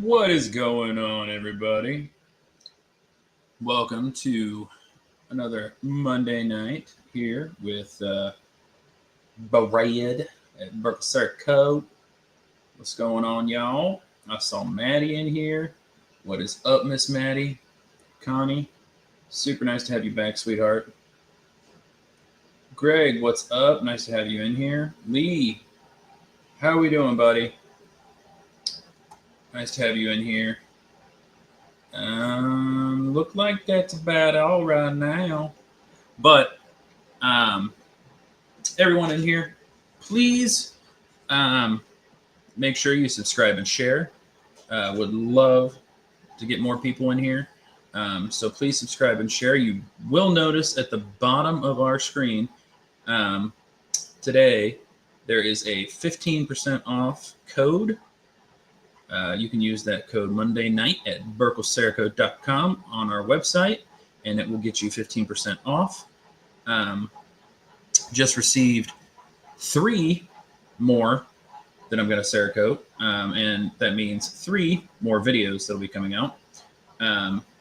What is going on, everybody? Welcome to another Monday night here with Barad at Cerakote. What's going on, y'all? I saw Maddie in here. What is up, Miss Maddie? Connie, super nice to have you back, sweetheart. Greg, what's up? Nice to have you in here. Lee, how are we doing, buddy? Nice to have you in here. Look like that's about all right now. But um, everyone in here, please make sure you subscribe and share. Would love to get more people in here. So please subscribe and share. You will notice at the bottom of our screen um, today there is a 15% off code. You can use that code Monday night at burklecerakote.com on our website, and it will get you 15% off. Just received 3 more that I'm going to Cerakote, and that means 3 more videos that'll be coming out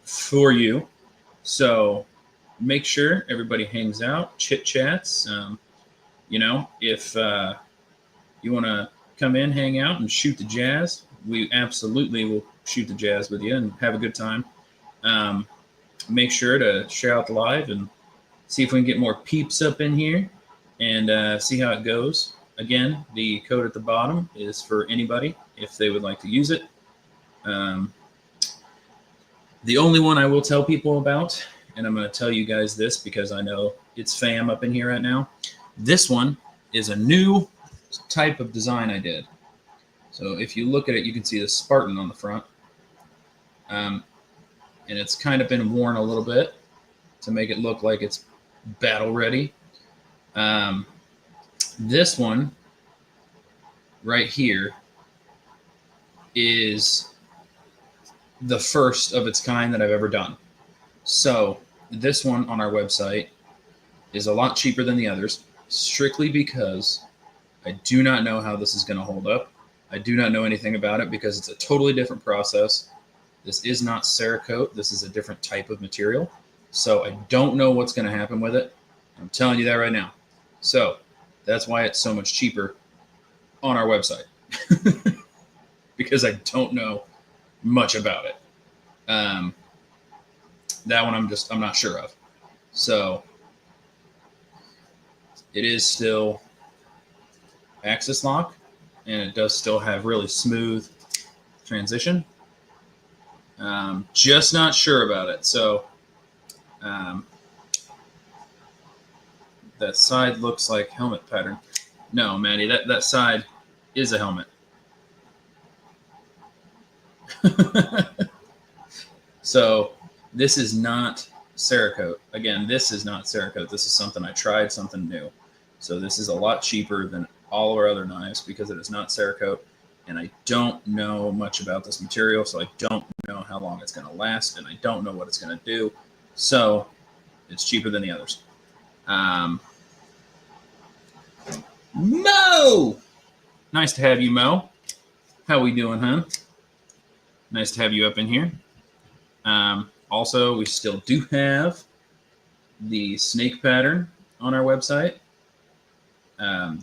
for you. So make sure everybody hangs out, chit chats. If you want to come in, hang out, and shoot the jazz, we absolutely will shoot the jazz with you and have a good time. Make sure to share out the live and see if we can get more peeps up in here and see how it goes. Again, the code at the bottom is for anybody if they would like to use it. The only one I will tell people about, and I'm going to tell you guys this because I know it's fam up in here right now. This one is a new type of design I did. So if you look at it, you can see the Spartan on the front. And it's kind of been worn a little bit to make it look like it's battle ready. This one right here is the first of its kind that I've ever done. So this one on our website is a lot cheaper than the others, strictly because I do not know how this is going to hold up. I do not know anything about it because it's a totally different process. This is not Cerakote. This is a different type of material. So I don't know what's going to happen with it. I'm telling you that right now. So that's why it's so much cheaper on our website because I don't know much about it. That one I'm not sure of. So it is still axis lock, and it does still have really smooth transition. Just not sure about it. So that side looks like helmet pattern. No, Maddie, that side is a helmet. So this is not Cerakote. Again, this is not Cerakote. This is something I tried, something new. So this is a lot cheaper than all of our other knives because it is not Cerakote. And I don't know much about this material, so I don't know how long it's going to last, and I don't know what it's going to do. So it's cheaper than the others. Mo! Nice to have you, Mo. How we doing, huh? Nice to have you up in here. Also, we still do have the snake pattern on our website.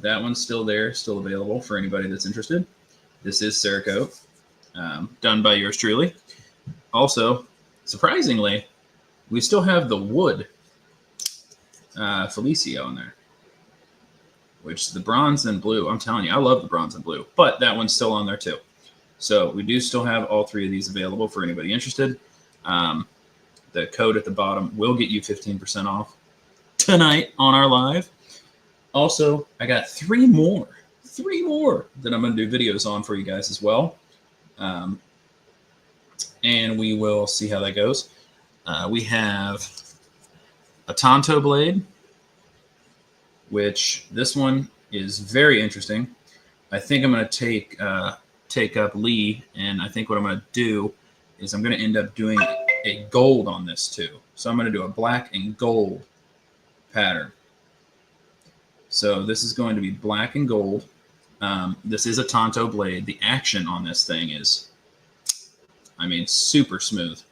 That one's still there, still available for anybody that's interested. This is Cerakote, done by yours truly. Also, surprisingly, we still have the wood Felicio in there, which the bronze and blue, I'm telling you, I love the bronze and blue, but that one's still on there too. So we do still have all 3 of these available for anybody interested. The code at the bottom will get you 15% off tonight on our live. Also, I got 3 more that I'm going to do videos on for you guys as well. And we will see how that goes. We have a Tonto blade, which this one is very interesting. I think I'm going to take up Lee, and I think what I'm going to do is I'm going to end up doing a gold on this too. So I'm going to do a black and gold pattern. So this is going to be black and gold. This is a Tonto blade. The action on this thing is I mean, super smooth.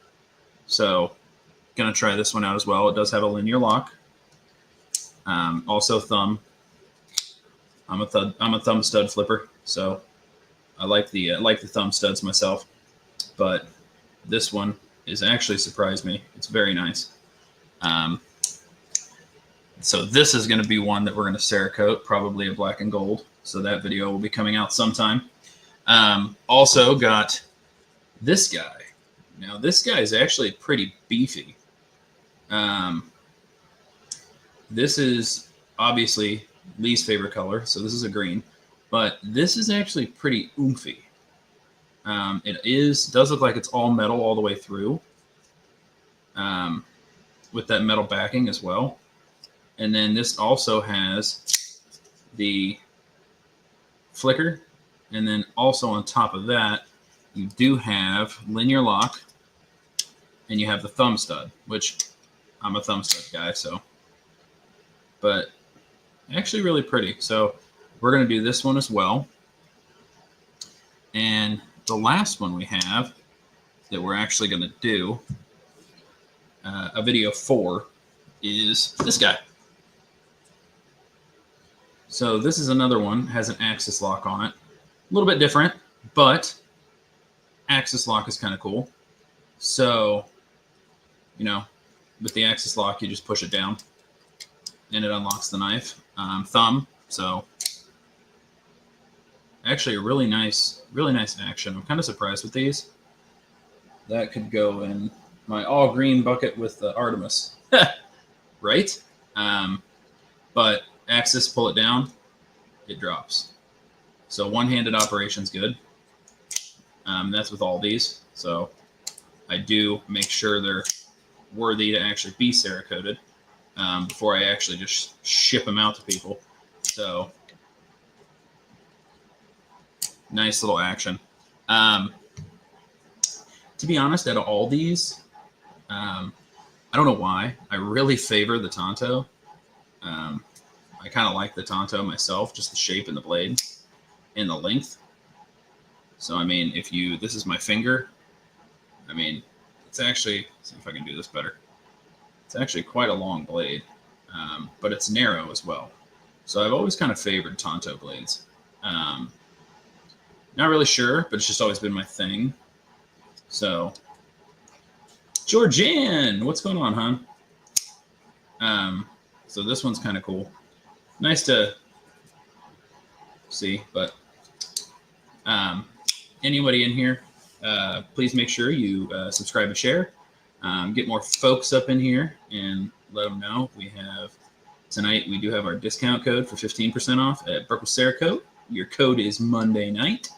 So gonna try this one out as well. It does have a linear lock. Also thumb. I'm a thumb stud flipper, so I like the thumb studs myself. But this one is actually surprised me. It's very nice. So this is going to be one that we're going to Cerakote, probably a black and gold. So that video will be coming out sometime. Also got this guy. Now this guy is actually pretty beefy. This is obviously Lee's favorite color, so this is a green. But this is actually pretty oomphy. It does look like it's all metal all the way through, with that metal backing as well. And then this also has the flicker, and then also on top of that, you do have linear lock, and you have the thumb stud, which I'm a thumb stud guy, so. But actually really pretty. So we're going to do this one as well. And the last one we have that we're actually going to do a video for is this guy. So this is another one, has an axis lock on it. A little bit different, but axis lock is kind of cool. So, you know, with the axis lock, you just push it down and it unlocks the knife. Thumb, so actually a really nice action. I'm kind of surprised with these. That could go in my all green bucket with the Artemis, right? But axis, pull it down, it drops. So one-handed operation's good. That's with all these. So I do make sure they're worthy to actually be Cerakoted before I actually just ship them out to people. So nice little action. To be honest, out of all these, I don't know why. I really favor the Tonto. I kind of like the Tonto myself, just the shape and the blade and the length. So, I mean, this is my finger. I mean, it's actually, let's see if I can do this better. It's actually quite a long blade, but it's narrow as well. So I've always kind of favored Tonto blades. Not really sure, but it's just always been my thing. So, Georgianne, what's going on, hon? So this one's kind of cool. Nice to see, but anybody in here, please make sure you subscribe and share. Get more folks up in here and let them know. Tonight we do have our discount code for 15% off at Brook with Cerakote. Your code is Monday night.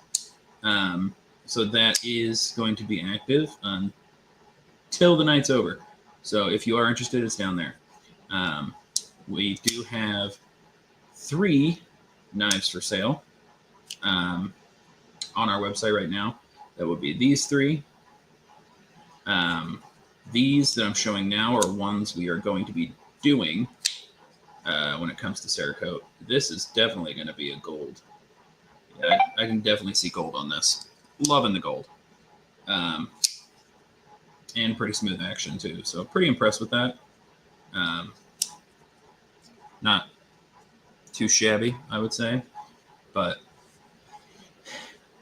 So that is going to be active until the night's over. So if you are interested, it's down there. We do have 3 knives for sale on our website right now. That would be these 3. These that I'm showing now are ones we are going to be doing when it comes to Cerakote. This is definitely going to be a gold. Yeah, I can definitely see gold on this. Loving the gold. And pretty smooth action too. So pretty impressed with that. Not too shabby, I would say, but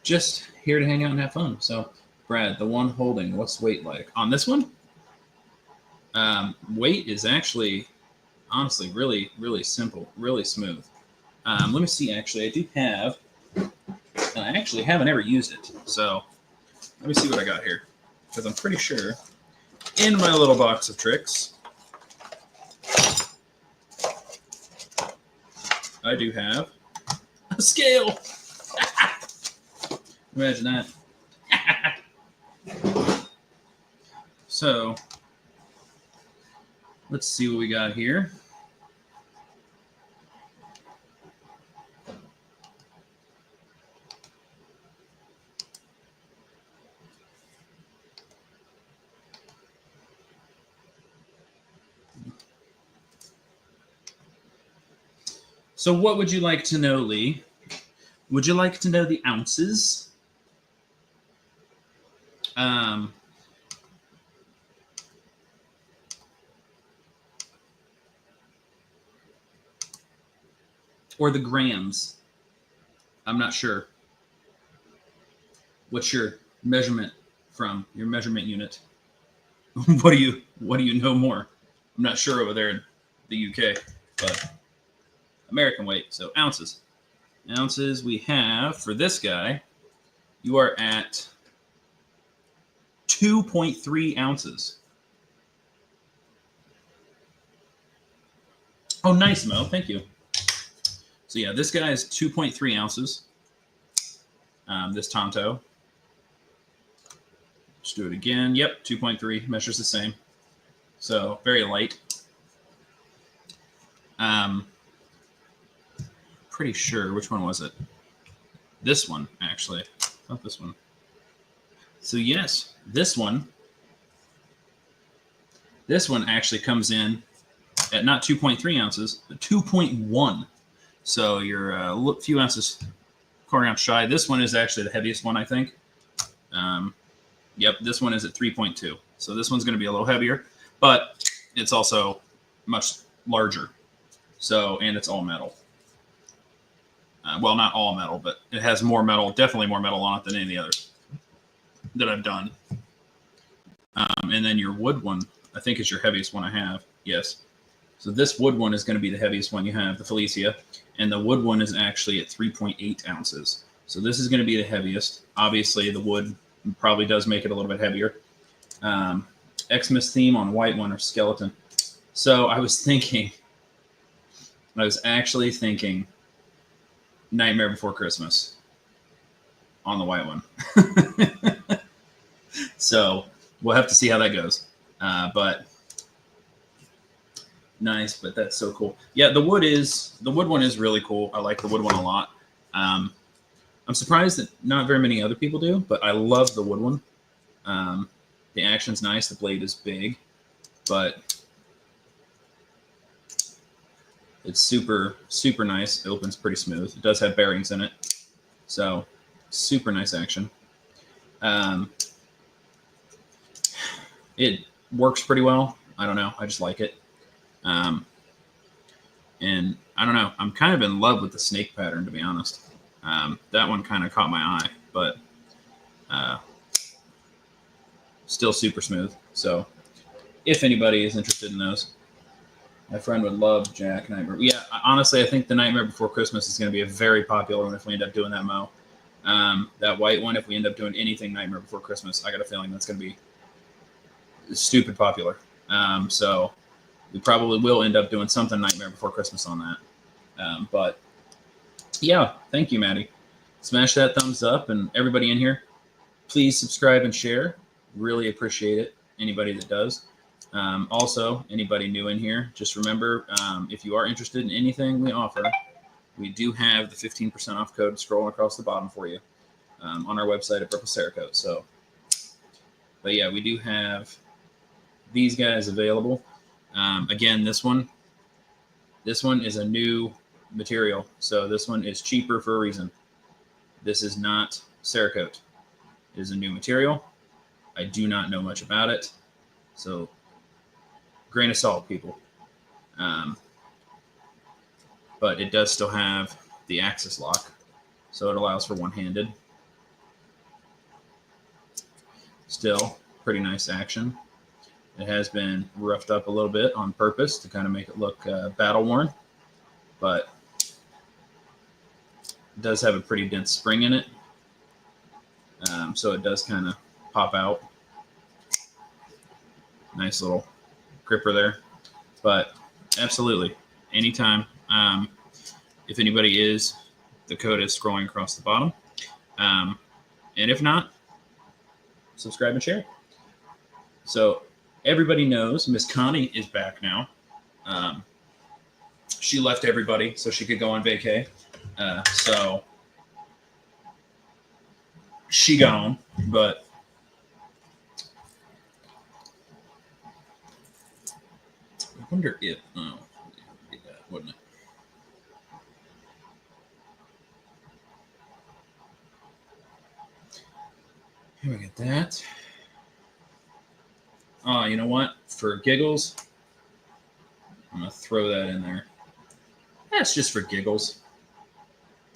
just here to hang out and have fun. So, Brad, the one holding, what's weight like? On this one, weight is actually, honestly, really, really simple, really smooth. Let me see, actually, I do have, and I actually haven't ever used it. So, let me see what I got here, because I'm pretty sure in my little box of tricks, I do have a scale. Imagine that. So, let's see what we got here. So what would you like to know, Lee? Would you like to know the ounces? Or the grams. I'm not sure. What's your measurement from your measurement unit? What do you know more? I'm not sure over there in the UK, but American weight. So ounces. Ounces we have for this guy, you are at 2.3 ounces. Oh, nice, Mo. Thank you. So yeah, this guy is 2.3 ounces. This Tonto. Let's do it again. Yep, 2.3. Measures the same. So very light. Pretty sure. Which one was it? This one, actually. Not this one. So yes, this one. This one actually comes in at not 2.3 ounces, but 2.1. So you're a few ounces, quarter ounce shy. This one is actually the heaviest one, I think. Yep, this one is at 3.2. So this one's going to be a little heavier, but it's also much larger. So, and it's all metal. Well, not all metal, but it has more metal, definitely more metal on it than any of the others that I've done. And then your wood one, I think, is your heaviest one I have. Yes. So this wood one is going to be the heaviest one you have, the Felicia. And the wood one is actually at 3.8 ounces. So this is going to be the heaviest. Obviously, the wood probably does make it a little bit heavier. Xmas theme on white one or skeleton. So I was actually thinking Nightmare Before Christmas on the white one. So we'll have to see how that goes. But nice, but that's so cool. Yeah, the wood one is really cool. I like the wood one a lot. I'm surprised that not very many other people do, but I love the wood one. The action's nice. The blade is big, but it's super, super nice. It opens pretty smooth. It does have bearings in it. So super nice action. It works pretty well. I don't know. I just like it. And I don't know. I'm kind of in love with the snake pattern, to be honest. That one kind of caught my eye, but still super smooth. So if anybody is interested in those, my friend would love Jack Nightmare. Yeah, honestly, I think the Nightmare Before Christmas is going to be a very popular one if we end up doing that, Mo. That white one, if we end up doing anything Nightmare Before Christmas, I got a feeling that's going to be stupid popular. So we probably will end up doing something Nightmare Before Christmas on that. But yeah, thank you, Maddie. Smash that thumbs up, and everybody in here, please subscribe and share. Really appreciate it. Anybody that does. Also, anybody new in here, just remember, if you are interested in anything we offer, we do have the 15% off code scrolling across the bottom for you on our website at Purple Cerakote. So, but yeah, we do have these guys available. Again, this one is a new material. So this one is cheaper for a reason. This is not Cerakote. It is a new material. I do not know much about it. So grain of salt, people. But it does still have the axis lock. So it allows for one-handed. Still pretty nice action. It has been roughed up a little bit on purpose to kind of make it look battle-worn. But it does have a pretty dense spring in it. So it does kind of pop out. Nice little gripper there. But absolutely, anytime. If anybody is, the code is scrolling across the bottom. And if not, subscribe and share. So everybody knows Miss Connie is back now. She left everybody so she could go on vacay. So she gone, but I wonder if, did that, wouldn't it? Here we get that. Oh, you know what? For giggles, I'm going to throw that in there. That's just for giggles.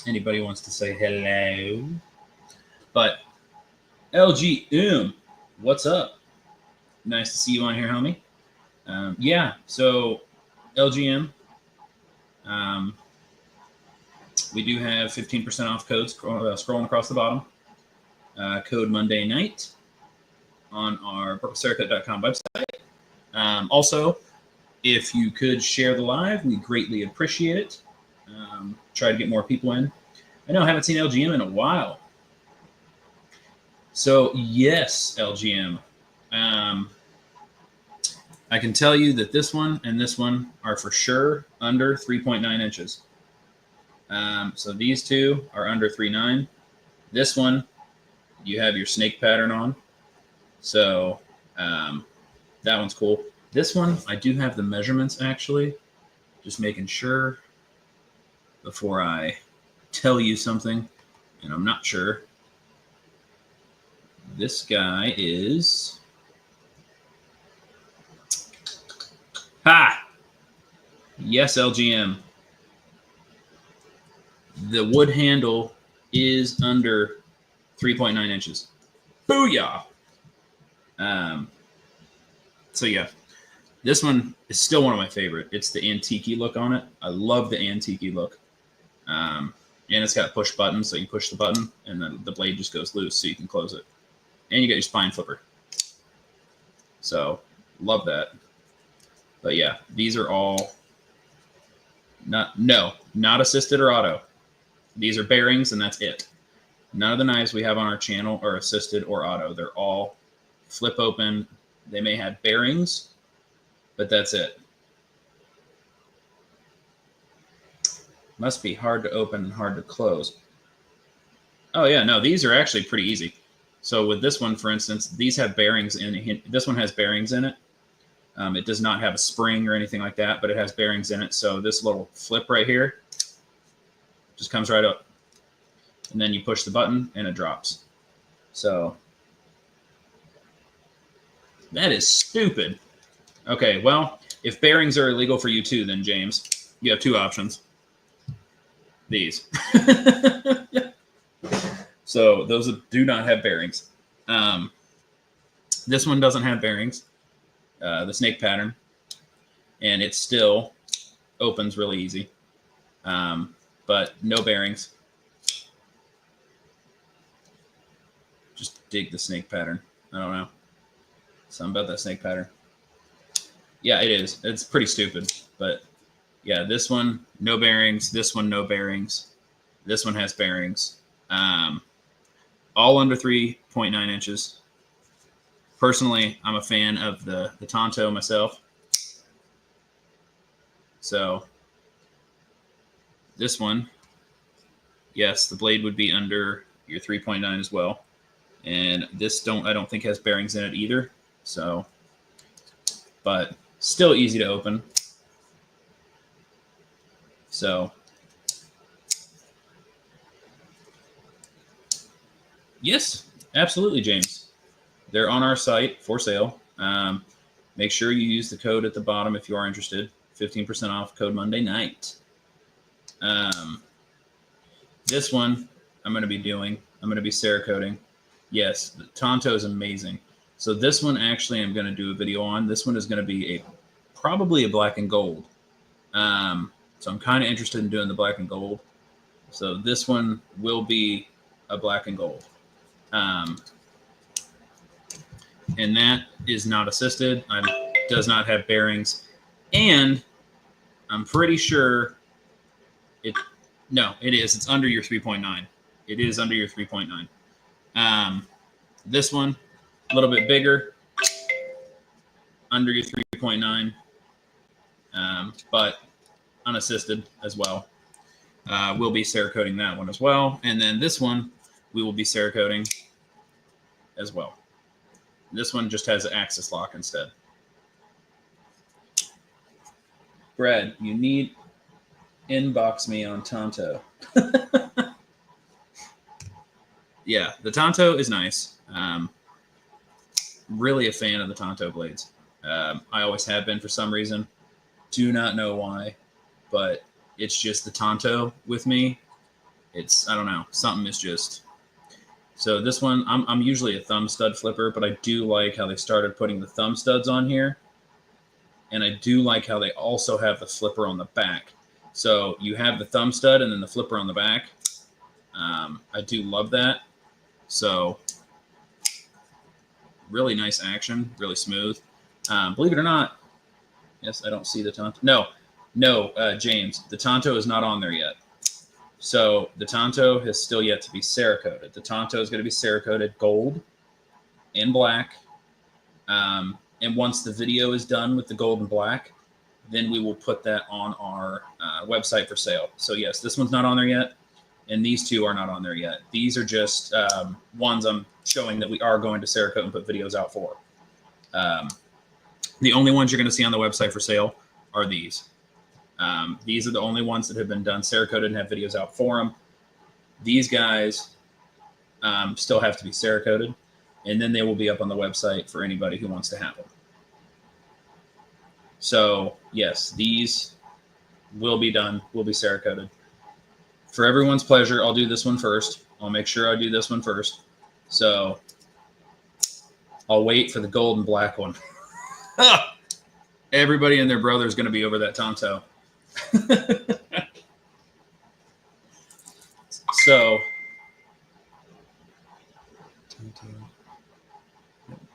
Anybody wants to say hello. But LG, what's up? Nice to see you on here, homie. Yeah, so LGM, we do have 15% off codes scrolling across the bottom. Code Monday Night on our purplecerakote.com website. Also, if you could share the live, we greatly appreciate it. Try to get more people in. I know I haven't seen LGM in a while. So, yes, LGM. I can tell you that this one and this one are for sure under 3.9 inches. So these two are under 3.9. This one, you have your snake pattern on. So that one's cool. This one, I do have the measurements actually. Just making sure before I tell you something, and I'm not sure. This guy is... Ha! Yes, LGM. The wood handle is under 3.9 inches. Booyah! So yeah, this one is still one of my favorite. It's the antique look on it. I love the antique look. And it's got push buttons, so you push the button and then the blade just goes loose so you can close it. And you get your spine flipper. So love that. But yeah, these are all not assisted or auto. These are bearings and that's it. None of the knives we have on our channel are assisted or auto. They're all flip open. They may have bearings, but that's it. Must be hard to open and hard to close. Oh yeah, no, these are actually pretty easy. So with this one, for instance, these have bearings in it. This one has bearings in it. It does not have a spring or anything like that, but it has bearings in it. So this little flip right here just comes right up. And then you push the button and it drops. So that is stupid. Okay, well, if bearings are illegal for you too, then James, you have two options. These. So those do not have bearings. This one doesn't have bearings, the snake pattern, and it still opens really easy, but no bearings. Just dig the snake pattern. I don't know. Something about that snake pattern. Yeah, it is. It's pretty stupid, but yeah, this one, no bearings. This one, no bearings. This one has bearings. All under 3.9 inches. Personally, I'm a fan of the Tonto myself. So this one, yes, the blade would be under your 3.9 as well. And this I don't think has bearings in it either. So, but still easy to open. So, yes, absolutely, James. They're on our site for sale. Make sure you use the code at the bottom if you are interested. 15% off, code Monday Night. This one I'm going to be Cerakoting. Yes, the Tonto is amazing. So this one actually I'm going to do a video on. This one is going to be probably a black and gold. So I'm kind of interested in doing the black and gold. So this one will be a black and gold. And that is not assisted. It does not have bearings. And I'm pretty sure it is. It's under your 3.9. It is under your 3.9. This one, a little bit bigger, under your 3.9, but unassisted as well. We'll be Cerakoting that one as well. And then this one, we will be Cerakoting as well. This one just has an axis lock instead. Brad, you need inbox me on Tonto. Yeah, the Tonto is nice. really a fan of the Tonto blades. I always have been for some reason. Do not know why, but it's just the Tonto with me. It's, I don't know, something is just. So this one, I'm usually a thumb stud flipper, but I do like how they started putting the thumb studs on here. And I do like how they also have the flipper on the back. So you have the thumb stud and then the flipper on the back. I do love that. So really nice action, really smooth. Believe it or not, yes, I don't see the Tonto. No, James, the Tonto is not on there yet. So the Tonto has still yet to be Cerakoted. The Tonto is going to be Cerakoted gold and black. And once the video is done with the gold and black, then we will put that on our website for sale. So yes, this one's not on there yet, and these two are not on there yet. These are just ones I'm showing that we are going to Cerakote and put videos out for. The only ones you're going to see on the website for sale are these. These are the only ones that have been done Cerakoted and have videos out for them. These guys still have to be Cerakoted, and then they will be up on the website for anybody who wants to have them. So yes, these will be done, will be Cerakoted. For everyone's pleasure, I'll do this one first. I'll make sure I do this one first. So I'll wait for the gold and black one. Everybody and their brother is going to be over that Tonto. So,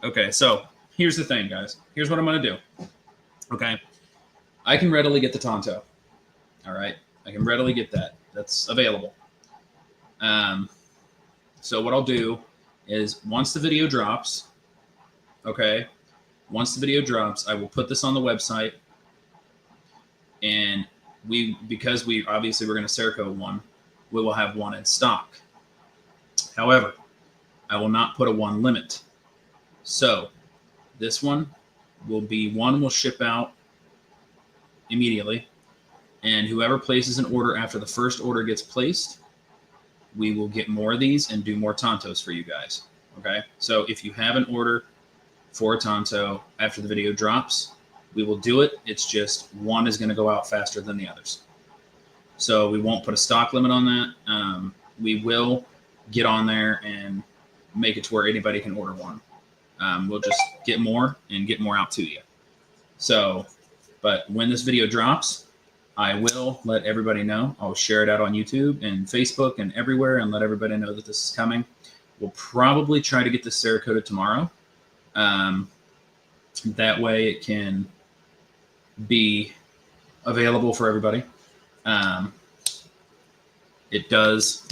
okay, so here's the thing, guys. Here's what I'm going to do. Okay, I can readily get the Tonto. All right, I can readily get that. That's available. So what I'll do is once the video drops, okay, once the video drops, I will put this on the website, and because we obviously we're going to Cerakote one, we will have one in stock. However, I will not put a one limit. So this one will ship out immediately, and whoever places an order after the first order gets placed, we will get more of these and do more Tontos for you guys. Okay, so if you have an order for a Tonto after the video drops, we will do it. It's just one is going to go out faster than the others. So we won't put a stock limit on that. We will get on there and make it to where anybody can order one. We'll just get more and get more out to you. So, but when this video drops, I will let everybody know. I'll share it out on YouTube and Facebook and everywhere and let everybody know that this is coming. We'll probably try to get this Cerakoted tomorrow. That way it can be available for everybody. It does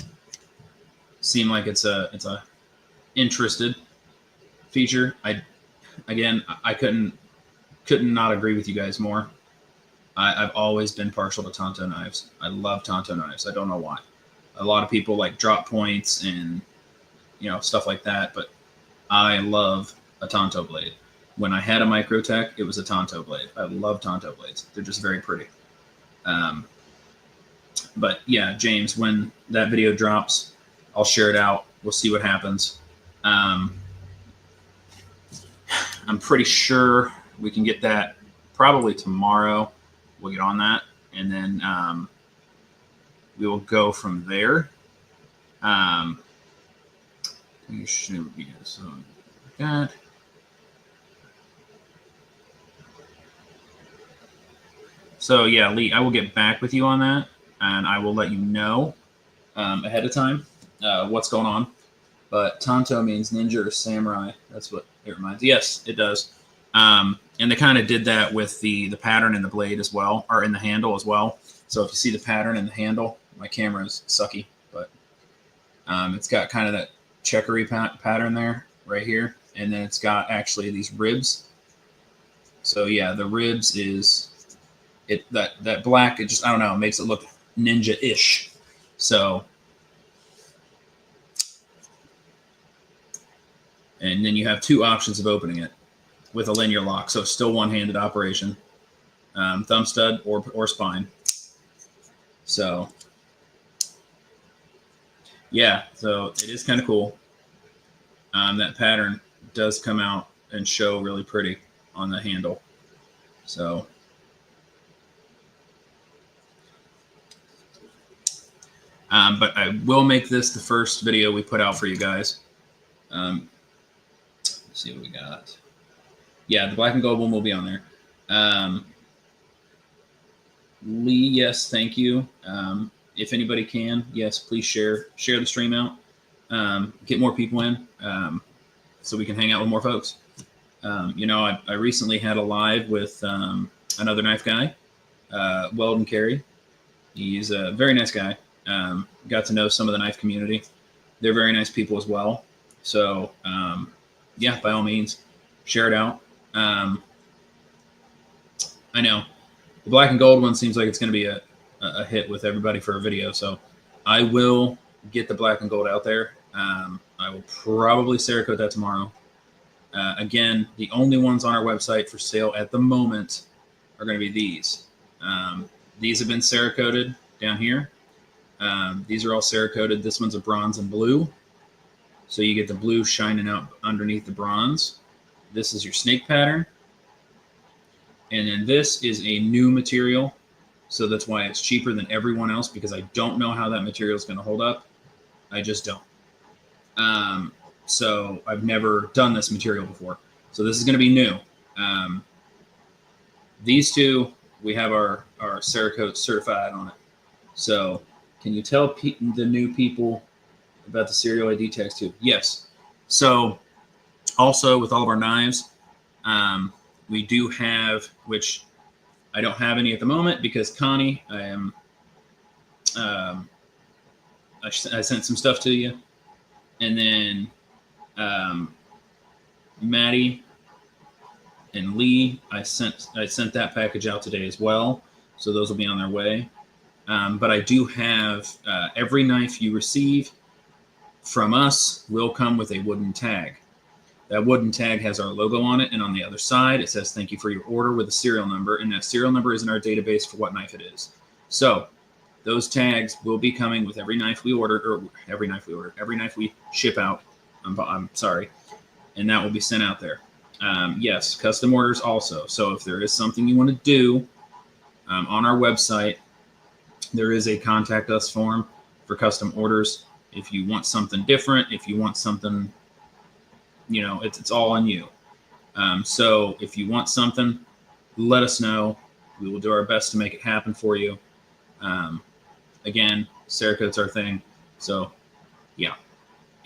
seem like it's a interested feature. I couldn't not agree with you guys more. I've always been partial to Tonto knives. I love Tonto knives. I don't know why. A lot of people like drop points and stuff like that, but I love a Tonto blade. When I had a Microtech, it was a Tonto blade. I love Tonto blades. They're just very pretty. But yeah, James, when that video drops, I'll share it out. We'll see what happens. I'm pretty sure we can get that probably tomorrow. We'll get on that, and then we will go from there. You should be something like that. So yeah, Lee, I will get back with you on that, and I will let you know ahead of time what's going on. But Tonto means ninja or samurai. That's what it reminds. Yes, it does. And they kind of did that with the pattern in the blade as well, or in the handle as well. So if you see the pattern in the handle, my camera is sucky, but it's got kind of that checkery pattern there right here. And then it's got actually these ribs. So yeah, the ribs is that black, it just, I don't know, it makes it look ninja-ish. So, and then you have two options of opening it with a linear lock. So it's still one-handed operation, thumb stud or spine. So yeah, so it is kind of cool. That pattern does come out and show really pretty on the handle. So but I will make this the first video we put out for you guys. Let's see what we got. Yeah, the black and gold one will be on there. Lee, yes, thank you. If anybody can, yes, please share the stream out. Get more people in so we can hang out with more folks. You know, I recently had a live with another knife guy, Weldon Carey. He's a very nice guy. Got to know some of the knife community. They're very nice people as well. So, yeah, by all means, share it out. I know the black and gold one seems like it's going to be a hit with everybody for a video. So I will get the black and gold out there. I will probably Cerakote that tomorrow. Again, the only ones on our website for sale at the moment are going to be these. These have been Cerakoted down here. These are all Cerakoted. This one's a bronze and blue. So you get the blue shining out underneath the bronze. This is your snake pattern. And then this is a new material. So that's why it's cheaper than everyone else, because I don't know how that material is going to hold up. I just don't. So I've never done this material before. So this is going to be new. These two, we have our Cerakote certified on it. So can you tell the new people about the serial ID tags too? Yes. So also with all of our knives, we do have, which I don't have any at the moment because Connie, I sent some stuff to you. And then Maddie and Lee, I sent that package out today as well. So those will be on their way. But I do have every knife you receive from us will come with a wooden tag. That wooden tag has our logo on it, and on the other side it says thank you for your order with a serial number, and that serial number is in our database for what knife it is. So those tags will be coming with every knife we order, or every knife we ship out. I'm sorry, and that will be sent out there. Yes, custom orders also. So if there is something you want to do on our website, there is a contact us form for custom orders. If you want something different, if you want something, you know, it's all on you. So if you want something, let us know. We will do our best to make it happen for you. Again, Cerakote's our thing. So yeah,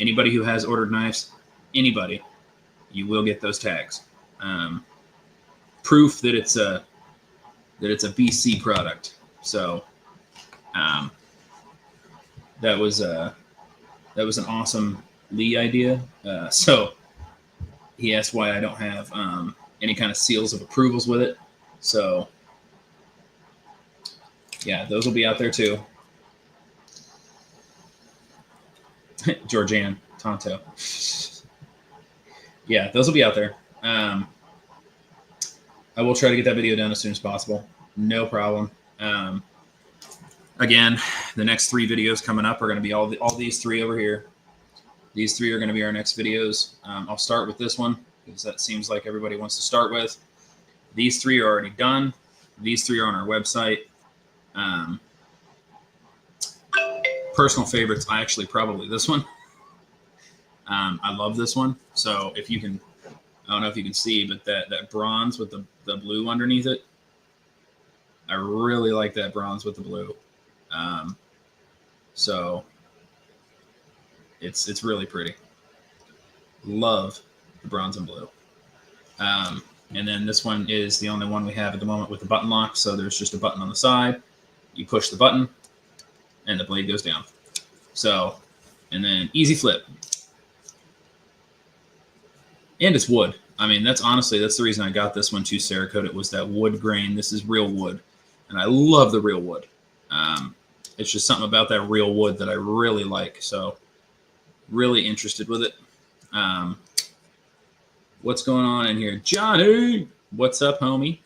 anybody who has ordered knives, anybody, you will get those tags. Proof that it's a BC product. So that was an awesome Lee idea. So he asked why I don't have any kind of seals of approvals with it. So yeah, those will be out there too. Georgianne, Tonto. Yeah, those will be out there. I will try to get that video done as soon as possible. No problem. Again, the next 3 videos coming up are going to be all these 3 over here. These 3 are going to be our next videos. I'll start with this one because that seems like everybody wants to start with. These 3 are already done. These 3 are on our website. Personal favorites, actually probably this one. I love this one. So if you can, I don't know if you can see, but that bronze with the blue underneath it, I really like that bronze with the blue. So it's really pretty. Love the bronze and blue. And then this one is the only one we have at the moment with the button lock. So there's just a button on the side. You push the button and the blade goes down. So, and then easy flip. And it's wood. I mean, that's the reason I got this one too, Cerakote. It was that wood grain. This is real wood. And I love the real wood. It's just something about that real wood that I really like. So really interested with it. What's going on in here? Johnny, what's up, homie?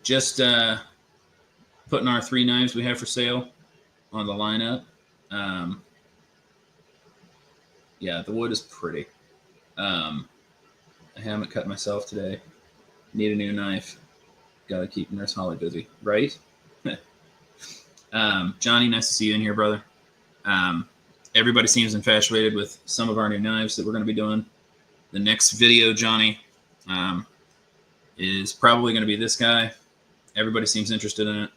Just putting our 3 knives we have for sale on the lineup. Yeah, the wood is pretty. I haven't cut myself today. Need a new knife. Got to keep Nurse Holly busy, right? Johnny, nice to see you in here, brother. Everybody seems infatuated with some of our new knives that we're going to be doing. The next video, Johnny, is probably going to be this guy. Everybody seems interested in it.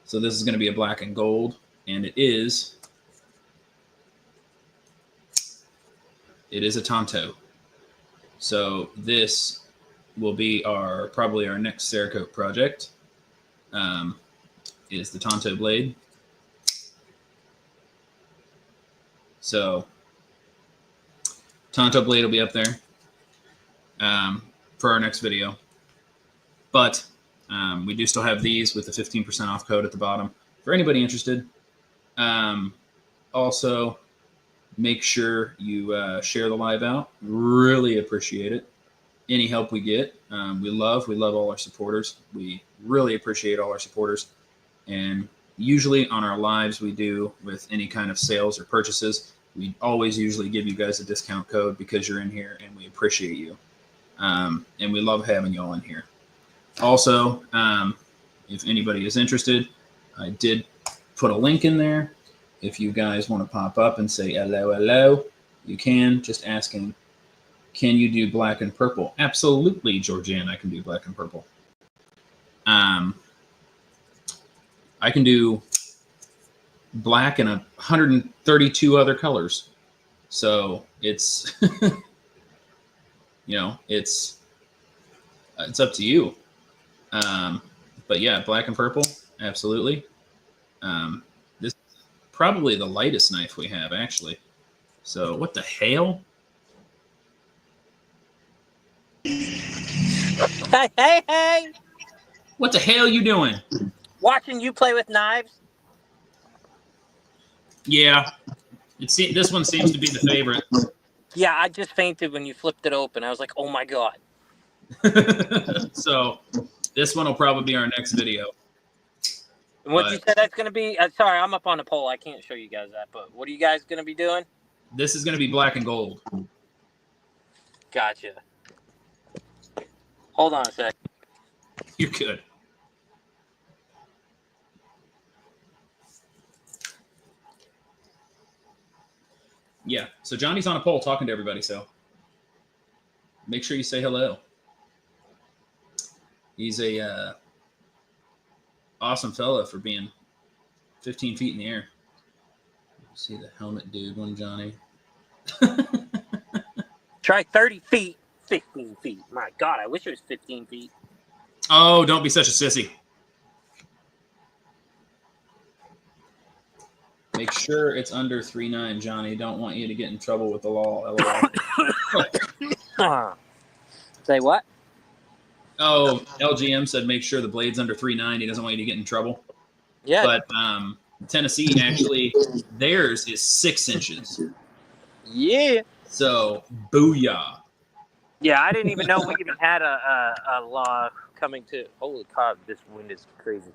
So this is going to be a black and gold, and it is a Tonto. So this will be probably our next Cerakote project. Is the Tonto blade. So Tonto blade will be up there for our next video. But we do still have these with the 15% off code at the bottom for anybody interested. Also, make sure you share the live out. Really appreciate it. Any help we get, we love all our supporters. We really appreciate all our supporters. And usually on our lives we do with any kind of sales or purchases, we always usually give you guys a discount code because you're in here and we appreciate you. And we love having y'all in here. Also, if anybody is interested, I did put a link in there. If you guys want to pop up and say hello, you can. Just asking, can you do black and purple? Absolutely, Georgianne, I can do black and purple. I can do black and 132 other colors. So it's, it's up to you. But yeah, black and purple, absolutely. This is probably the lightest knife we have, actually. So what the hell? Hey! What the hell you doing? Watching you play with knives? Yeah. This one seems to be the favorite. Yeah, I just fainted when you flipped it open. I was like, oh my God. So this one will probably be our next video. And what you said that's going to be? Sorry, I'm up on the pole. I can't show you guys that. But what are you guys going to be doing? This is going to be black and gold. Gotcha. Hold on a sec. You're good. Yeah, so Johnny's on a pole talking to everybody, so make sure you say hello. He's a awesome fella for being 15 feet in the air. See the helmet dude one, Johnny. Try 30 feet, 15 feet. My God, I wish it was 15 feet. Oh, don't be such a sissy. Make sure it's under 3.9, Johnny. Don't want you to get in trouble with the law. Say what? Oh, LGM said make sure the blade's under 3.9. He doesn't want you to get in trouble. Yeah. But Tennessee, actually, theirs is 6 inches. Yeah. So, booyah. Yeah, I didn't even know we even had a law coming to. Holy God, this wind is crazy.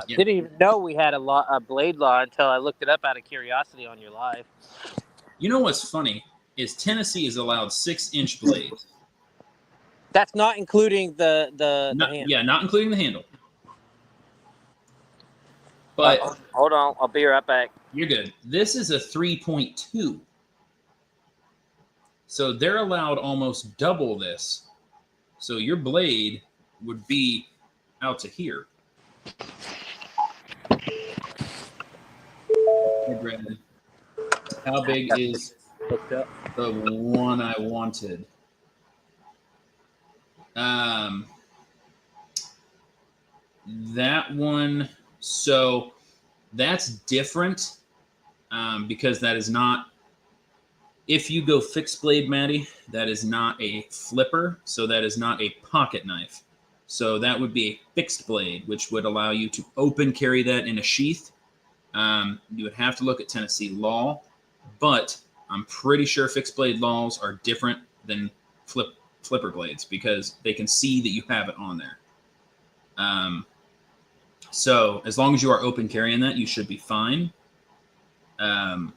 Didn't even know we had a blade law until I looked it up out of curiosity on your live. You know what's funny is Tennessee is allowed 6-inch blades. That's not including the handle. Yeah, not including the handle. But hold on, I'll be right back. You're good. This is a 3.2. So they're allowed almost double this. So your blade would be out to here. Hey, Brandon. How big is the one I wanted? That one, so that's different because that is not, if you go fixed blade, Maddie, that is not a flipper, so that is not a pocket knife. So that would be a fixed blade, which would allow you to open carry that in a sheath. You would have to look at Tennessee law, but I'm pretty sure fixed blade laws are different than flipper blades because they can see that you have it on there. So as long as you are open carrying that, you should be fine. Ohio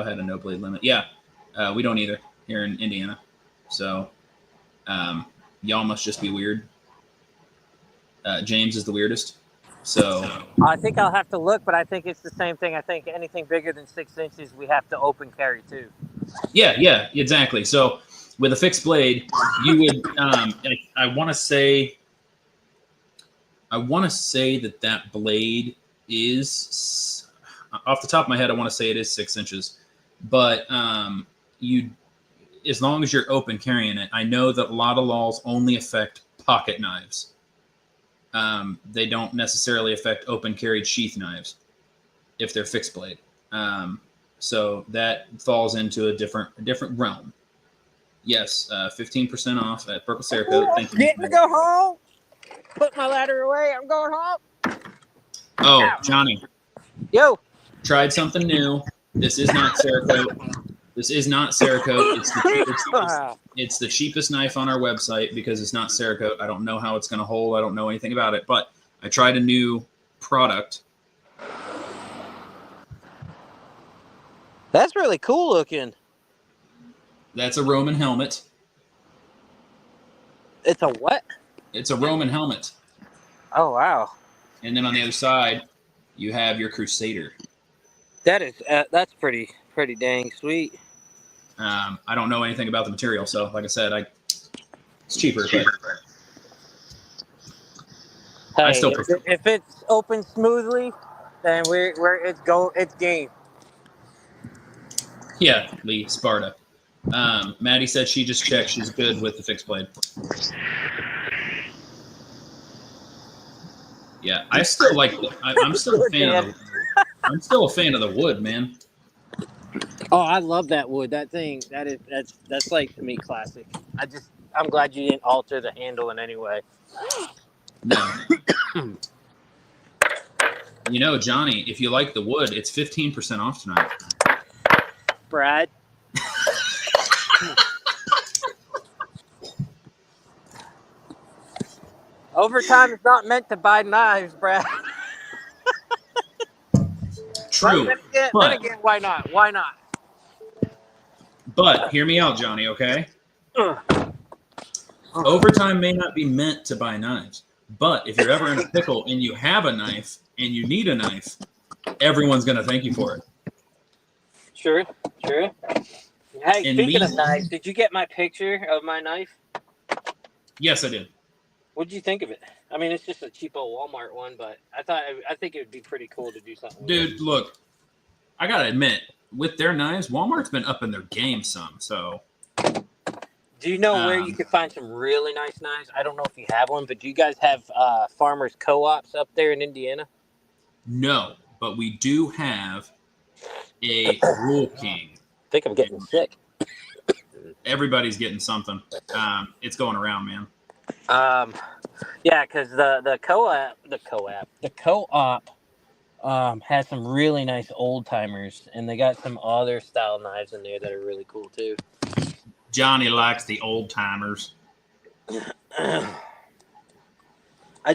had a no blade limit. Yeah, we don't either. here in Indiana. So y'all must just be weird. James is the weirdest. So I think I'll have to look, but I think it's the same thing. I think anything bigger than 6 inches, we have to open carry too. yeah, exactly. So with a fixed blade, you would I want to say that blade is, off the top of my head, I want to say it is 6 inches, but you, as long as you're open carrying it, I know that a lot of laws only affect pocket knives. They don't necessarily affect open carried sheath knives if they're fixed blade. So that falls into a different realm. Yes, 15% off at Purple Cerakote. Thank you. Getting to go home. Put my ladder away. I'm going home. Oh, Johnny. Yo. Tried something new. This is not Cerakote. This is not Cerakote. It's the cheapest knife on our website because it's not Cerakote. I don't know how it's going to hold. I don't know anything about it. But I tried a new product. That's really cool looking. That's a Roman helmet. It's a what? It's a Roman helmet. Oh, wow. And then on the other side, you have your Crusader. That is that's pretty dang sweet. I don't know anything about the material, so like I said, it's cheaper. But hey, I still prefer. If it's open smoothly, then it's game. Yeah, Lee Sparta. Maddie said she just checked. She's good with the fixed blade. Yeah, I still like. I'm still a fan. I'm still a fan of the wood, man. Oh, I love that wood. That thing. That's like, to me, classic. I'm glad you didn't alter the handle in any way. No. You know, Johnny, if you like the wood, it's 15% off tonight. Brad. Overtime is not meant to buy knives, Brad. True. Then again, why not? Why not? But hear me out, Johnny, okay? Overtime may not be meant to buy knives. But if you're ever in a pickle and you have a knife and you need a knife, everyone's going to thank you for it. Sure. Hey, speaking of knives, did you get my picture of my knife? Yes, I did. What did you think of it? I mean, it's just a cheapo Walmart one, but I think it would be pretty cool to do something. Dude, look, I gotta admit, with their knives, Walmart's been up in their game some. So, do you know where you can find some really nice knives? I don't know if you have one, but do you guys have farmers co-ops up there in Indiana? No, but we do have a Rule King. I think I'm getting sick. Everybody's getting something. It's going around, man. Yeah, because the co-op has some really nice old timers, and they got some other style knives in there that are really cool too. Johnny likes the old timers. I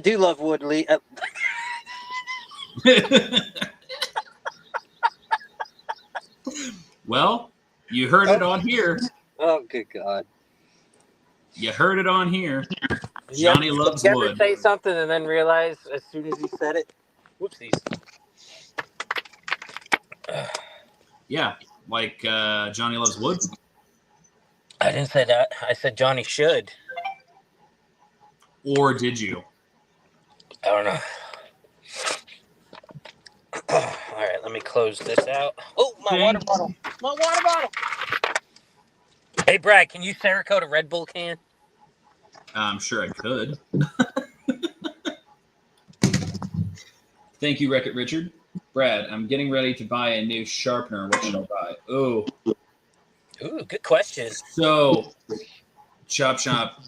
do love Woodley. Well, you heard it on here. Oh, good God. You heard it on here. Johnny loves wood. You ever say something and then realize as soon as you said it? Whoopsies. Yeah, like Johnny loves wood. I didn't say that. I said Johnny should. Or did you? I don't know. All right, let me close this out. Oh, my water bottle. My water bottle. Hey, Brad, can you Cerakote a Red Bull can? I'm sure I could. Thank you, Wreck-It Richard. Brad, I'm getting ready to buy a new sharpener. What should I buy? Ooh, good question. So, Chop Shop,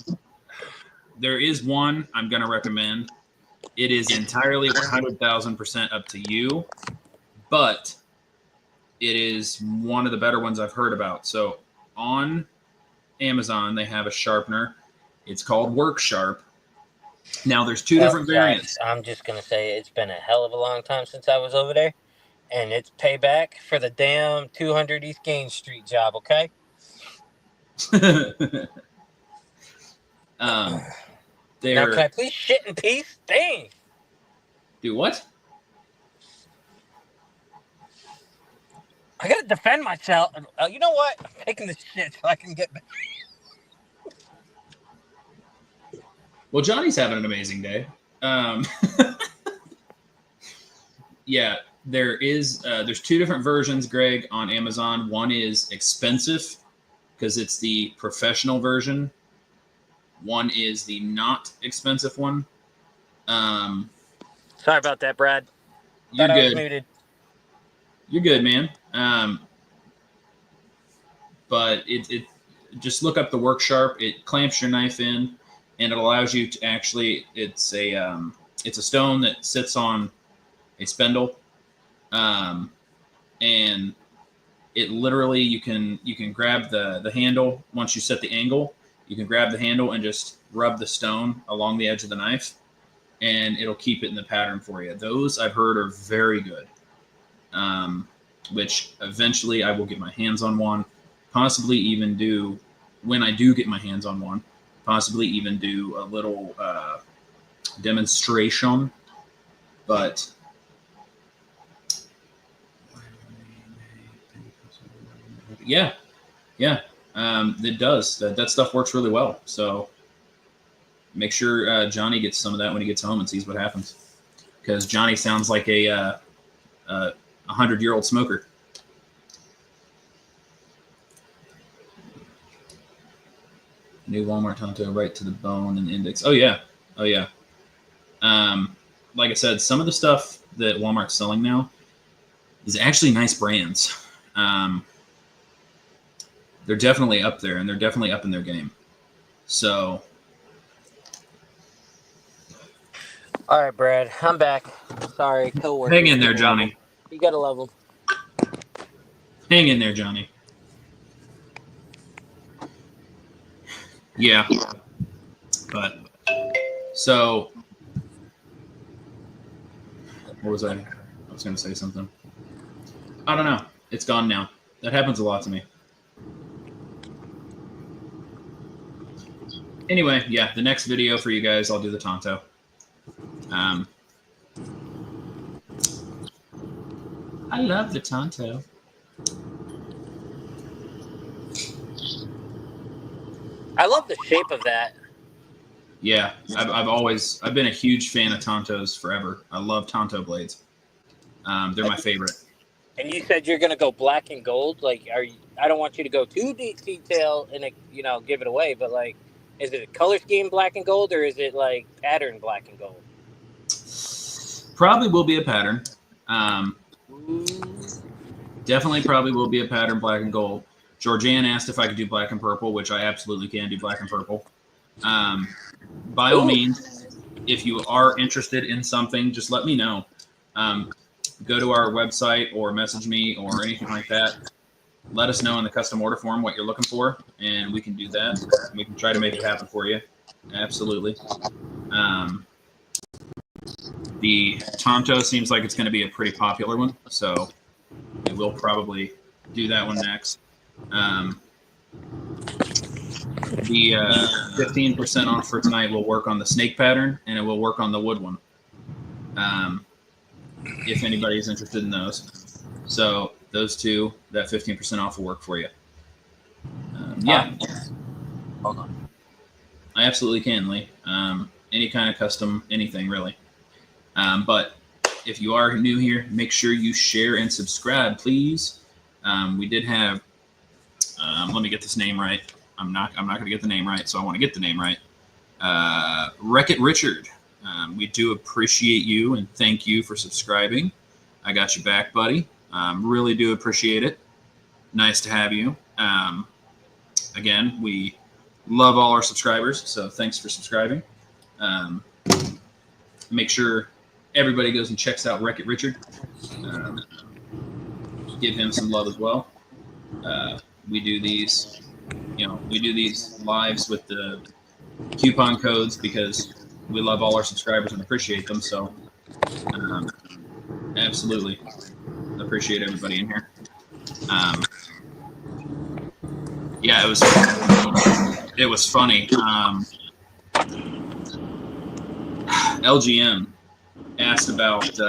there is one I'm going to recommend. It is entirely 100,000% up to you, but it is one of the better ones I've heard about. So, on Amazon, they have a sharpener. It's called Work Sharp. Now, there's two different variants. I'm just going to say it's been a hell of a long time since I was over there, and it's payback for the damn 200 East Gaines Street job, okay? Now, They're can I please shit in peace? Dang. do what? I gotta defend myself. You know what? I'm taking this shit so I can get back. Well, Johnny's having an amazing day. Yeah, there's two different versions, Greg, on Amazon. One is expensive because it's the professional version. One is the not expensive one. Sorry about that, Brad. You're Thought I was good. muted. You're good, man. But it just look up the Work Sharp. It clamps your knife in, and it allows you to actually. It's a stone that sits on a spindle, and it literally you can grab the handle once you set the angle. You can grab the handle and just rub the stone along the edge of the knife, and it'll keep it in the pattern for you. Those I've heard are very good. Which eventually I will get my hands on one, possibly even do when I do get my hands on one, possibly even do a little demonstration. But yeah, it does. That stuff works really well. So make sure Johnny gets some of that when he gets home and sees what happens. Because Johnny sounds like a 100-year-old smoker. New Walmart Tonto right to the bone and index. Oh yeah. Like I said, some of the stuff that Walmart's selling now is actually nice brands. They're definitely up there, and they're definitely up in their game. So, All right, Brad. I'm back. Sorry, coworker. hang in there, Johnny. You gotta love him. Hang in there, Johnny. Yeah. But so, what was I? I was going to say something. I don't know. It's gone now. That happens a lot to me. Anyway, yeah, the next video for you guys, I'll do the Tonto. I love the Tonto. I love the shape of that. Yeah, I've been a huge fan of Tontos forever. I love Tonto blades. They're my favorite. And you said you're gonna go black and gold. Like, I don't want you to go too detail and give it away. But like, is it a color scheme black and gold, or is it like pattern black and gold? Probably will be a pattern. Definitely probably will be a pattern black and gold. Georgianne asked if I could do black and purple, which I absolutely can do black and purple. By all means, if you are interested in something, just let me know. Go to our website or message me or anything like that. Let us know in the custom order form what you're looking for, and we can do that. We can try to make it happen for you. Absolutely. The Tonto seems like it's going to be a pretty popular one, so we will probably do that one next. The 15% off for tonight will work on the snake pattern, and it will work on the wood one. If anybody's interested in those. So those two, that 15% off will work for you. Yeah. Hold on. I absolutely can, Lee. Any kind of custom, anything really. But if you are new here, make sure you share and subscribe, please. We did have, let me get this name right. I'm not going to get the name right, so I want to get the name right. Wreck-It Richard. We do appreciate you and thank you for subscribing. I got you back, buddy. Really do appreciate it. Nice to have you. Again, we love all our subscribers, so thanks for subscribing. Make sure everybody goes and checks out Wreck-It Richard. Give him some love as well. We do these, lives with the coupon codes because we love all our subscribers and appreciate them. So, absolutely appreciate everybody in here. Yeah, it was funny. LGM asked about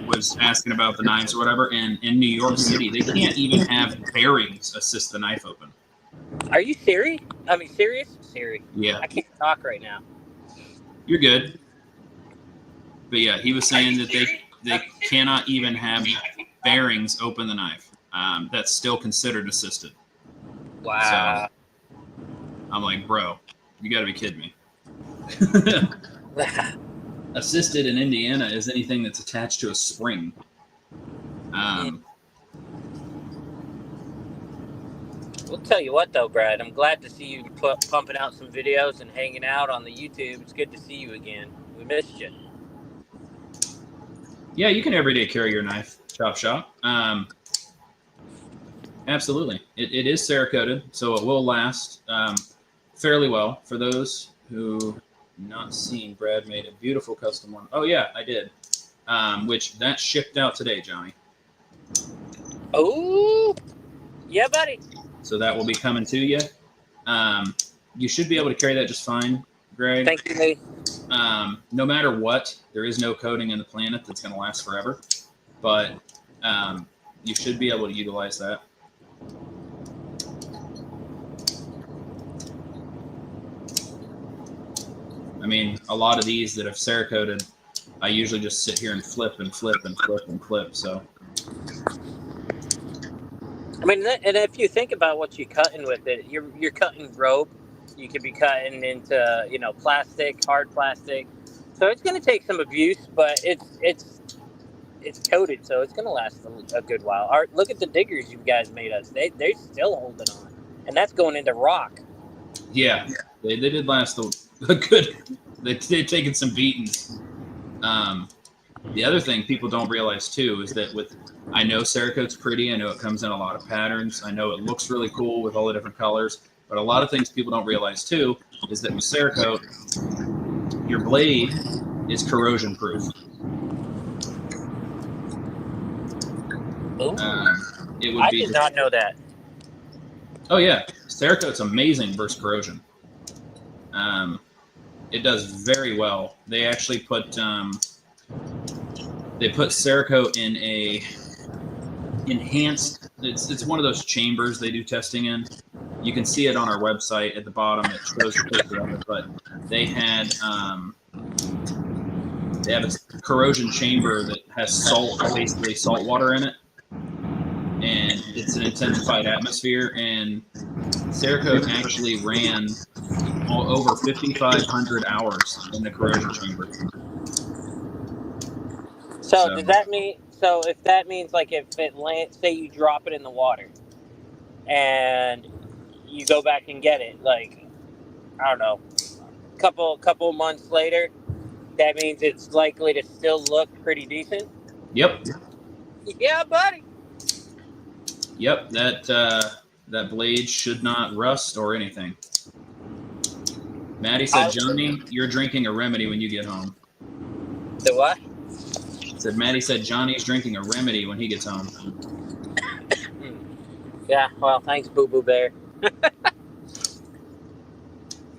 was asking about the knives or whatever, and in New York City, they can't even have bearings assist the knife open. Are you serious? I mean, serious? Siri. Yeah, I can't talk right now. you're good. But yeah, he was saying that they cannot even have bearings open the knife. That's still considered assisted. Wow. So I'm like, bro, you got to be kidding me. Assisted in Indiana is anything that's attached to a spring. We'll tell you what, though, Brad. I'm glad to see you pumping out some videos and hanging out on the YouTube. It's good to see you again. We missed you. Yeah, you can everyday carry your knife, chop shop. Absolutely. It is Cerakoted, so it will last fairly well. For those who not seen, Brad made a beautiful custom one. Oh, yeah, I did. Which that shipped out today, Johnny. Oh, yeah, buddy. So that will be coming to you. You should be able to carry that just fine, Greg. Thank you, Lee. No matter what, there is no coating in the planet that's going to last forever. But you should be able to utilize that. I mean, a lot of these that have Cerakoted, I usually just sit here and flip and flip and flip and flip. So, I mean, and if you think about what you're cutting with it, you're cutting rope. You could be cutting into plastic, hard plastic. So it's going to take some abuse, but it's coated, so it's going to last a good while. Look at the diggers you guys made us. They're still holding on, and that's going into rock. Yeah, they did last a good. They've taken some beatings. The other thing people don't realize too is that I know Cerakote's pretty. I know it comes in a lot of patterns. I know it looks really cool with all the different colors. But a lot of things people don't realize too is that with Cerakote, your blade is corrosion proof. I did not know that. Oh yeah, Cerakote's amazing versus corrosion. It does very well. They actually put Cerakote in a enhanced. It's one of those chambers they do testing in. You can see it on our website at the bottom. It shows the picture of it, but they have a corrosion chamber that has basically salt water in it, and it's an intensified atmosphere. And Cerakote actually ran over 5,500 hours in the corrosion chamber. So does that mean? So if that means like if it lands, say you drop it in the water, and you go back and get it, like I don't know, couple months later, that means it's likely to still look pretty decent. Yep. Yeah, buddy. Yep. That blade should not rust or anything. Maddie said, Johnny, you're drinking a remedy when you get home. The what? Maddie said Johnny's drinking a remedy when he gets home. Yeah, well, thanks, Boo Boo Bear.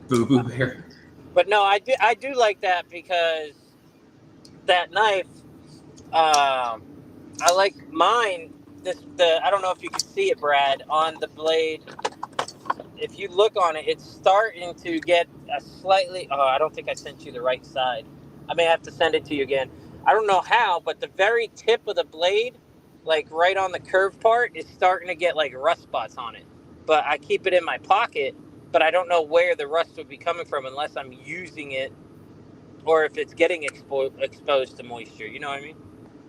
Boo Boo Bear. But no, I do like that because that knife, I like mine. I don't know if you can see it, Brad, on the blade. If you look on it, it's starting to get a slightly. Oh, I don't think I sent you the right side. I may have to send it to you again. I don't know how, but the very tip of the blade, like right on the curved part, is starting to get like rust spots on it. But I keep it in my pocket, but I don't know where the rust would be coming from unless I'm using it or if it's getting exposed to moisture. You know what I mean?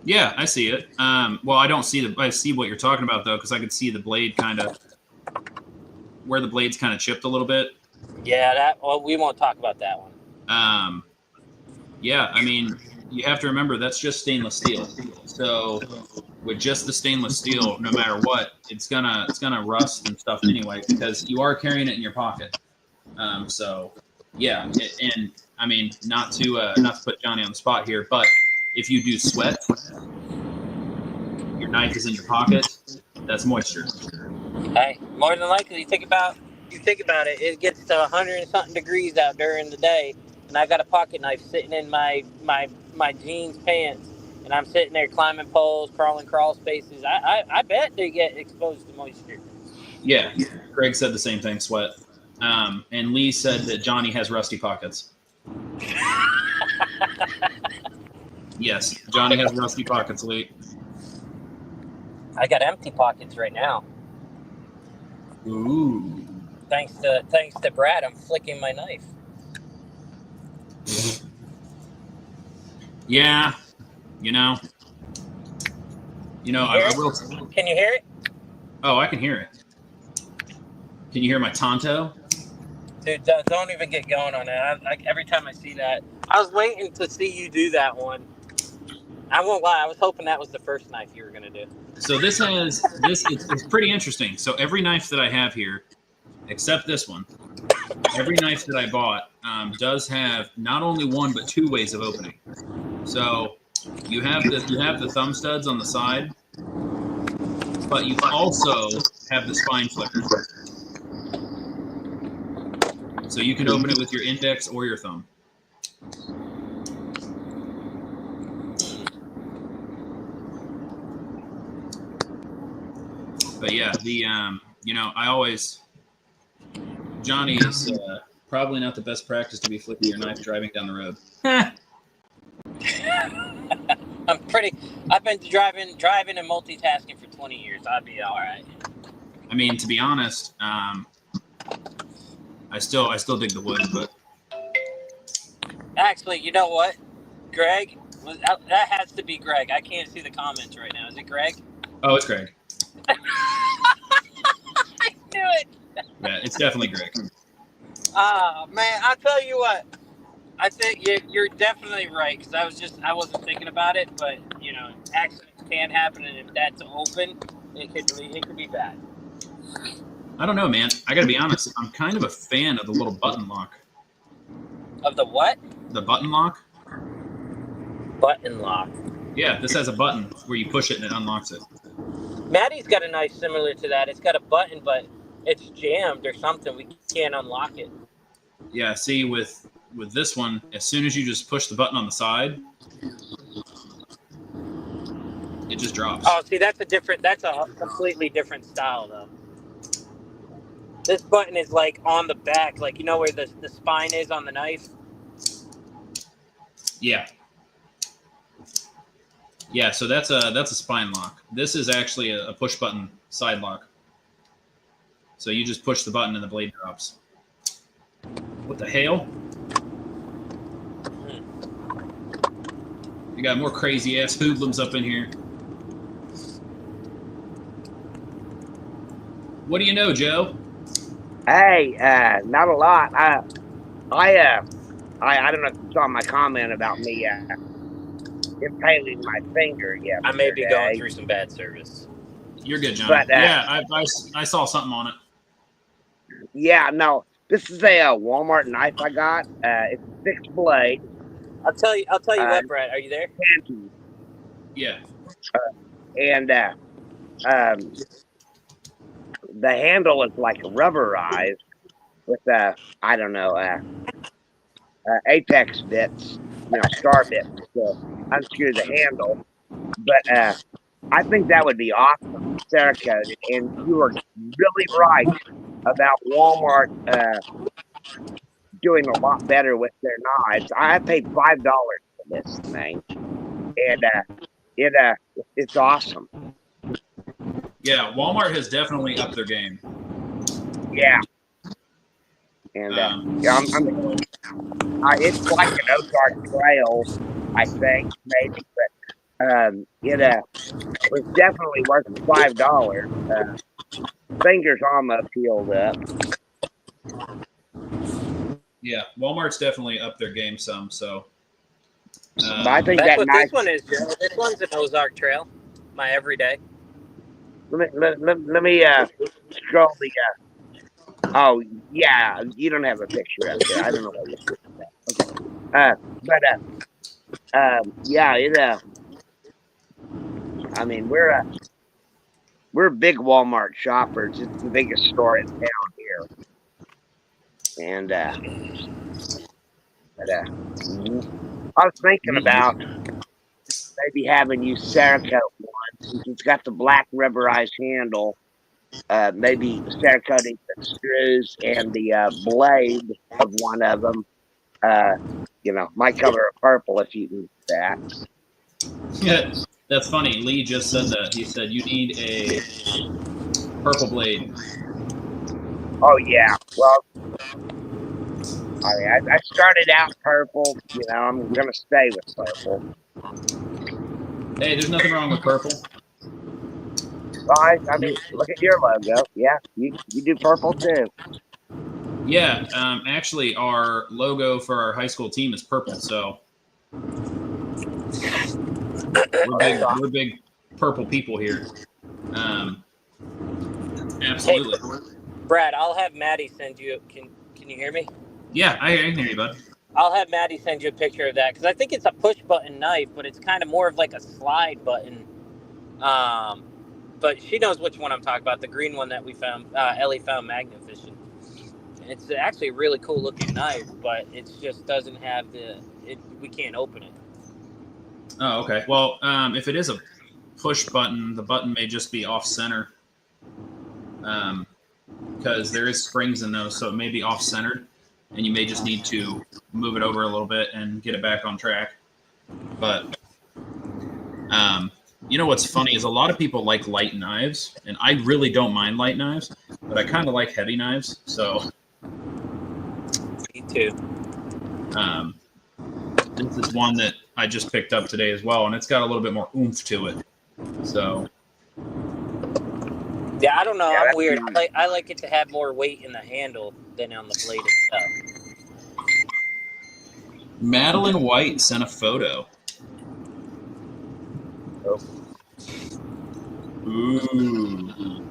Yeah, I see it. Well, I don't see I see what you're talking about though, because I could see the blade where the blade's kind of chipped a little bit. Yeah, we won't talk about that one. Yeah, I mean, you have to remember that's just stainless steel. So with just the stainless steel, no matter what, it's gonna rust and stuff anyway because you are carrying it in your pocket. So yeah, and I mean not to put Johnny on the spot here, but if you do sweat, your knife is in your pocket. That's moisture. Hey, more than likely, you think about it, it gets to 100 and something degrees out during the day, and I got a pocket knife sitting in my jeans pants, and I'm sitting there climbing poles, crawling crawl spaces. I bet they get exposed to moisture. Yeah, Greg said the same thing, Sweat. And Lee said that Johnny has rusty pockets. Yes, Johnny has rusty pockets, Lee. I got empty pockets right now. Ooh. Thanks to Brad, I'm flicking my knife. Yeah, you know, I will. Can you hear it? Oh, I can hear it. Can you hear my Tonto? Dude, don't even get going on that. Every time I see that, I was waiting to see you do that one. I won't lie, I was hoping that was the first knife you were gonna do. So it's pretty interesting. So every knife that I have here, except this one, every knife that I bought does have not only one but two ways of opening. So you have the thumb studs on the side, but you also have the spine flicker. So you can open it with your index or your thumb. But yeah, Johnny is probably not the best practice to be flicking your knife driving down the road. I've been driving and multitasking for 20 years. I'd be all right. I mean, to be honest, I still dig the wood, but Actually, you know what, Greg? That has to be Greg. I can't see the comments right now. Is it Greg? oh, it's Greg. I knew it. Yeah, it's definitely Greg. Man, I'll tell you what. I think you're definitely right because I wasn't thinking about it, but accidents can happen, and if that's open, it could be bad. I don't know, man. I got to be honest. I'm kind of a fan of the little button lock. Of the what? The button lock? Button lock. Yeah, this has a button where you push it and it unlocks it. Maddie's got a knife similar to that. It's got a button, but it's jammed or something. We can't unlock it. Yeah, see, with this one, as soon as you just push the button on the side, it just drops. Oh, see, that's a completely different style, though. This button is like on the back, like where the spine is on the knife. Yeah. Yeah, so that's a spine lock. This is actually a push button side lock. So you just push the button and the blade drops. What the hell? You got more crazy ass hoodlums up in here. What do you know, Joe? Hey, not a lot. I don't know if you saw my comment about me impaling my finger yesterday. I may be going through some bad service. You're good, John. But, yeah, I saw something on it. Yeah, no, this is a Walmart knife I got. It's a 6 blade. I'll tell you what, Brett. Are you there? Yeah. And the handle is like rubberized with apex bits, star bits to unscrew the handle. But I think that would be awesome, Cerakote. And you were really right about Walmart doing a lot better with their knives. I paid $5 for this thing, and it's awesome. Yeah, Walmart has definitely upped their game. Yeah. And it's like an Ozark Trail, I think, maybe, but it was definitely worth the $5. Fingers almost healed up. Yeah, Walmart's definitely upped their game some. So But I think that's that what knife. This one is. Joe. This one's an Ozark Trail. My everyday. Let me scroll the. Oh yeah, you don't have a picture up there. I don't know what you're doing that. Okay. Yeah. I mean, we're we're big Walmart shoppers. It's the biggest store in town here. And I was thinking about maybe having you Cerakote one, since it's got the black rubberized handle. Maybe Cerakoting the screws and the blade of one of them. My color of purple if you can do that. Yeah, that's funny. Lee just said that. He said you need a purple blade. Oh yeah. Well, I started out purple. I'm gonna stay with purple. Hey, there's nothing wrong with purple. Well, I mean, look at your logo. Yeah, you do purple too. Yeah, actually, our logo for our high school team is purple. So we're big purple people here. Absolutely. Hey, Brad, I'll have Maddie send you. Can you hear me? Yeah, I can hear you, bud. I'll have Maddie send you a picture of that because I think it's a push button knife, but it's kind of more of like a slide button. But she knows which one I'm talking about, the green one that we found, Ellie found magnum fishing. And it's actually a really cool looking knife, but it just doesn't have we can't open it. Oh, okay. Well, if it is a push button, the button may just be off center. Because there is springs in those, so it may be off centered, and you may just need to move it over a little bit and get it back on track. But what's funny is a lot of people like light knives, and I really don't mind light knives, but I kind of like heavy knives. So me too. This is one that I just picked up today as well, and it's got a little bit more oomph to it. So yeah, I don't know. I'm weird. I like it to have more weight in the handle than on the blade itself. Madeline White sent a photo. Oh. Ooh.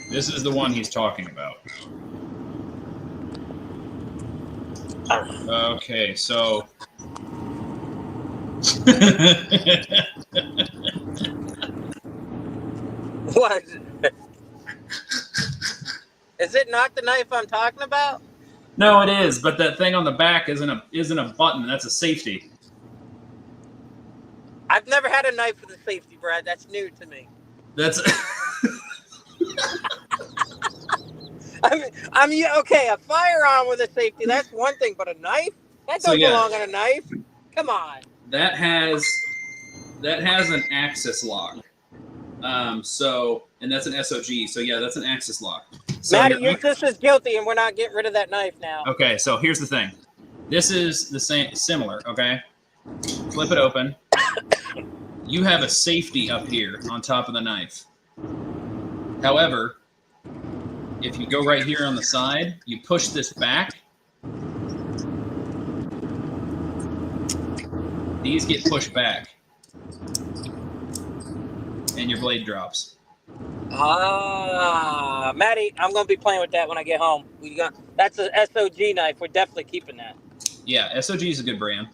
This is the one he's talking about. Okay, so What? Is it not the knife I'm talking about? No, it is, but that thing on the back isn't a button. That's a safety. I've never had a knife with a safety, Brad. That's new to me. That's. I'm okay. A firearm with a safety, that's one thing, but a knife? That don't belong on a knife. Come on. That has an axis lock. And that's an SOG. So yeah, that's an axis lock. So Maddie, your sister's guilty, and we're not getting rid of that knife now. Okay, so here's the thing. This is the same, similar. Okay, flip it open. You have a safety up here on top of the knife. However, if you go right here on the side, you push this back. These get pushed back, and your blade drops. Maddie, I'm gonna be playing with that when I get home. That's an SOG knife. We're definitely keeping that. Yeah, SOG is a good brand.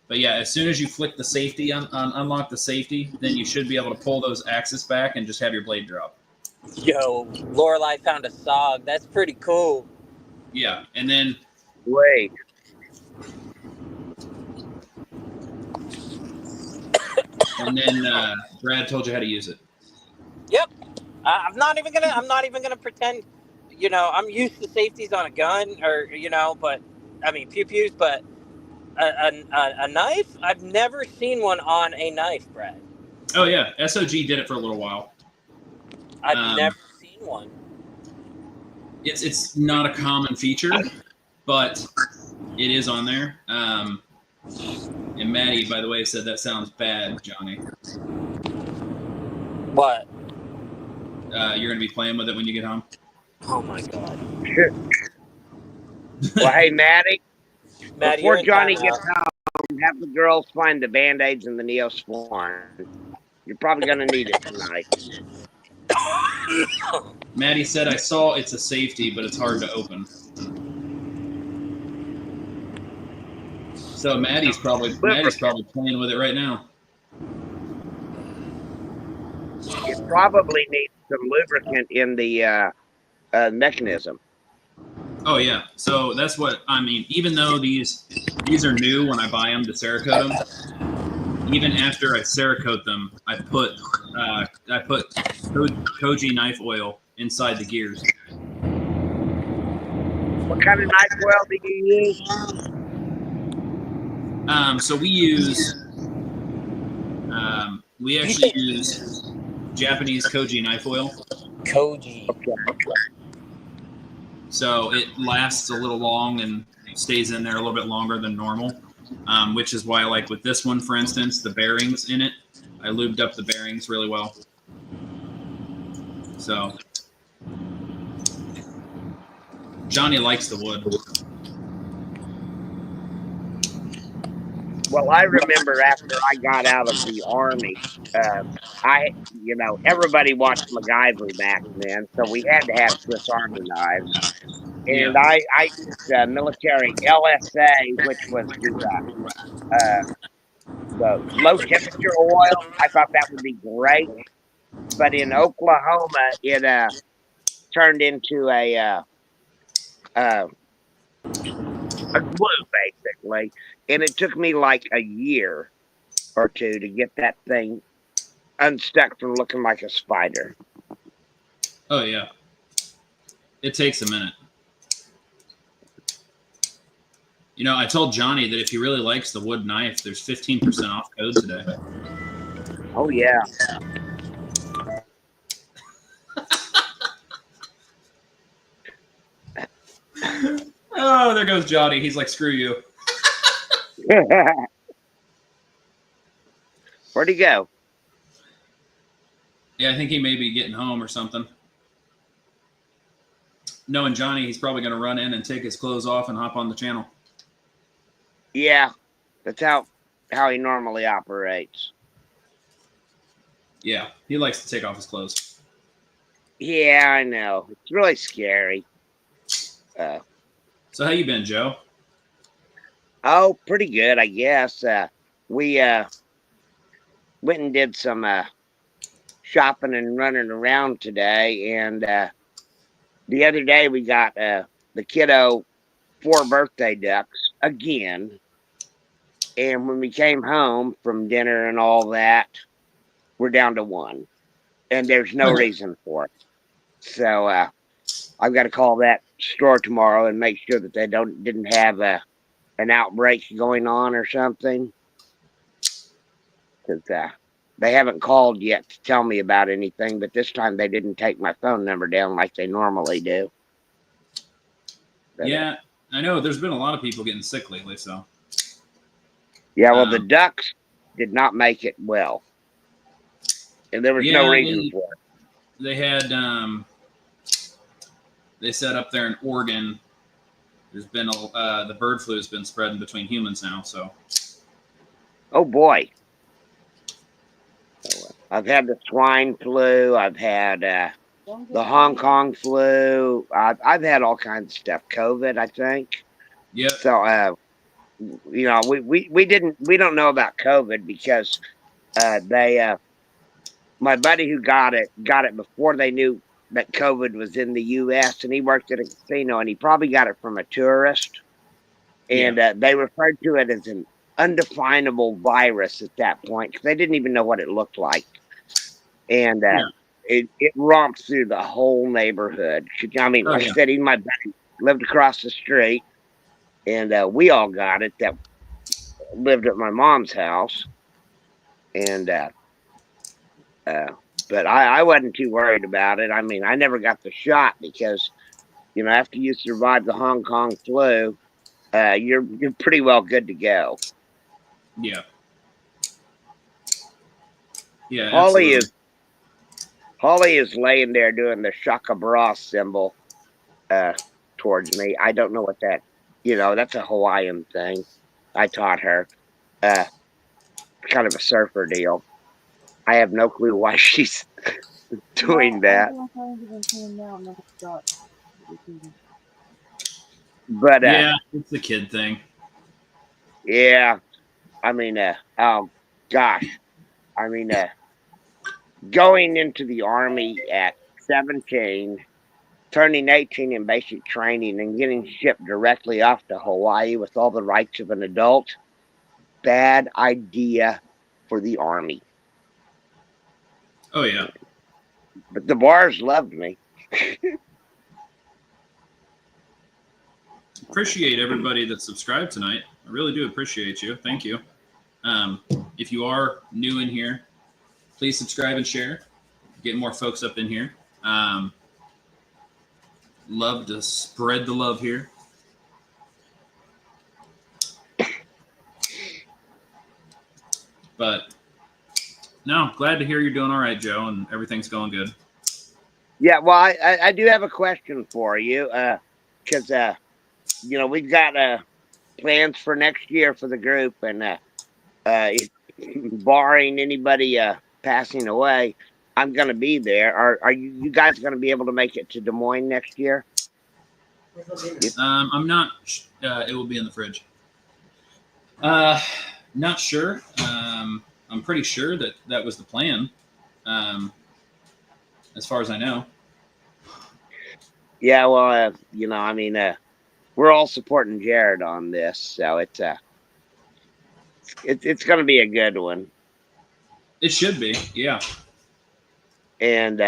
But yeah, as soon as you flick the safety, unlock the safety, then you should be able to pull those axes back and just have your blade drop. Yo, Lorelei found a SOG. That's pretty cool. Yeah, and then wait. And then Brad told you how to use it. Yep. I'm not even gonna pretend. I'm used to safeties on a gun, or but I mean pew-pews, but a knife. I've never seen one on a knife, Brad. Oh yeah, SOG did it for a little while. I've never seen one. It's not a common feature, but it is on there. And Maddie, by the way, said that sounds bad, Johnny. What? You're going to be playing with it when you get home? Oh, my God. Well, hey, Maddie, before Johnny gets home, have the girls find the Band-Aids and the Neosporin. You're probably going to need it tonight. Maddie said, I saw it's a safety, but it's hard to open. So Maddie's probably playing with it right now. it probably needs some lubricant in the mechanism. Oh yeah. So that's what I mean. Even though these are new when I buy them to Cerakote them, even after I Cerakote them, I put Koji knife oil inside the gears. What kind of knife oil do you use? So we actually use Japanese Koji knife oil. Koji. Okay. So it lasts a little long and stays in there a little bit longer than normal, which is why, like with this one, for instance, the bearings in it, I lubed up the bearings really well. So Johnny likes the wood. Well, I remember after I got out of the Army, everybody watched MacGyver back then, so we had to have Swiss Army knives. Yeah. And I used military LSA, which was the low temperature oil. I thought that would be great, but in Oklahoma, it turned into uh, a glue basically, and it took me like a year or two to get that thing unstuck from looking like a spider. Oh yeah. It takes a minute. You know, I told Johnny that if he really likes the wood knife, there's 15% off code today. Oh yeah. Oh, there goes Johnny. He's like, screw you. Where'd he go? Yeah, I think he may be getting home or something. Knowing Johnny, he's probably going to run in and take his clothes off and hop on the channel. Yeah, that's how he normally operates. Yeah, he likes to take off his clothes. Yeah, I know. It's really scary. So how you been, Joe? Oh, pretty good, I guess. We went and did some shopping and running around today, and the other day we got the kiddo 4 birthday ducks again. And when we came home from dinner and all that, we're down to 1, and there's no reason for it. So I've got to call that store tomorrow and make sure that they didn't have an outbreak going on or something, because they haven't called yet to tell me about anything. But this time they didn't take my phone number down like they normally do. But, yeah, I know. There's been a lot of people getting sick lately, so. Yeah, well, the ducks did not make it well, and there was no reason for it. They had, they said up there in Oregon, there's been the bird flu has been spreading between humans now. So. Oh boy, I've had the swine flu. I've had the Hong Kong flu. I've had all kinds of stuff. COVID, I think. Yep. So we don't know about COVID because my buddy who got it before they knew that COVID was in the U.S. and he worked at a casino and he probably got it from a tourist, and they referred to it as an undefinable virus at that point because they didn't even know what it looked like, and it romped through the whole neighborhood. I mean, like I said, even my buddy lived across the street, and we all got it that lived at my mom's house, and but I wasn't too worried about it. I mean, I never got the shot because, after you survive the Hong Kong flu, you're pretty well good to go. Yeah. Yeah. Holly is laying there doing the Shaka Bra symbol towards me. I don't know what that. That's a Hawaiian thing. I taught her. Kind of a surfer deal. I have no clue why she's doing that. But yeah, it's a kid thing. Yeah, I mean, oh gosh, I mean, going into the Army at 17, turning 18 in basic training, and getting shipped directly off to Hawaii with all the rights of an adult, bad idea for the Army. Oh, yeah. But the bars loved me. Appreciate everybody that subscribed tonight. I really do appreciate you. Thank you. If you are new in here, please subscribe and share. Get more folks up in here. Love to spread the love here. But no, glad to hear you're doing all right, Joe, and everything's going good. Yeah, well, I do have a question for you, because we've got plans for next year for the group, and barring anybody passing away, I'm going to be there. Are you guys going to be able to make it to Des Moines next year? I'm not. It will be in the fridge. Not sure. I'm pretty sure that was the plan. As far as I know. Yeah, well, we're all supporting Jared on this, so it's going to be a good one. It should be, yeah. And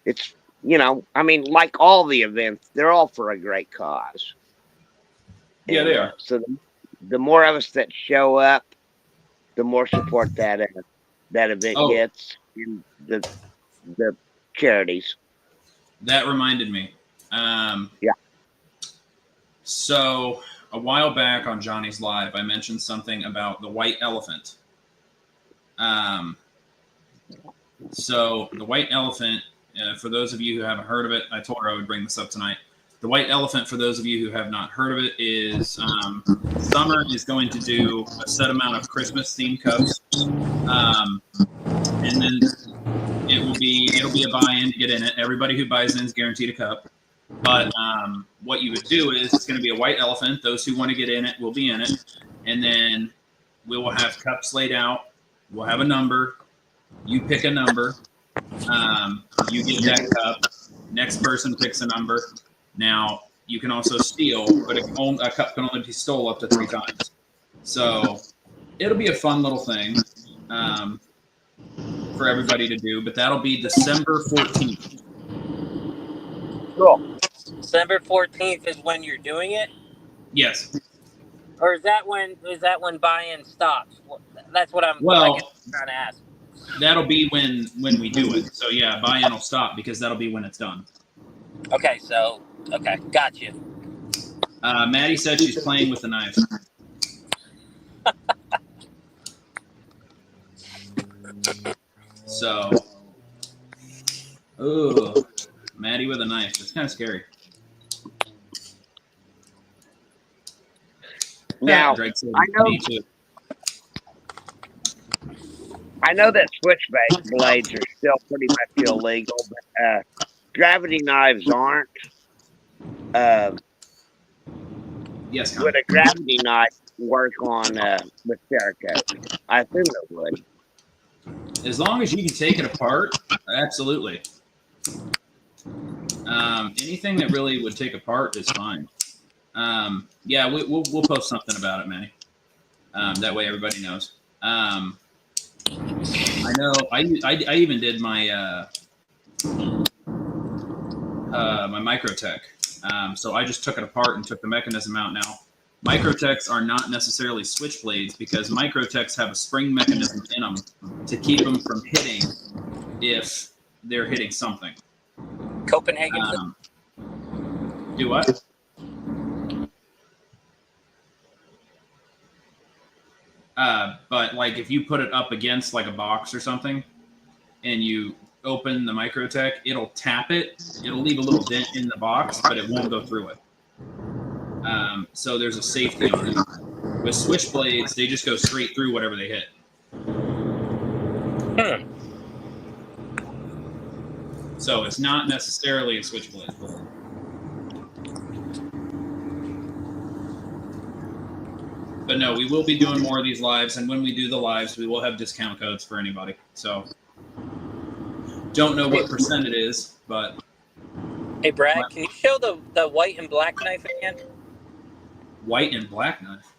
it's like all the events, they're all for a great cause. Yeah, and, they are. So the more of us that show up, the more support that event gets in the charities. That reminded me. Yeah. So a while back on Johnny's Live, I mentioned something about the white elephant. So the white elephant, for those of you who haven't heard of it, I told her I would bring this up tonight. The white elephant, for those of you who have not heard of it, is Summer is going to do a set amount of Christmas-themed cups, and then it'll be a buy-in to get in it. Everybody who buys in is guaranteed a cup. But what you would do is it's going to be a white elephant. Those who want to get in it will be in it, and then we will have cups laid out. We'll have a number. You pick a number. You get that cup. Next person picks a number. Now, you can also steal, but a cup can only be stole up to 3 times. So it'll be a fun little thing for everybody to do, but that'll be December 14th. Cool. December 14th is when you're doing it? Yes. Or is that when buy-in stops? That's what I'm trying to ask. That'll be when we do it. So yeah, buy-in will stop because that'll be when it's done. Okay, got you. Maddie said she's playing with the knife. So, ooh, Maddie with a knife. It's kind of scary. Now, I know that switchblade blades are still pretty much illegal, but gravity knives aren't. Yes, would a gravity knife work on with Cerakote? I assume it would. As long as you can take it apart, absolutely. Anything that really would take apart is fine. Yeah, we'll post something about it, Manny. That way everybody knows. I know. I even did my my Microtech. So I just took it apart and took the mechanism out. Now, Microtechs are not necessarily switchblades because Microtechs have a spring mechanism in them to keep them from hitting if they're hitting something. Copenhagen. Do what? But like if you put it up against like a box or something and you open the Microtech, it'll tap it. It'll leave a little dent in the box, but it won't go through it. So there's a safety on it. With switchblades, they just go straight through whatever they hit. So it's not necessarily a switchblade. But no, we will be doing more of these lives, and when we do the lives, we will have discount codes for anybody. So Don't know what percent it is, but Hey, Brad, can you show the white and black knife again? white and black knife.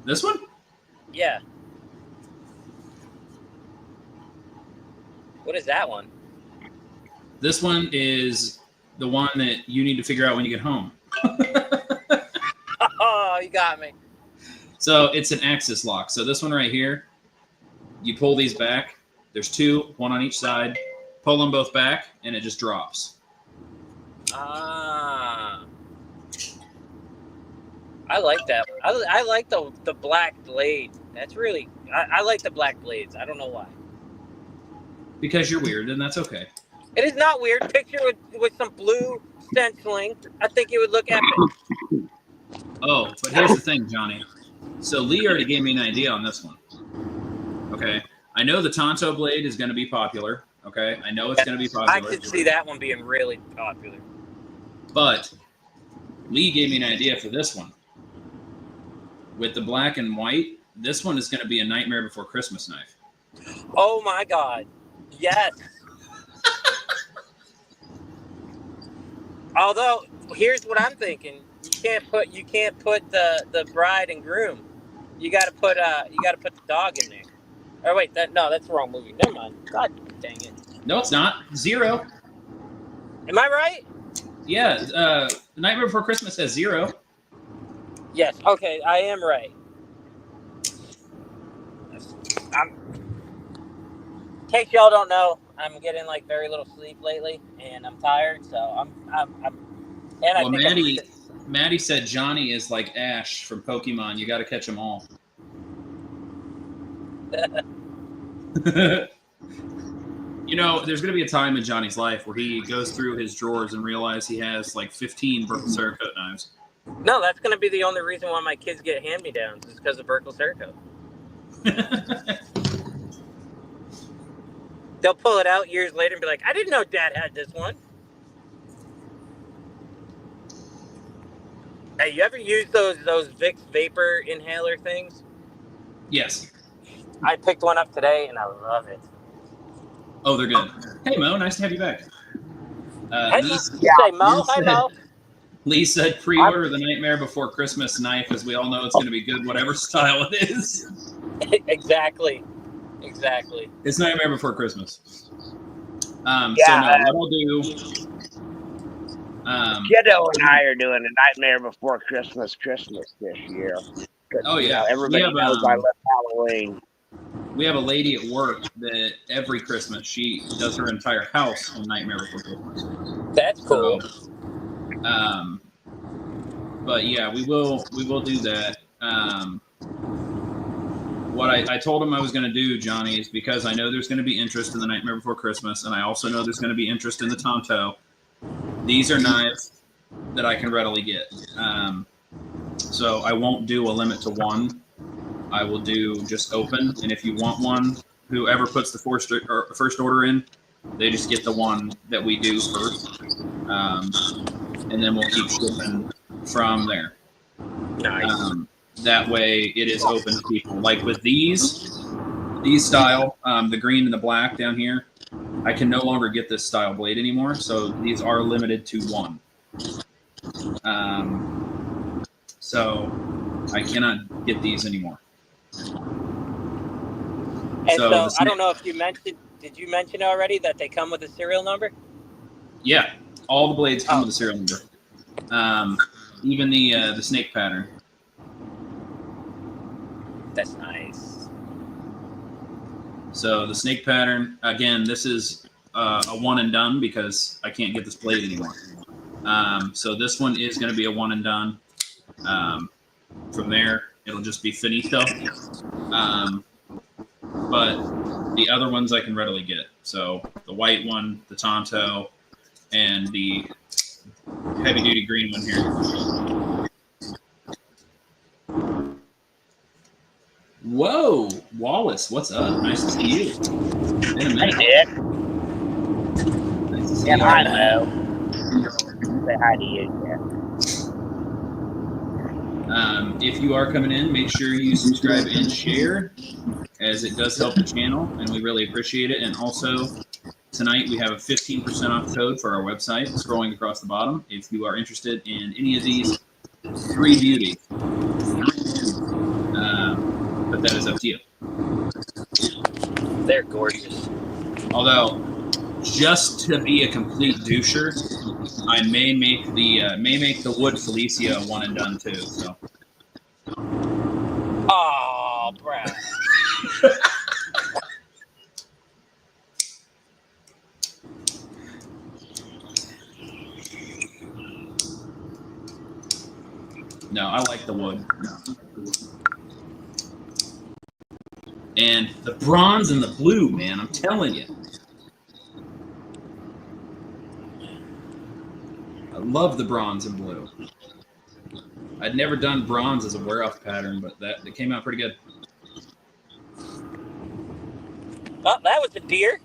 This one? Yeah. What is that one? This one is the one that you need to figure out when you get home. Oh, you got me. So it's an axis lock. So this one right here, you pull these back. There's two, one on each side. Pull them both back, and it just drops. Ah. I like that. I like the black blade. That's really... I like the black blades. I don't know why. Because you're weird, and that's okay. It is not weird. Picture with some blue stenciling. I think it would look epic. Oh, but here's the thing, Johnny. So Lee already gave me an idea on this one. Okay. I know the Tonto blade is going to be popular. Okay. I know it's going to be popular. I could see that one being really popular. But Lee gave me an idea for this one. With the black and white, this one is going to be a Nightmare Before Christmas knife. Oh my God. Yes. Although, here's what I'm thinking. You can't put the bride and groom. You gotta put the dog in there. Oh wait, that's the wrong movie. Never mind. God dang it. No, it's not. 0. Am I right? Yeah, Nightmare Before Christmas has 0. Yes. Okay, I am right. In case y'all don't know, I'm getting like very little sleep lately, and I'm tired. So I'm. And well, Maddie said Johnny is like Ash from Pokemon. You got to catch them all. You know, there's going to be a time in Johnny's life where he goes through his drawers and realizes he has like 15 Burkle Cerakote knives. No, that's going to be the only reason why my kids get hand-me-downs is because of Burkle Cerakote. They'll pull it out years later and be like, I didn't know Dad had this one. Hey, you ever use those Vicks vapor inhaler things? Yes. I picked one up today and I love it. Oh, they're good. Hey, Mo, nice to have you back. Say Mo? Hi, Mo. Lee said pre-order the Nightmare Before Christmas knife, as we all know it's going to be good, whatever style it is. Exactly. It's Nightmare Before Christmas. So no, what I'll do... Kiddo and I are doing a Nightmare Before Christmas this year. Oh, yeah. Everybody knows I love Halloween. We have a lady at work that every Christmas she does her entire house in Nightmare Before Christmas. That's cool. So, but yeah, we will do that. What I told him I was going to do, Johnny, is because I know there's going to be interest in the Nightmare Before Christmas, and I also know there's going to be interest in the Tonto. These are knives that I can readily get. So I won't do a limit to one. I will do just open, and if you want one, whoever puts the first order in, they just get the one that we do first, and then we'll keep shipping from there. Nice. That way, it is open to people. Like with these style, the green and the black down here, I can no longer get this style blade anymore, so these are limited to one. So I cannot get these anymore. And so I don't know if you mentioned. Did you mention already that they come with a serial number? Yeah, all the blades come with a serial number. Even the snake pattern. That's nice. So the snake pattern, again, this is a one and done because I can't get this blade anymore. So this one is going to be a one and done. From there, it'll just be finito. But the other ones I can readily get. So the white one, the Tonto, and the heavy-duty green one here. Whoa, Wallace, what's up? Nice to see you. In a minute. Hey, Dick. Nice to see Yeah, you. I know. Say hi to you, yeah. If you are coming in, make sure you subscribe and share, as it does help the channel, and we really appreciate it. And also, tonight we have a 15% off code for our website, scrolling across the bottom. If you are interested in any of these 3 beauties, but that is up to you. They're gorgeous. Although, just to be a complete doucher, I may make the wood Felicia one and done too. So. Oh, Brad. No, I like the wood. And the bronze and the blue, man, I'm telling you. I love the bronze and blue. I'd never done bronze as a wear-off pattern, but it came out pretty good. Oh, that was a deer.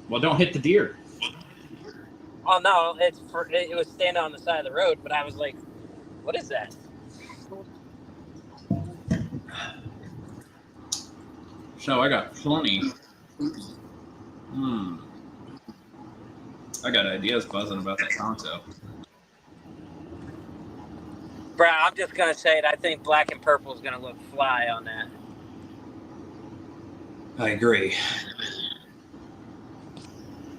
Well, don't hit the deer. Oh no, it was standing on the side of the road, but I was like, what is that? So I got plenty. I got ideas buzzing about that Tonto. Bro, I'm just gonna say it. I think black and purple is gonna look fly on that. I agree.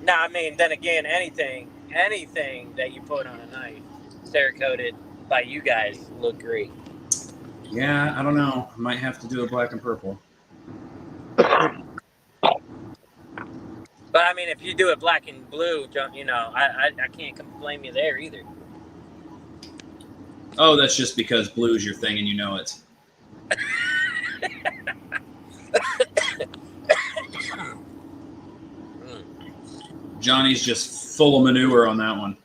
No, I mean, then again, anything that you put on a knife, Cerakoted by you guys, look great. Yeah, I don't know. I might have to do a black and purple. But I mean, if you do it black and blue, you know, I can't blame you there either. Oh, that's just because blue is your thing and you know it. Johnny's just full of manure on that one.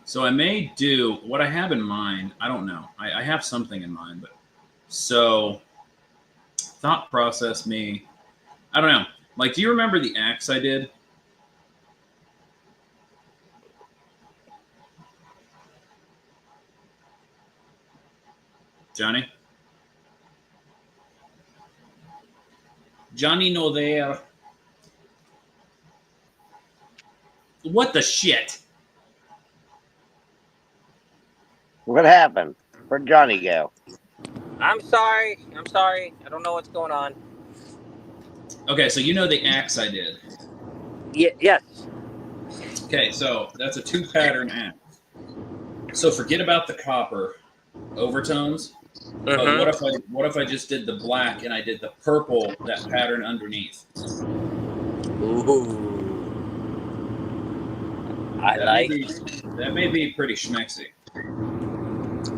So I may do what I have in mind. I don't know. I have something in mind, but so thought process me. I don't know. Like, do you remember the axe I did? Johnny? Johnny no there. What the shit? What happened? Where'd Johnny go? I'm sorry. I don't know what's going on. Okay, so you know the axe I did. Yes. Okay, so that's a 2-pattern axe. So forget about the copper overtones. But what if I just did the black and I did the purple, that pattern underneath? Ooh. That may be pretty schmexy.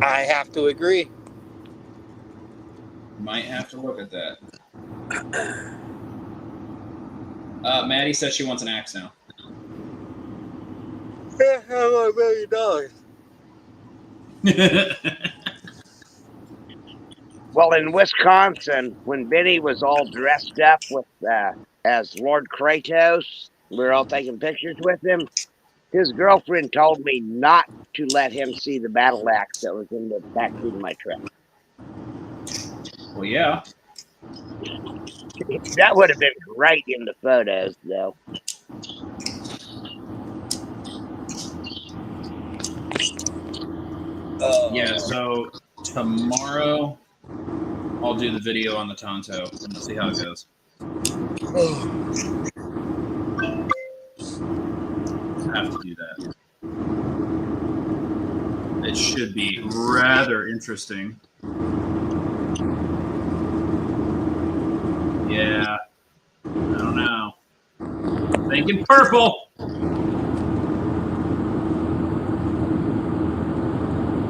I have to agree. Might have to look at that. Maddie says she wants an axe now. Yeah, I want $1 million. Well, in Wisconsin, when Benny was all dressed up with as Lord Kratos, we were all taking pictures with him. His girlfriend told me not to let him see the battle axe that was in the backseat of my truck. Well, yeah. That would have been great in the photos, though. Yeah, so tomorrow I'll do the video on the Tonto and see how it goes. I have to do that. It should be rather interesting. Yeah. I don't know. I'm thinking purple.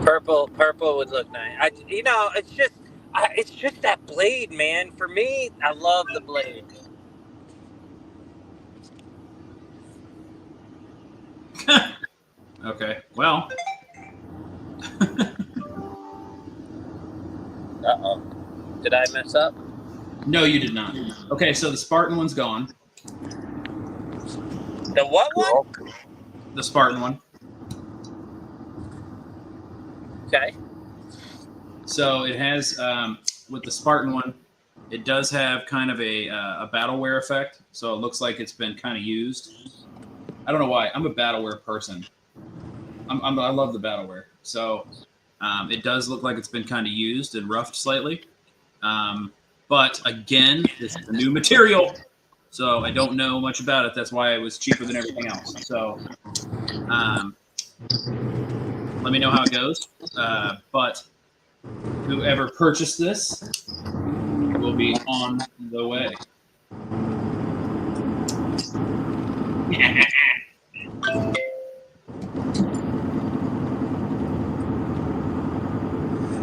Purple would look nice. It's just that blade, man. For me, I love the blade. Okay. Well. Uh-oh. Did I mess up? No, you did not. Okay, so the Spartan one's gone. The what one? The Spartan one. Okay. So it has, with the Spartan one, It does have kind of a battleware effect, so it looks like it's been kind of used. I don't know why. I'm a battleware person. I love the battleware. So it does look like it's been kind of used and roughed slightly. But again, this is a new material, so I don't know much about it. That's why it was cheaper than everything else. So let me know how it goes. But whoever purchased this will be on the way.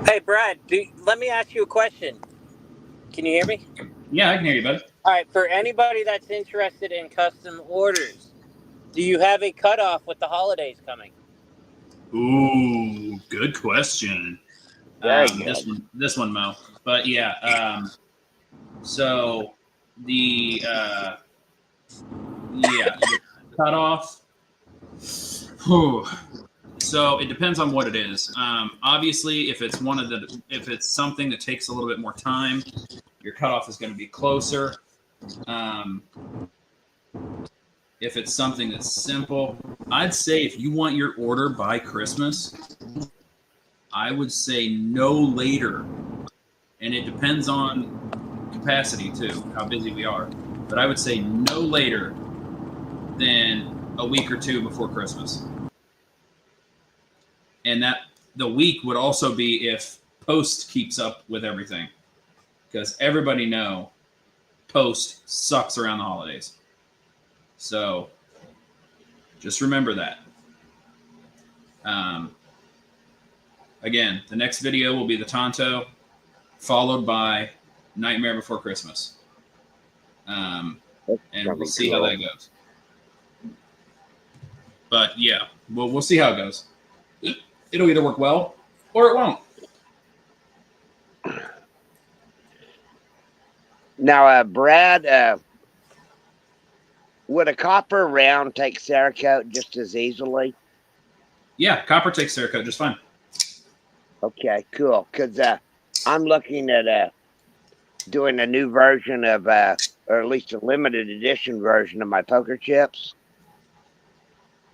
Hey, Brad, let me ask you a question. Can you hear me? Yeah, I can hear you, bud. All right, for anybody that's interested in custom orders, do you have a cutoff with the holidays coming? Ooh, good question. Very good. This one, Mo. But yeah, so the the cutoff. Whew. So it depends on what it is. Obviously, if it's something that takes a little bit more time, your cutoff is going to be closer. If it's something that's simple, I'd say if you want your order by Christmas, I would say no later. And it depends on capacity too, how busy we are. But I would say no later than a week or two before Christmas. And that the week would also be if Post keeps up with everything. Because everybody know Post sucks around the holidays. So just remember that. Again, the next video will be the Tonto, followed by Nightmare Before Christmas. And we'll see how that goes. But yeah, we'll see how it goes. It'll either work well or it won't. Now, Brad, would a copper round take Cerakote just as easily? Yeah, copper takes Cerakote just fine. Okay, cool. Because I'm looking at doing a new version of, or at least a limited edition version of my poker chips.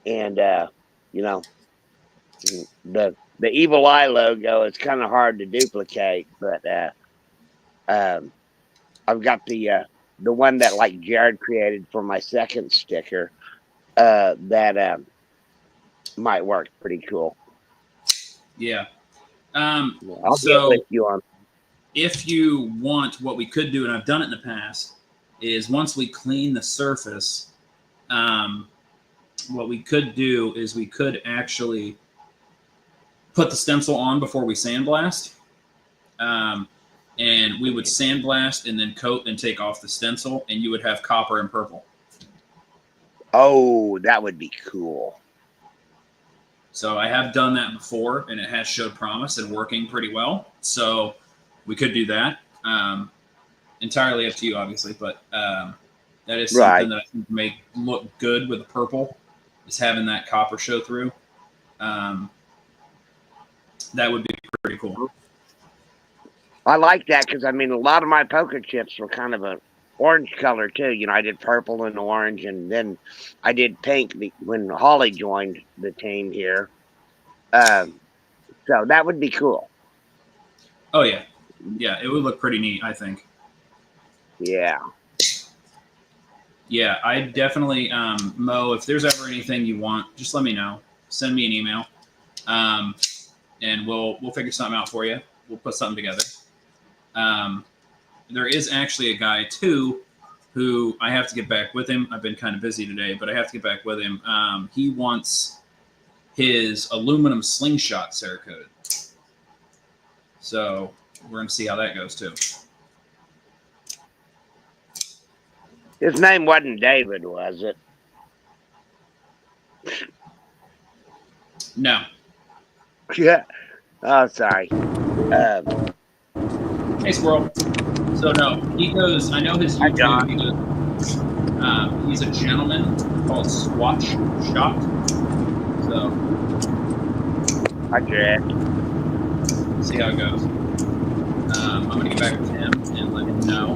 And, you know, the Evil Eye logo is kind of hard to duplicate, but I've got the one that like Jared created for my second sticker that might work pretty cool. Yeah. I'll so get with you on. If you want, what we could do, and I've done it in the past, is once we clean the surface, what we could do is we could actually put the stencil on before we sandblast. And we would sandblast and then coat and take off the stencil, and you would have copper and purple. Oh, that would be cool. So I have done that before, and it has showed promise and working pretty well. So we could do that. Entirely up to you, obviously, but that is something that I think make look good with the purple, is having that copper show through. That would be pretty cool. I like that because, I mean, a lot of my poker chips were kind of an orange color, too. You know, I did purple and orange, and then I did pink when Holly joined the team here. So that would be cool. Oh, yeah. Yeah, it would look pretty neat, I think. Yeah. Yeah, I definitely, Mo, if there's ever anything you want, just let me know. Send me an email, and we'll figure something out for you. We'll put something together. There is actually a guy, too, who I have to get back with him. I've been kind of busy today, but I have to get back with him. He wants his aluminum slingshot Cerakote. So we're going to see how that goes, too. His name wasn't David, was it? No. Yeah. Oh, sorry. Hey, Squirrel. So, no, he goes, I know his YouTube. He goes, he's a gentleman called Squatch Shot. So, Hi, Jack. see how it goes. I'm going to get back with him and let him know.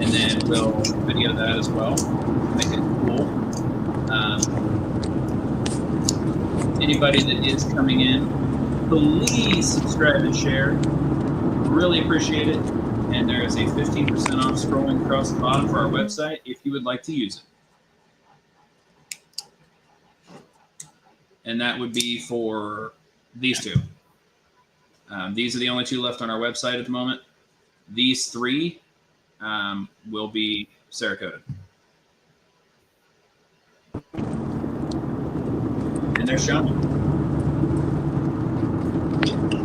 And then we'll video that as well. Make it cool. Anybody that is coming in, please subscribe and share. Really appreciate it. And there is a 15% off scrolling across the bottom for our website if you would like to use it. And that would be for these two. These are the only two left on our website at the moment. These three will be Cerakote. And there's Sean.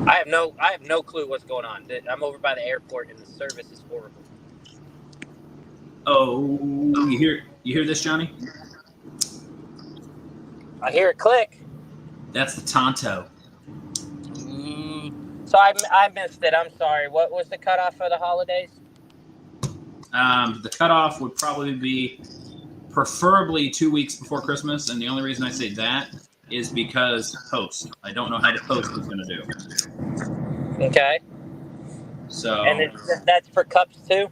I have no clue what's going on. I'm over by the airport and the service is horrible. Oh, you hear this, Johnny? I hear it click. That's the Tonto. So I missed it. I'm sorry. What was the cutoff for the holidays? The cutoff would probably be preferably 2 weeks before Christmas, and the only reason I say that is because post. I don't know how the post is going to do. Okay. So. And that's for cups too.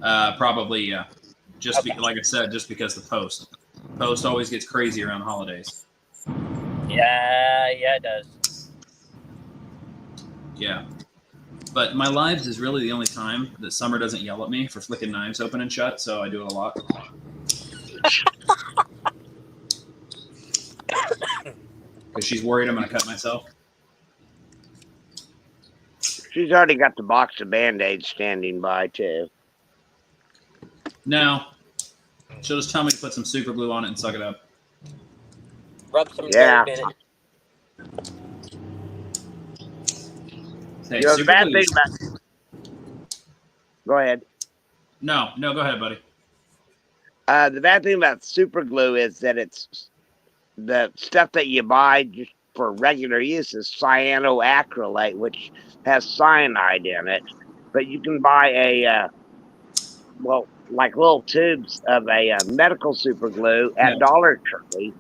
Probably, yeah. Just like I said, just because the post always gets crazy around holidays. Yeah, it does. Yeah. But my lives is really the only time that Summer doesn't yell at me for flicking knives open and shut, so I do it a lot. Because she's worried I'm going to cut myself. She's already got the box of Band-Aids standing by, too. No. She'll just tell me to put some super glue on it and suck it up. Rub some dirt in it. Hey, you know, the bad thing about... Go ahead. No, go ahead, buddy. The bad thing about super glue is that it's the stuff that you buy just for regular use is cyanoacrylate, which has cyanide in it. But you can buy like little tubes of a medical super glue at Dollar Tree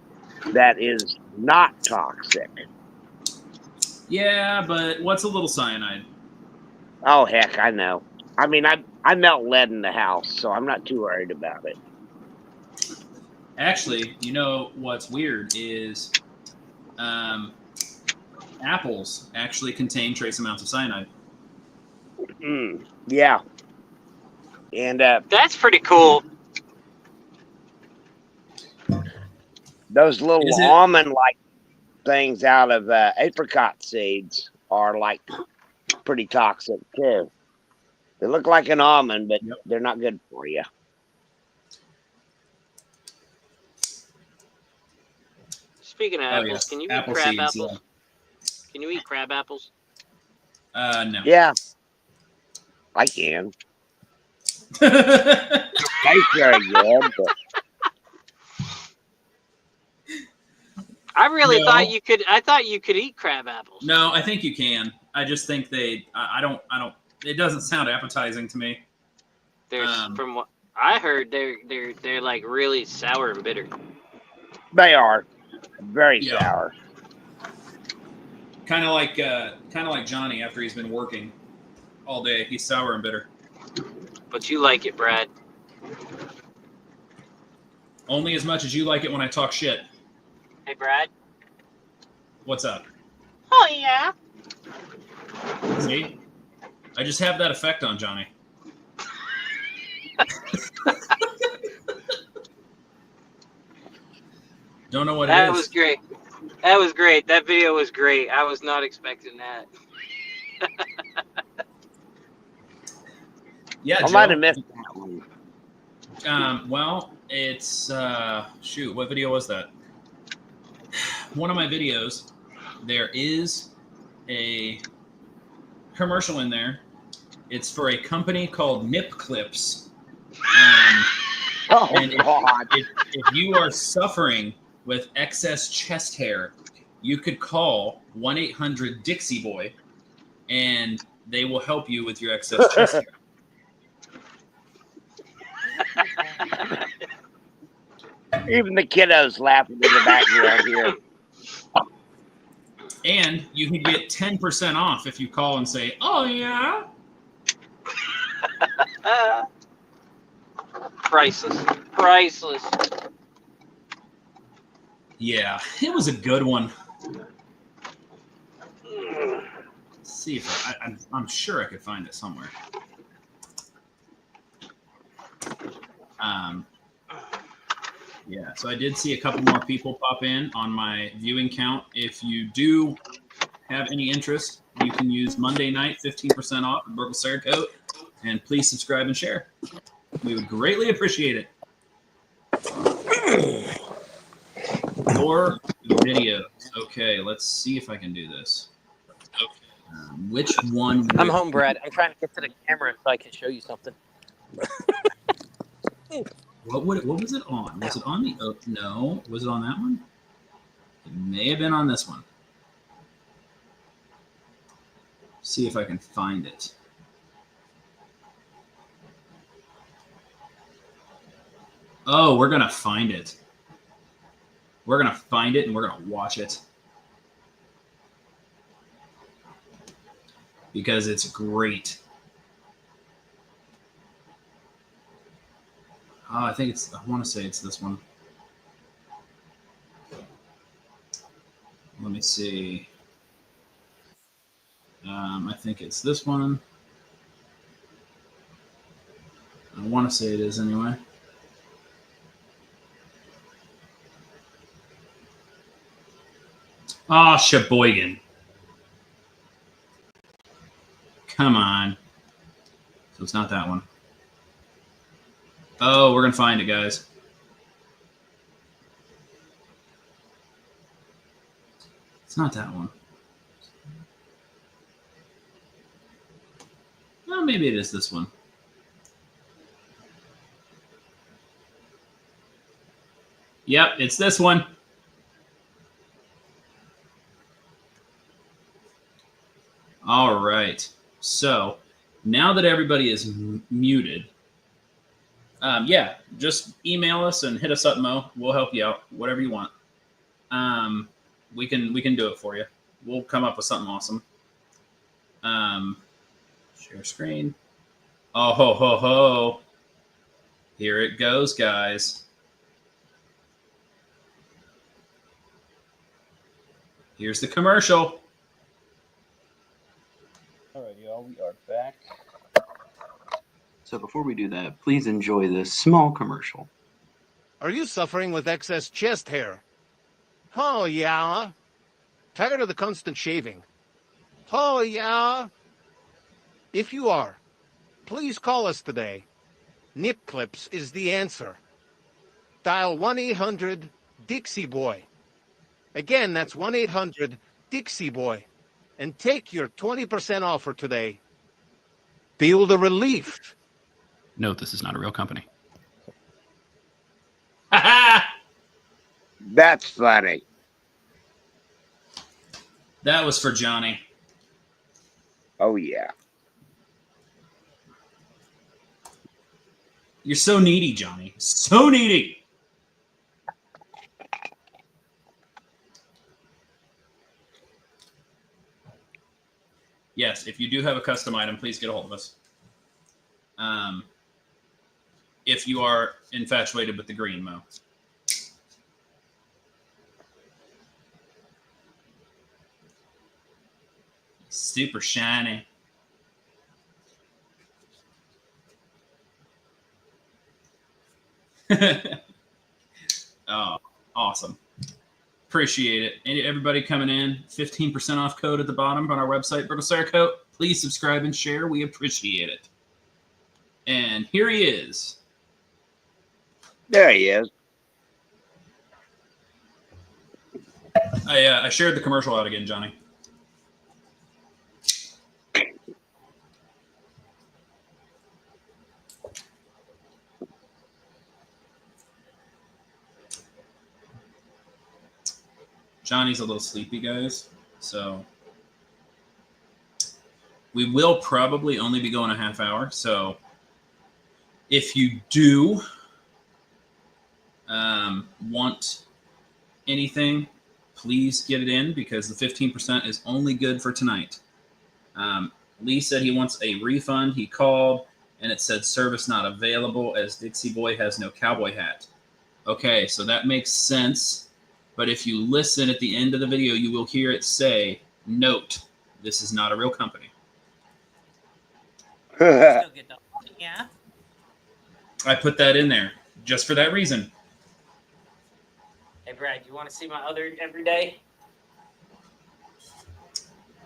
that is not toxic. Yeah, but what's a little cyanide? Oh, heck, I know. I mean, I melt lead in the house, so I'm not too worried about it. Actually, you know what's weird is apples actually contain trace amounts of cyanide. Yeah. And that's pretty cool. Those little almond-like things out of apricot seeds are like pretty toxic too. They look like an almond, but they're not good for you. Speaking of apples, can you eat crab apples? Yeah. Can you eat crab apples? No. Yeah, I can. Tastes very good. But... I really thought you could. I thought you could eat crab apples. No, I think you can. I just think I don't. It doesn't sound appetizing to me. From what I heard, they're like really sour and bitter. They are very sour. Kind of like Johnny after he's been working all day. He's sour and bitter. But you like it, Brad. Only as much as you like it when I talk shit. Hey, Brad. What's up? Oh, yeah. See? I just have that effect on Johnny. Don't know what it is. That was great. That was great. That video was great. I was not expecting that. Yeah, I might have missed that one. Well, it's shoot, what video was that? One of my videos, there is a commercial in there. It's for a company called Nip Clips. And if you are suffering with excess chest hair, you could call 1-800-DIXIE-BOY, and they will help you with your excess chest hair. Even the kiddos laughing in the background here. And you can get 10% off if you call and say, "Oh yeah." Priceless. Priceless. Yeah, it was a good one. Let's see if I'm sure I could find it somewhere. Yeah, so I did see a couple more people pop in on my viewing count. If you do have any interest, you can use Monday night 15% off at Burgle Cerakote, and please subscribe and share. We would greatly appreciate it. Your videos. Okay, let's see if I can do this. Which one? I'm home, Brad. I'm trying to get to the camera so I can show you something. What was it on? Was it on the? Oh, no. Was it on that one? It may have been on this one. See if I can find it. Oh, we're gonna find it. We're gonna find it and we're gonna watch it because it's great. Oh, I think it's. I want to say it's this one. Let me see. I think it's this one. I want to say it is anyway. Oh, Sheboygan. Come on. So it's not that one. Oh, we're going to find it, guys. It's not that one. Oh, maybe it is this one. Yep, it's this one. All right. So now that everybody is muted, yeah, just email us and hit us up, Mo. We'll help you out, whatever you want. We can do it for you. We'll come up with something awesome. Share screen. Oh ho ho ho! Here it goes, guys. Here's the commercial. All right, y'all, we are back. So before we do that, please enjoy this small commercial. Are you suffering with excess chest hair? Oh, yeah. Tired of the constant shaving? Oh, yeah. If you are, please call us today. Nip Clips is the answer. Dial 1-800-DIXIE-BOY. Again, that's 1-800-DIXIE-BOY. And take your 20% offer today. Feel the relief. Note, this is not a real company. That's funny. That was for Johnny. Oh, yeah. You're so needy, Johnny. So needy. Yes, if you do have a custom item, please get a hold of us. If you are infatuated with the green, Mo. Super shiny. Oh, awesome. Appreciate it. And everybody coming in, 15% off code at the bottom on our website, Burgle Cerakote. Please subscribe and share. We appreciate it. And here he is. There he is. I shared the commercial out again, Johnny. Johnny's a little sleepy, guys. So we will probably only be going a half hour. So if you do want anything, please get it in because the 15% is only good for tonight. Lee said he wants a refund. He called and it said service not available as Dixie Boy has no cowboy hat. Okay, so that makes sense. But if you listen at the end of the video, you will hear it say, note, this is not a real company. Still get the yeah. I put that in there just for that reason. Hey, Brad, you want to see my other everyday?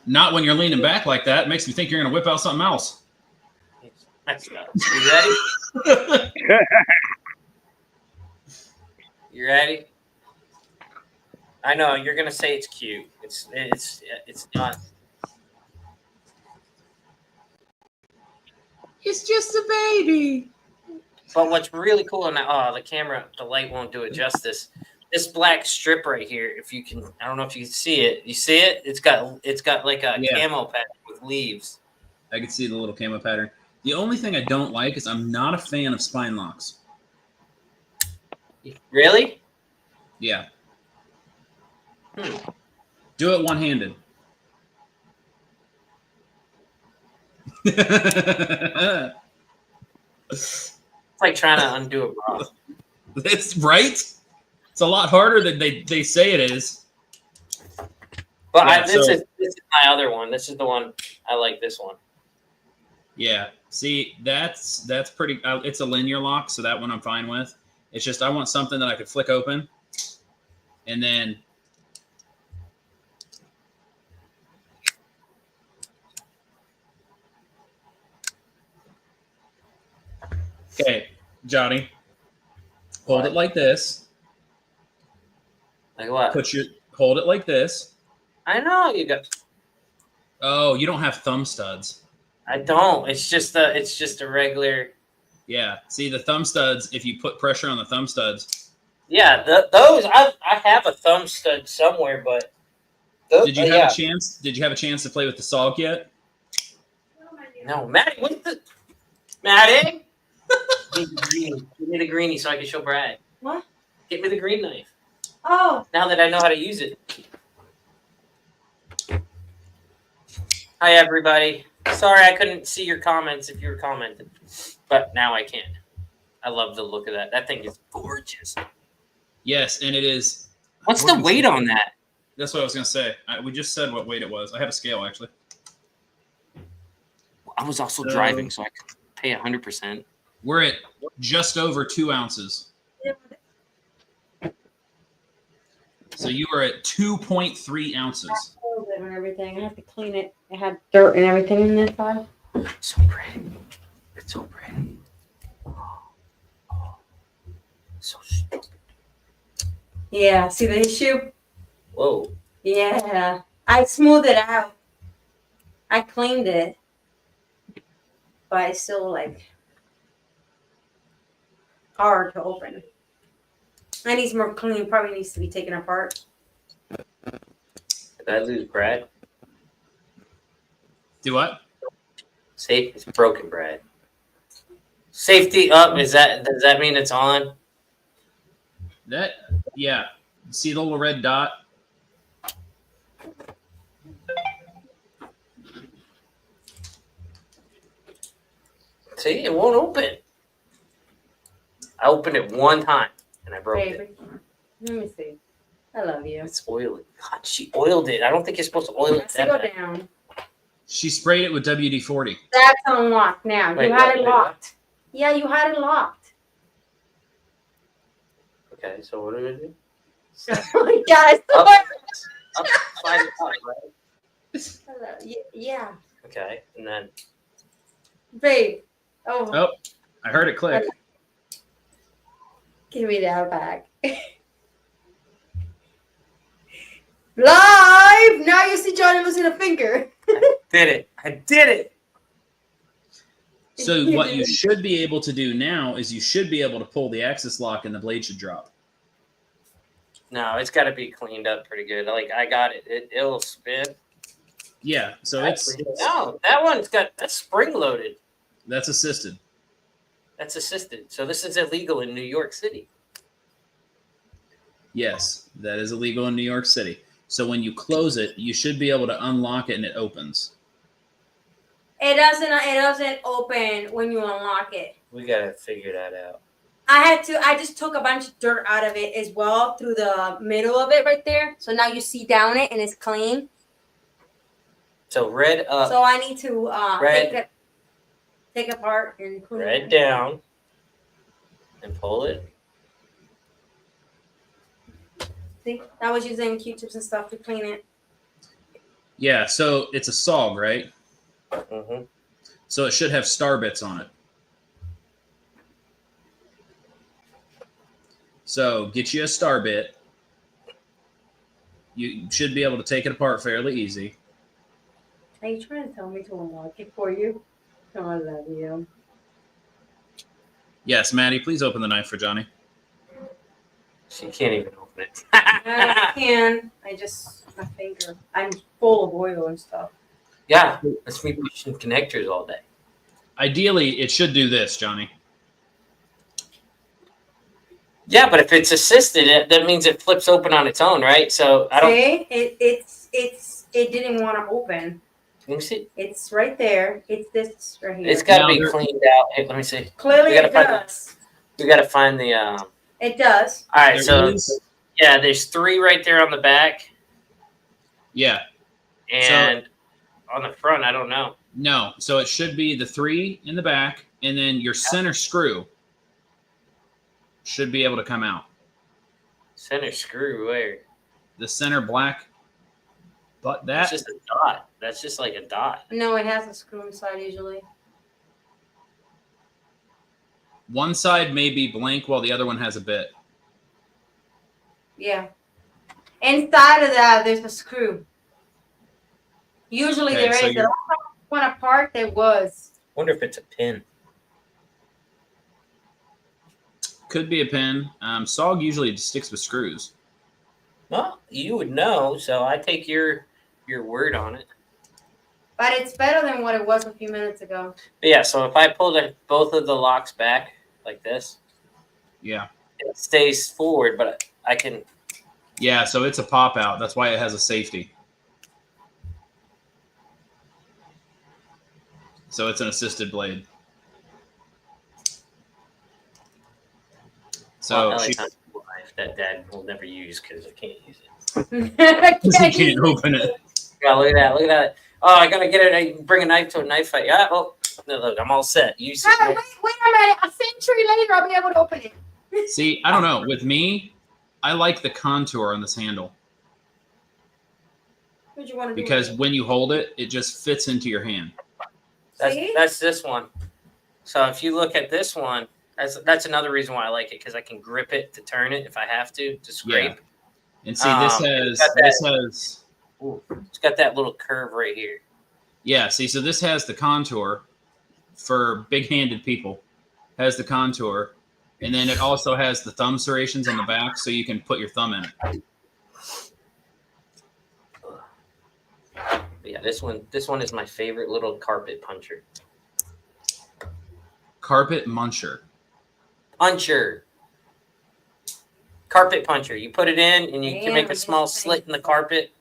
Not when you're leaning back like that. It makes me think you're going to whip out something else. That's not. You ready? You ready? I know you're gonna say it's cute. It's not. It's just a baby. But what's really cool, and the camera, the light won't do it justice. This black strip right here, if you can, I don't know if you can see it. You see it? It's got like a camo pattern with leaves. I can see the little camo pattern. The only thing I don't like is I'm not a fan of spine locks. Really? Yeah. Do it one-handed. It's like trying to undo a bra. It's right. It's a lot harder than they say it is. But Yeah, this is my other one. This is the one I like. This one. Yeah. See, that's pretty. It's a linear lock, so that one I'm fine with. It's just I want something that I could flick open, and then. Okay, Johnny, hold it like this. Like what? Hold it like this. I know you got. Oh, you don't have thumb studs. I don't. It's just a regular. Yeah. See the thumb studs. If you put pressure on the thumb studs. Yeah, those I have a thumb stud somewhere, but. Did you have a chance? Did you have a chance to play with the SOG yet? No, Maddie. What's the Maddie? Give me the greenie so I can show Brad. What? Get me the green knife. Oh. Now that I know how to use it. Hi, everybody. Sorry I couldn't see your comments if you were commenting, but now I can. I love the look of that. That thing is gorgeous. Yes, and it is. What's the weight on that? That's what I was going to say. We just said what weight it was. I have a scale, actually. I was also driving, so I could pay 100%. We're at just over 2 ounces. So you are at 2.3 ounces. And everything. I have to clean it. It had dirt and everything in this side. So pretty. It's so pretty. So stupid. Yeah. See the issue? Whoa. Yeah. I smoothed it out. I cleaned it. But it's still like hard to open. I need some more cleaning. Probably needs to be taken apart. Did I lose Brad? Do what? Safe. It's broken, Brad. Safety up. Does that mean it's on? Yeah. See the little red dot? See, it won't open. I opened it one time and I broke it. Let me see. I love you. It's oily. God, she oiled it. I don't think you're supposed to oil it. Let's go down. She sprayed it with WD-40. That's unlocked now. Wait, you had what? it locked. Yeah, you had it locked. Okay, so what do we do? Oh my God, Slide it up, right? Hello. Yeah. Okay, and then Babe. Oh, I heard it click. give me that back. Live! Now you see Johnny losing a finger. I did it. So what you should be able to do now is you should be able to pull the axis lock and the blade should drop. No, it's got to be cleaned up pretty good. Like I got it. It'll spin. Yeah, so No, that's spring loaded. That's assisted. That's assisted. So this is illegal in New York City. Yes, that is illegal in New York City. So when you close it, you should be able to unlock it and it opens. It doesn't open when you unlock it. We gotta figure that out. I just took a bunch of dirt out of it as well through the middle of it right there. So now you see down it and it's clean. So red up. So I need to red, take apart and clean red it. down and pull it. See, I was using Q-tips and stuff to clean it. Yeah, so it's a SOG, right? Mm-hmm. So it should have star bits on it. So get you a star bit. You should be able to take it apart fairly easy. Are you trying to tell me to unlock it for you? Oh, I love you. Yes, Maddie, please open the knife for Johnny. She can't even open it. I can. My finger. I'm full of oil and stuff. Yeah, that's me pushing connectors all day. Ideally, it should do this, Johnny. Yeah, but if it's assisted, that means it flips open on its own, right? So I don't. See, it didn't want to open. Let me see. It's right there. It's this right here. It's got to be cleaned out. Hey, let me see. Clearly it does. We got to find the. It does. All right, There so is. yeah, there's 3 right there on the back, Yeah. and on the front, I don't know. No. So it should be the 3 in the back, and then your center screw should be able to come out. Center screw where? The center black. But That's that just a dot. That's just like a dot. No, it has a screw inside usually. one side may be blank while the other one has a bit. Yeah. Inside of that, there's a screw. Usually Okay, there so is. The last time I went apart, there was. Wonder if it's a pin. Could be a pin. SOG usually sticks with screws. Well, you would know, so I take your word on it. But it's better than what it was a few minutes ago. But yeah, so if I pull both of the locks back like this, Yeah. it stays forward, but I can. Yeah, so it's a pop out. That's why it has a safety. So it's an assisted blade. So I she like knife that Dad will never use because I can't use it. you can't open it. Yeah, look at that! Look at that! Oh, I gotta get it. I bring a knife to a knife fight. Yeah. Oh, no, look, I'm all set. You see? Wait a minute. A century later, I'll be able to open it. See, I don't know. With me, I like the contour on this handle What you want to do? because when you hold it, it just fits into your hand. That's this one. So if you look at this one, that's another reason why I like it because I can grip it to turn it if I have to scrape. Yeah. And see, this has. Ooh, it's got that little curve right here. Yeah, see, so this has the contour for big-handed people. Has the contour, and then it also has the thumb serrations on the back, so you can put your thumb in it. But yeah, this one is my favorite little carpet puncher. Carpet muncher. Carpet puncher. You put it in, and you can make a Damn, small this slit in the thing. carpet.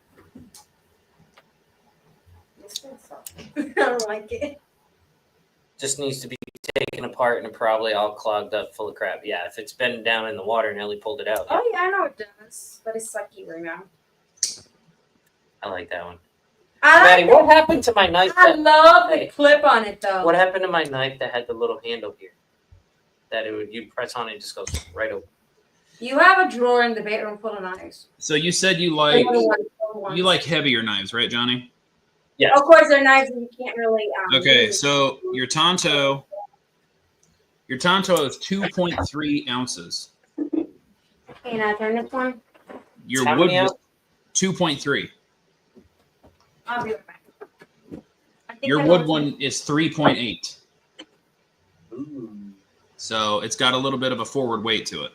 I don't like it. Just needs to be taken apart and probably all clogged up full of crap. Yeah, if it's been down in the water and Ellie pulled it out. Oh yeah, I know it does, but it's sucky right now. I like that one. I Maddie, what happened to my knife? love the Hey. clip on it though. What happened to my knife that had the little handle here? That you press on it, it just goes right open. You have a drawer in the bedroom full of knives. So you said you like heavier knives, right, Johnny? Yeah. Of course, they're knives and you can't really. Okay, so your Tonto is 2.3 ounces. Can I turn this one? Your How wood many was 2.3. I'll be right back. I think Your I wood want one is 3.8. Ooh. So it's got a little bit of a forward weight to it.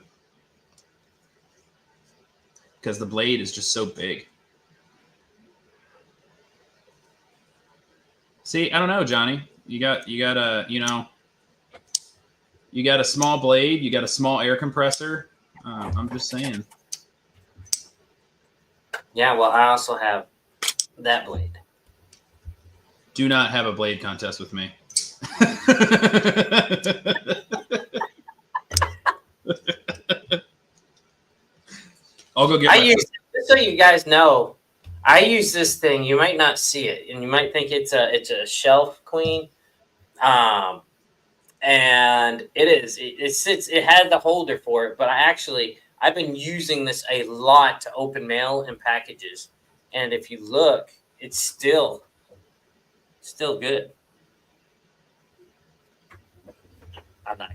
Because the blade is just so big. See, I don't know, Johnny. You got a small blade, you got a small air compressor. I'm just saying. Yeah, well, I also have that blade. Do not have a blade contest with me. I'll go get I my. use, just so you guys know, I use this thing. You might not see it, and you might think it's a shelf queen, and it is. It sits. It had the holder for it, but I've been using this a lot to open mail and packages, and if you look, it's still good. I'm not.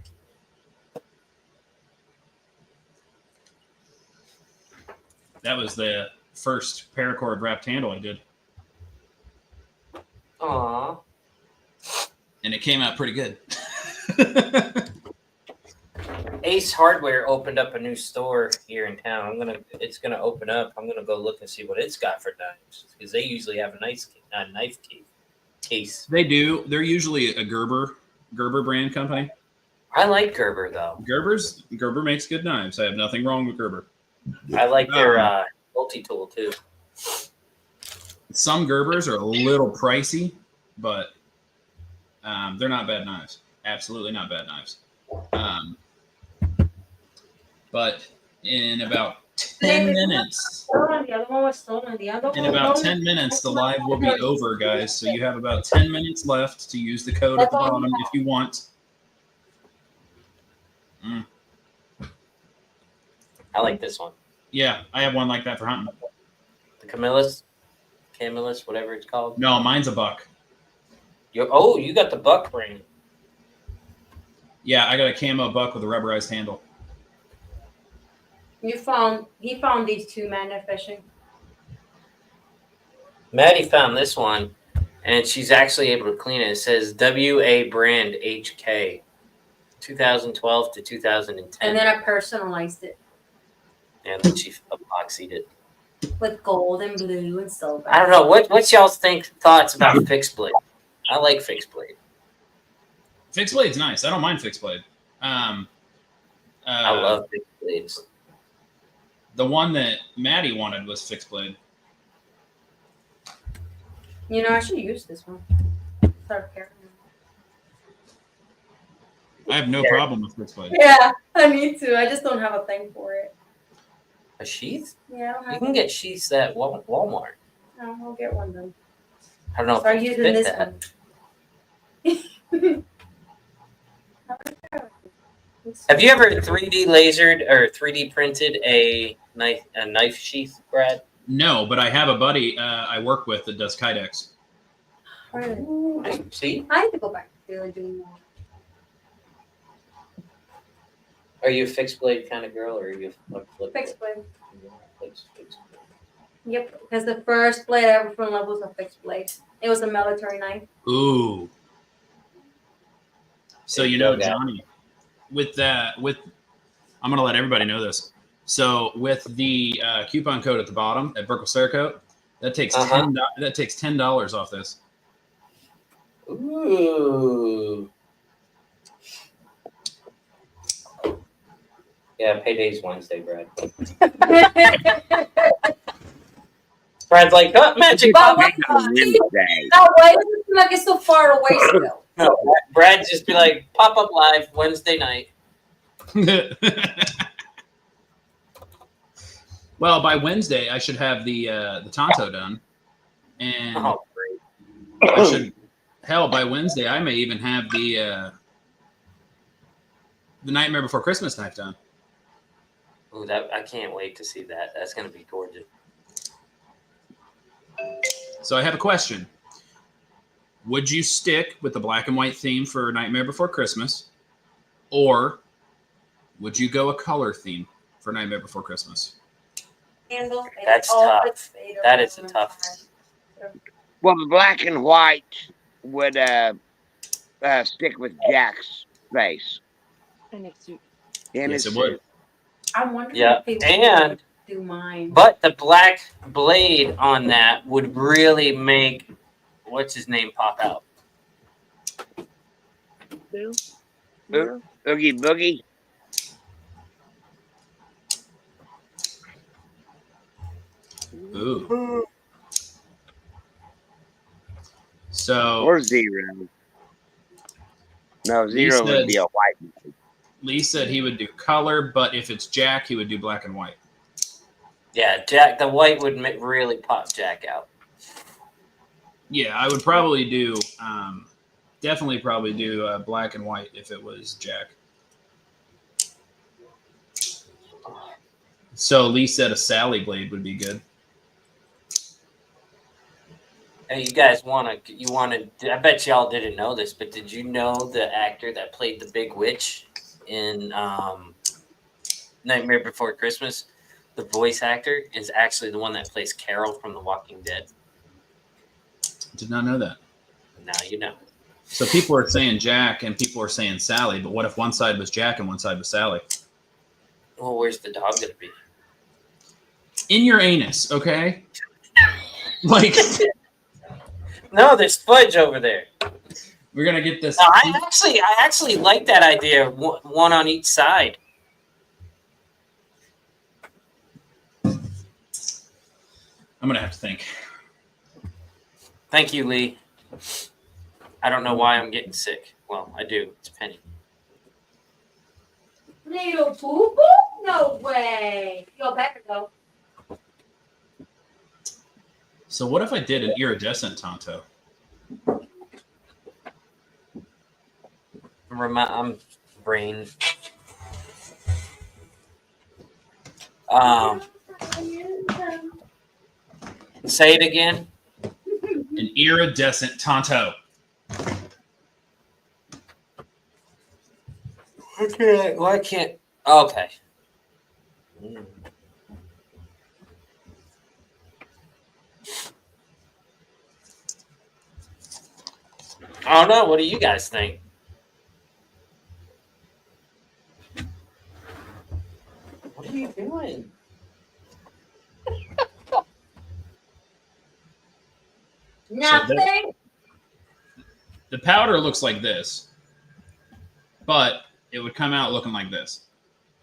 That was the first paracord wrapped handle I did, Aww. and it came out pretty good. Ace Hardware opened up a new store here in town. It's gonna open up. I'm gonna go look and see what it's got for knives because they usually have a nice knife case. They do. They're usually a Gerber brand company. I like Gerber though. Gerber makes good knives. I have nothing wrong with Gerber. I like their multi-tool too. Some Gerbers are a little pricey, but they're not bad knives. Absolutely not bad knives. But in about 10 minutes, in about 10 minutes, the live will be over, guys. So you have about 10 minutes left to use the code at the bottom if you want. I like this one. Yeah, I have one like that for hunting. The Camillus, whatever it's called. No, mine's a buck. You got the buck ring. Yeah, I got a camo buck with a rubberized handle. He found these two men are fishing. Maddie found this one, and she's actually able to clean it. It says WA brand HK, 2012 to 2010. And then I personalized it And then she epoxied it with gold and blue and silver. I don't know what's y'all's thoughts about fixed blade. I like fixed blade. Fixed blade's nice. I don't mind fixed blade. I love fixed blades. The one that Maddie wanted was fixed blade. You know, I should use this one. Start carrying it. I have no problem with fixed blade. Yeah, I need to. I just don't have a thing for it. A sheath? Yeah, I don't You have can get sheaths at Walmart. No, I'll get one then. I don't know Start if you using fit this that. one. Have you ever 3D lasered or 3D printed a knife sheath, Brad? No, but I have a buddy I work with that does Kydex. See? I have to go back to doing more. Are you a fixed blade kind of girl, or are you a flip Fixed blade. Fixed blade. Yep, because the first blade I ever fell in love was a fixed blade. It was a military knife. Ooh. So you know, Johnny, with I'm gonna let everybody know this. So with the coupon code at the bottom at Burkle Cerakote, that takes $10 off this. Ooh. Yeah, payday's Wednesday, Brad. Brad's like, oh, magic. But Wednesday. no, why does it seem like it's so far away still? No, Brad just be like, pop up live Wednesday night. Well, by Wednesday, I should have the Tonto done, and great. I should. Hell, by Wednesday, I may even have the Nightmare Before Christmas knife done. Ooh, that I can't wait to see that. That's gonna be gorgeous. So I have a question. Would you stick with the black and white theme for Nightmare Before Christmas, or would you go a color theme for Nightmare Before Christmas? That's tough. That is a tough. Well, the black and white would stick with Jack's face. Yes, it would. I'm wondering Yeah, if they and would do mine. but the black blade on that would really make what's his name pop out. Oogie Boogie. Ooh. So Or zero. No, Lee zero would said, be a white. Lee said he would do color, but if it's Jack, he would do black and white. Yeah, Jack. The white would really pop Jack out. Yeah, I would probably do, definitely probably do black and white if it was Jack. So Lee said a Sally blade would be good. Hey, you guys want to? I bet y'all didn't know this, but did you know the actor that played the Big Witch in Nightmare Before Christmas? The voice actor is actually the one that plays Carol from The Walking Dead. Did not know that. Now you know. So people are saying Jack and people are saying Sally, but what if one side was Jack and one side was Sally? Well, where's the dog gonna be? In your anus, okay? Like, No, there's fudge over there. we're gonna get this. No, I actually like that idea. One on each side. I'm gonna have to think. Thank you, Lee. I don't know why I'm getting sick. Well, I do. It's Penny. Little poo poo? No way. Yo, better go. So what if I did an iridescent Tonto? I'm brain. Say it again. An iridescent Tonto. Okay. Why can't? Okay. I don't know. What do you guys think? What are you doing? Nothing. The powder looks like this, but it would come out looking like this.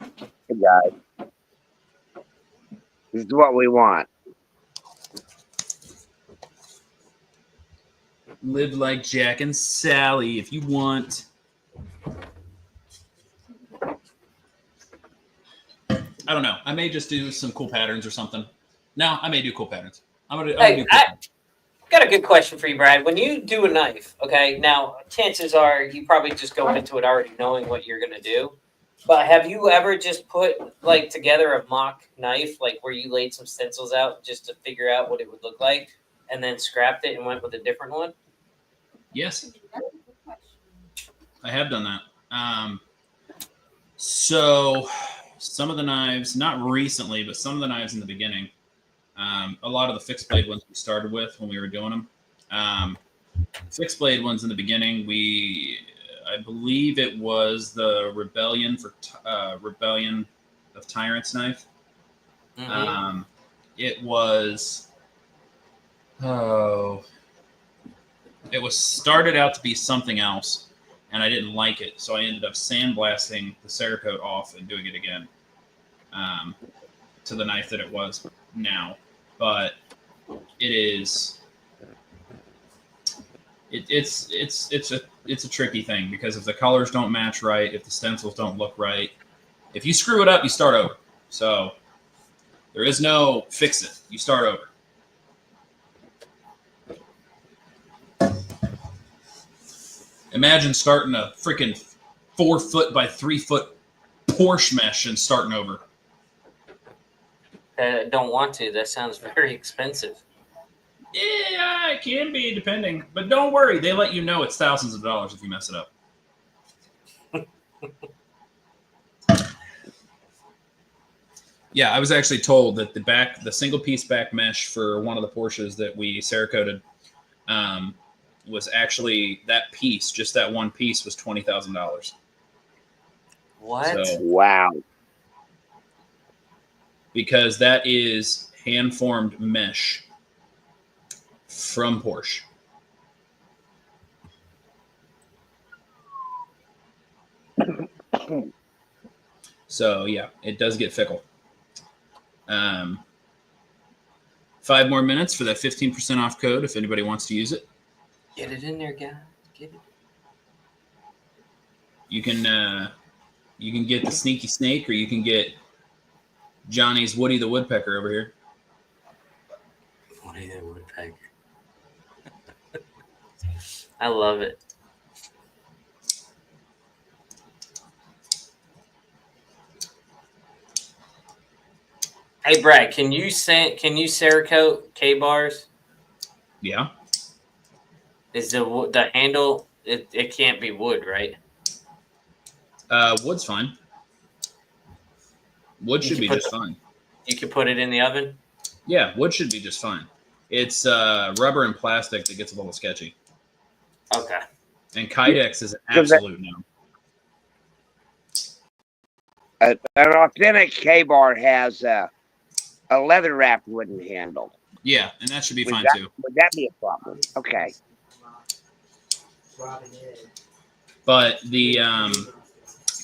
Hey guys, this is what we want. Live like Jack and Sally if you want. I don't know. I may just do some cool patterns or something. No, I may do cool patterns. I'm gonna do cool patterns. Got a good question for you, Brad. When you do a knife, okay, now chances are you probably just go into it already knowing what you're going to do. But have you ever just put like together a mock knife, like where you laid some stencils out just to figure out what it would look like and then scrapped it and went with a different one? Yes, I have done that. So some of the knives, not recently, but some of the knives in the beginning, a lot of the fixed blade ones we started with when we were doing them. Fixed blade ones in the beginning, I believe it was the Rebellion of Tyrant's knife. Mm-hmm. It was it was started out to be something else, and I didn't like it, so I ended up sandblasting the Cerakote off and doing it again to the knife that it was now. But it's a tricky thing because if the colors don't match right, if the stencils don't look right, if you screw it up, you start over. So there is no fix it. You start over. Imagine starting a freaking 4 foot by 3 foot Porsche mesh and starting over. I don't want to. That sounds very expensive. Yeah, it can be depending, but don't worry. They let you know it's thousands of dollars if you mess it up. Yeah, I was actually told that the single piece back mesh for one of the Porsches that we Cerakoted was actually that piece, just that one piece was $20,000. What? So, Wow. because that is hand-formed mesh from Porsche. So yeah, it does get fickle. 5 more minutes for that 15% off code if anybody wants to use it. Get it in there, guys. Get it. You can get the Sneaky Snake, or you can get Johnny's Woody the Woodpecker over here. Woody the Woodpecker. I love it. Hey Brad, can you Cerakote K-bars? Yeah. Is the handle? It can't be wood, right? Wood's fine. Wood should be just fine. You can put it in the oven? Yeah, wood should be just fine. It's rubber and plastic that gets a little sketchy. Okay. And Kydex is an absolute no. An authentic K-bar has a leather-wrapped wooden handle. Yeah, and that should be fine too. Would that be a problem? Okay. But the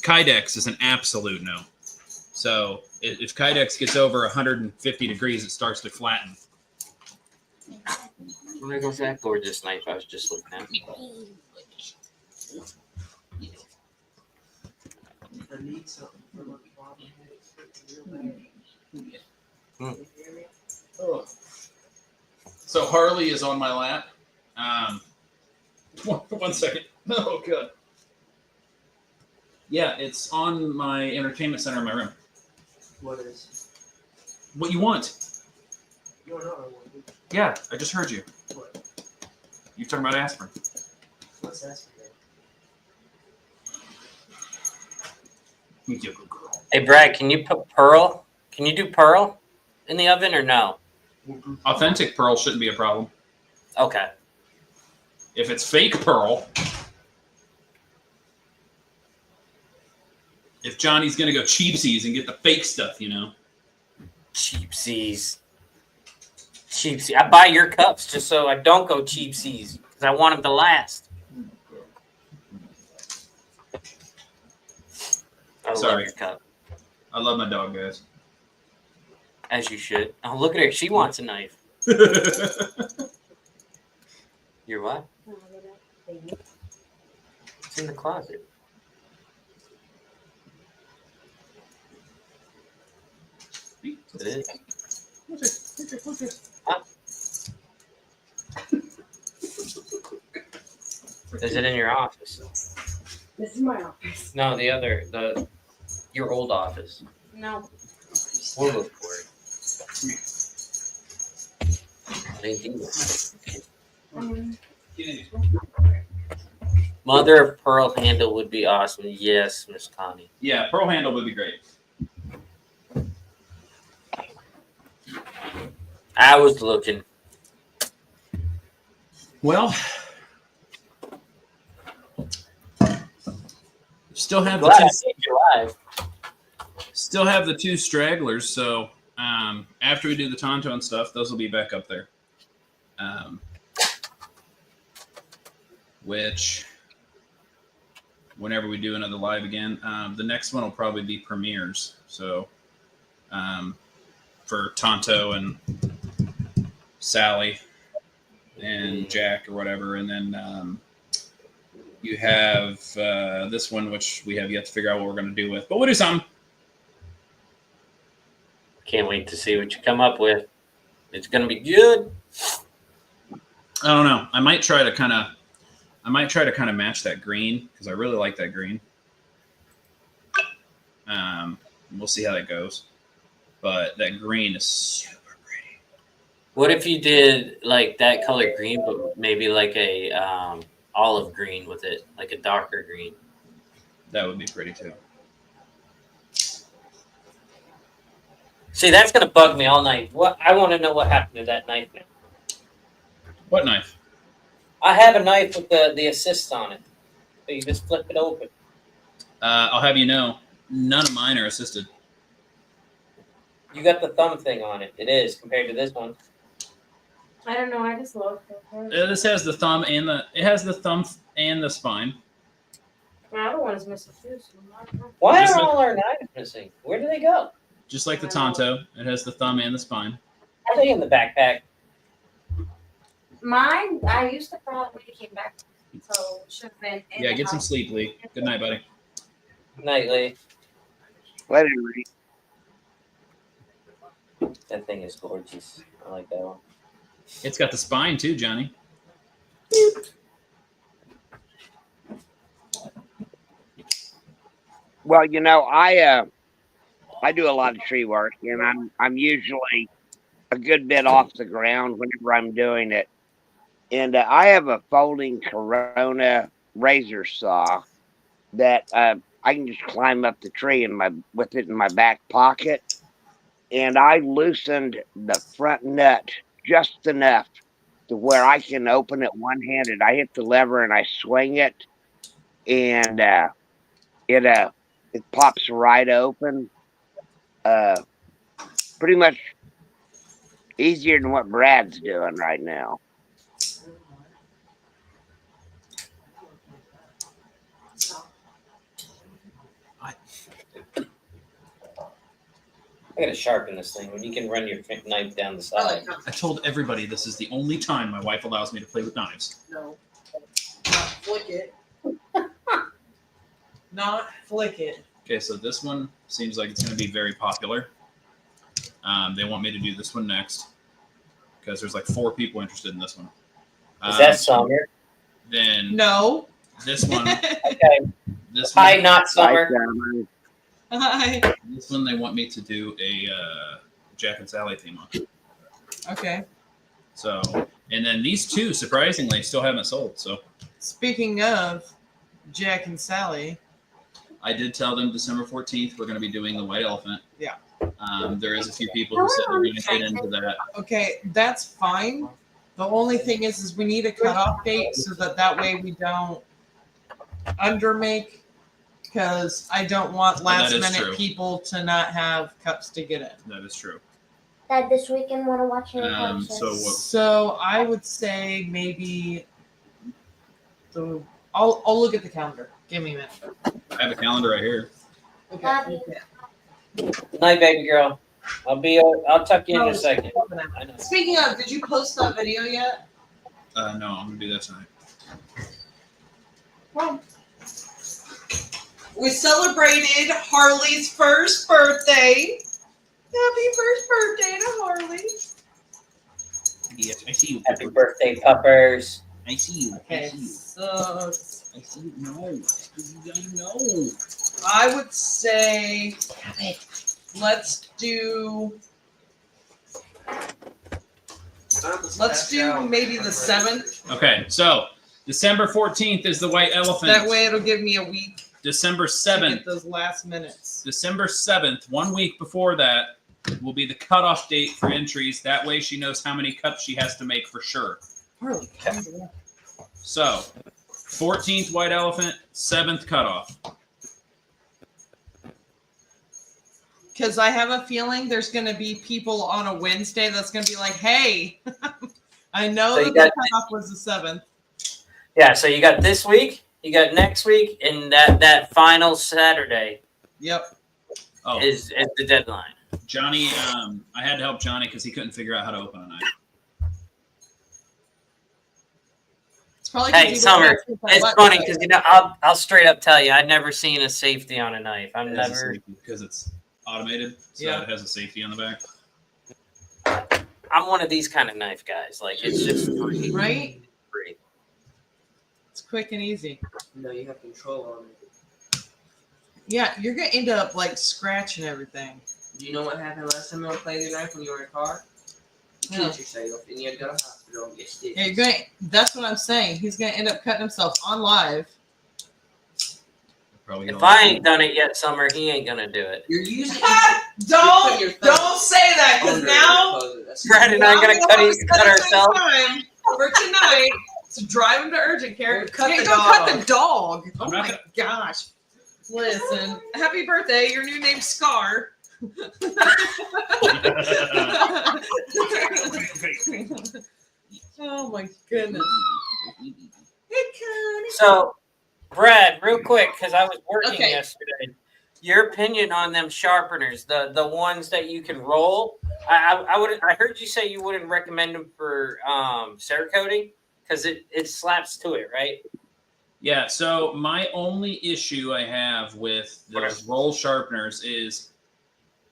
Kydex is an absolute no. So if Kydex gets over 150 degrees, it starts to flatten. There goes that gorgeous knife I was just looking at. So Harley is on my lap. One second. Oh, good. Yeah, it's on my entertainment center in my room. What is? What you want? You don't know what I want. Yeah, I just heard you. What? You're talking about aspirin. What's aspirin? You good girl. Hey Brad, can you put pearl? Can you do pearl in the oven or no? Authentic pearl shouldn't be a problem. Okay. If it's fake pearl, if Johnny's gonna go cheapsies and get the fake stuff, you know. Cheapsies. Cheapsies. I buy your cups just so I don't go cheapsies because I want them to last. I love Sorry. your cup. I love my dog, guys. As you should. Oh, look at her. She wants a knife. Your what? It's in the closet. It is. Huh? Is it in your office? This is my office. No, your old office. No. We'll look for it. Mother of pearl handle would be awesome. Yes, Miss Connie. Yeah, pearl handle would be great. I was looking. Well, still have Glad I saved your life. Still have the 2 stragglers, so after we do the Tonto and stuff, those will be back up there. Which, whenever we do another live again, the next one will probably be premieres. So for Tonto and Sally and Jack or whatever, and then you have this one, which we have yet to figure out what we're going to do with, but we'll do something. Can't wait to see what you come up with. It's going to be good. I don't know. I might try to kind of match that green because I really like that green. We'll see how that goes. But that green is super pretty. What if you did like that color green, but maybe like a olive green with it, like a darker green? That would be pretty too. See, that's going to bug me all night. I want to know what happened to that knife now. What knife? I have a knife with the assist on it. So you just flip it open. I'll have you know, none of mine are assisted. You got the thumb thing on it. It is compared to this one. I don't know. I just love it. This has the thumb and the spine. My other one is missing too. So Why Just are like- all our knives missing? Where do they go? Just like the Tonto, it has the thumb and the spine. Are they in the backpack? Mine, I used to throw it when he came back. So it should have been in Yeah, the get some house. sleep, Lee. Good night, buddy. Nightly. Let it read. That thing is gorgeous. I like that one. It's got the spine too, Johnny. Well, I do a lot of tree work, and I'm usually a good bit off the ground whenever I'm doing it. And I have a folding Corona razor saw that I can just climb up the tree with it in my back pocket. And I loosened the front nut just enough to where I can open it one-handed. I hit the lever and I swing it, and it pops right open. Pretty much easier than what Brad's doing right now. I gotta sharpen this thing when you can run your knife down the side. I told everybody this is the only time my wife allows me to play with knives. No. Not flick it. Not flick it. Okay, so this one seems like it's going to be very popular. They want me to do this one next because there's like 4 people interested in this one. Is that Summer? Then No. this one. Okay. This one. Hi, not Summer. Hi. This one they want me to do a Jack and Sally theme on. Okay. So, and then these 2 surprisingly still haven't sold. So Speaking of Jack and Sally, I did tell them December 14th we're going to be doing the white elephant. Yeah. There is a few people who said they're going to get into that. okay, that's fine. The only thing is we need a cutoff date so that way we don't undermake, because I don't want last minute true. people to not have cups to get in. That is true. Dad, this weekend want to watch Harry Potter? So what? So I would say maybe I'll look at the calendar. Give me a minute. I have a calendar right here. Love you. Good night, baby girl. I'll tuck you in a second. I know. Speaking of, did you post that video yet? No, I'm going to do that tonight. Well, we celebrated Harley's first birthday. Happy first birthday to Harley. Yes, I see you. Happy birthday, puppers. I see you. Okay, so I see you. No. You gotta know. I would say let's do maybe the 7th. Okay, so December 14th is the white elephant. That way it'll give me a week December to 7th. get those last minutes. December 7th, 1 week before that, will be the cutoff date for entries. That way she knows how many cups she has to make for sure. Harley, So, 14th white elephant, 7th cutoff. because I have a feeling there's going to be people on a Wednesday that's going to be like, hey, I know So that the cutoff was the 7th. Yeah, so you got this week, you got next week, and that final Saturday Yep. Oh, is the deadline. Johnny, I had to help Johnny because he couldn't figure out how to open a knife. It's probably Hey, Summer, it's funny because I'll straight up tell you, I've never seen a safety on a knife. I've never. Because it's automated, so Yeah. it has a safety on the back. I'm one of these kind of knife guys. Like it's just free. Right? Free. It's quick and easy. No, you have control on it. Yeah, you're going to end up like scratching everything. Do you know what happened last time you were playing your knife when you were in a car? You Yeah. killed yourself and you had to go to the hospital and get stitches. Yeah, you're going. That's what I'm saying. He's going to end up cutting himself on live. Probably If I ain't done it yet, Summer, he ain't gonna do it. You're using Don't Put your thumb say that because under now the that's- Brad and I now gonna we cut have it, to cut set ourselves. time for tonight to drive him to urgent care. Or cut Can't the go cut dog. the dog. Oh I'm not my gosh! Listen, happy birthday! Your new name's Scar. Oh my goodness! Hey, Connie. So, Brad, real quick, because I was working Okay. yesterday. your opinion on them sharpeners, the ones that you can roll. I heard you say you wouldn't recommend them for Cerakote because it slaps to it, right? Yeah. So my only issue I have with those roll sharpeners is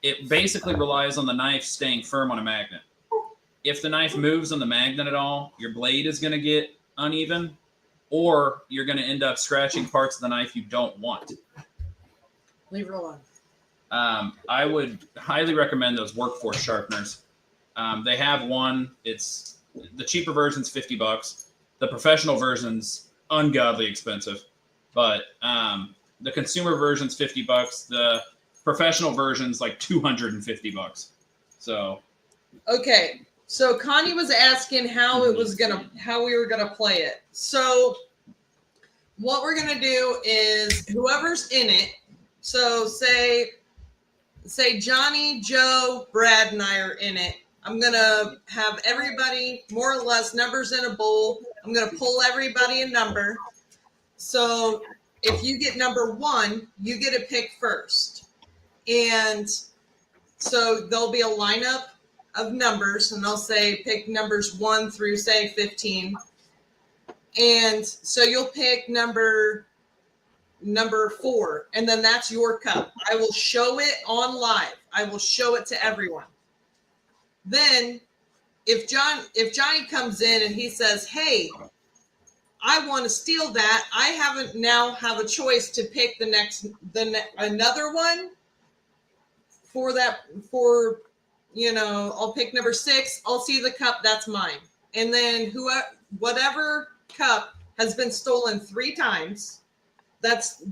it basically relies on the knife staying firm on a magnet. If the knife moves on the magnet at all, your blade is going to get uneven, or you're going to end up scratching parts of the knife you don't want. Leave her alone. I would highly recommend those workforce sharpeners. They have one. It's the cheaper version's $50. The professional version's ungodly expensive, but the consumer version's $50. The professional version's like $250. So, Okay, so Connie was asking how we were gonna play it. So, what we're gonna do is whoever's in it. So say Johnny, Joe, Brad, and I are in it. I'm gonna have everybody more or less numbers in a bowl. I'm gonna pull everybody a number. So if you get number 1, you get to pick first. And so there'll be a lineup of numbers, and they'll say pick numbers 1 through say 15. And so you'll pick number 4, and then that's your cup. I will show it on live. I will show it to everyone. Then if Johnny comes in and he says, "Hey, I want to steal that," I have a choice to pick another one for that. I'll pick number 6. I'll see the cup. That's mine. And then whatever cup has been stolen 3 times, that's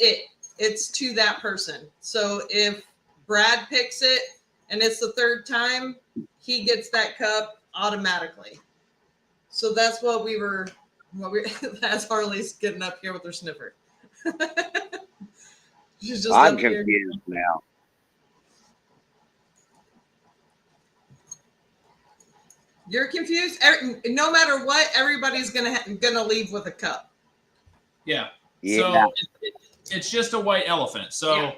it. It's to that person. So if Brad picks it and it's the 3rd time, he gets that cup automatically. So that's that's Harley's getting up here with her sniffer. She's just I'm up here. confused now. You're confused? No matter what, everybody's gonna leave with a cup. yeah. Yeah. So it's just a white elephant. So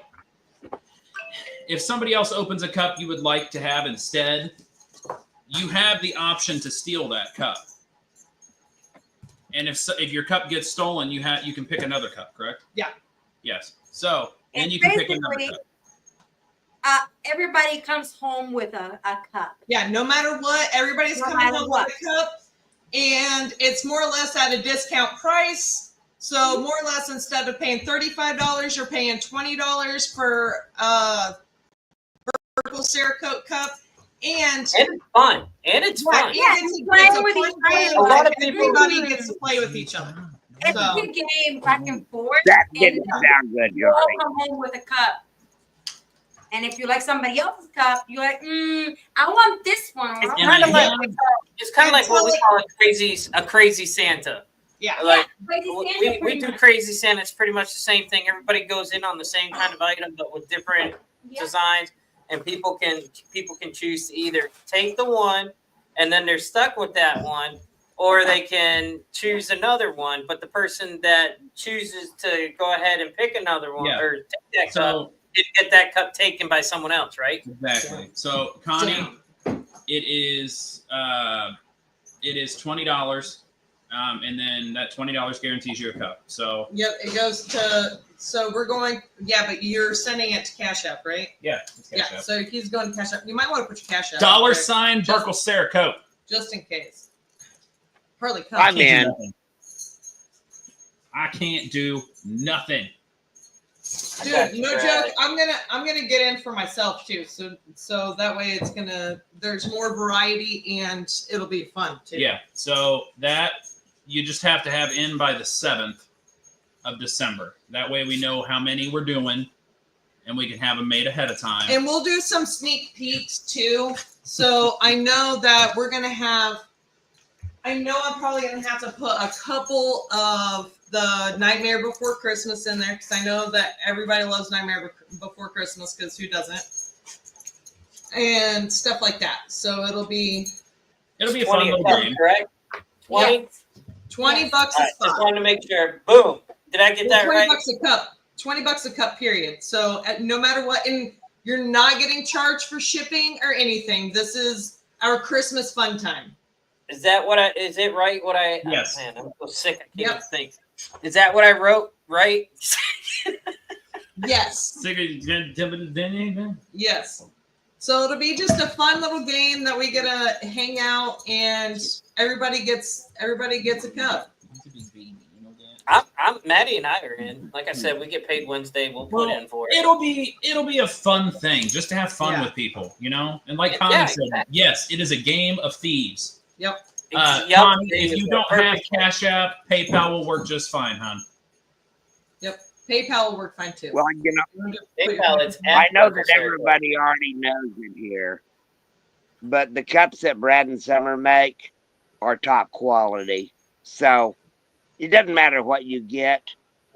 if somebody else opens a cup you would like to have instead, you have the option to steal that cup. And if your cup gets stolen, you can pick another cup, correct? Yeah. Yes. So then And you can pick another basically, cup. everybody comes home with a cup. Yeah, no matter what, everybody's No coming matter home what. with a cup, and it's more or less at a discount price. So more or less, instead of paying $35, you're paying $20 for purple Cerakote cup, and it's fun. And it's fun. A lot of everybody gets to play with each other. It's a good game, back and forth. That and didn't sound good, you all Johnny. come home with a cup. And if you like somebody else's cup, you're like, I want this one. It's kind of like what we call a crazy Santa. Yeah. Like Crazy Santa, we do crazy Santa. It's pretty much the same thing. Everybody goes in on the same kind of item, but with different designs, and people can choose to either take the one and then they're stuck with that one, or they can choose another one. But the person that chooses to go ahead and pick another one or take that cup, get that cup taken by someone else, right? Exactly. So Connie, it is $20, and then that $20 guarantees you a cup. So it goes to. So we're going. Yeah, but you're sending it to Cash App, right? Yeah. It's Cash App. So he's going to Cash App. You might want to put your Cash App. $$ Burkle Cerakote. Just in case. Harley, come. I'm in. I can't do nothing. Dude, no joke. I'm gonna get in for myself too. So that way there's more variety and it'll be fun too. Yeah. So that you just have to have in by the 7th of December. That way we know how many we're doing and we can have them made ahead of time. And we'll do some sneak peeks too. So I know that I'm probably going to have to put a couple of the Nightmare Before Christmas in there, because I know that everybody loves Nightmare Before Christmas, because who doesn't? And stuff like that. So it'll be a fun little game. Correct? 20? $20 a Just spot. wanted to make sure. Boom. Did I get that right? $20 a cup. $20 a cup, period. So no matter what, and you're not getting charged for shipping or anything. This is our Christmas fun time. Is that what I? Is it right? What I? Yes. Oh, man, I'm so sick. I can't Yep. even think. Is that what I wrote? Right? Yes. Yes. So it'll be just a fun little game that we get to hang out and everybody gets a cup. I'm Maddie and I are in. Like I said, we get paid Wednesday. We'll put in for it. It'll be a fun thing just to have fun Yeah. with people, you know. And like Yeah, Connie said, exactly. yes, it is a game of thieves. Yep. Yep. Connie, if you don't have Cash App, PayPal will work just fine, hon. Yep. PayPal will work fine too. Well, you know, PayPal, it's I know at that Cerakote. everybody already knows it here, but the cups that Brad and Summer make are top quality. So it doesn't matter what you get;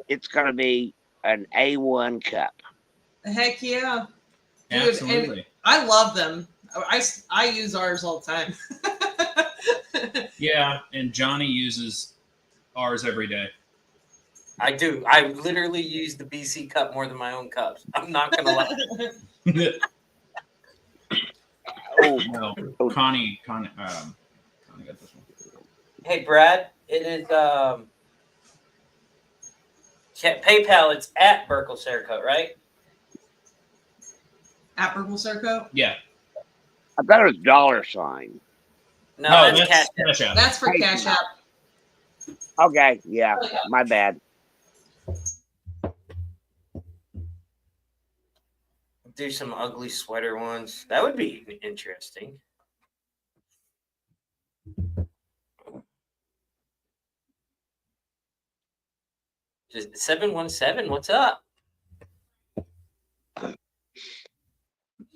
it's going to be an A1 cup. Heck yeah. Dude, Absolutely. and I love them. I use ours all the time. Yeah, and Johnny uses ours every day. I do. I literally use the BC cup more than my own cups. I'm not gonna lie. Oh no, Connie got this one. Hey Brad, it is PayPal. It's at Burkle Cerakote, right? At Purple Cerakote? Yeah. I thought it was $sign. No, No, that's Cash App. Cash App. That's for Cash App. Okay, yeah, my bad. Do some ugly sweater ones. That would be interesting. Just 717. What's up?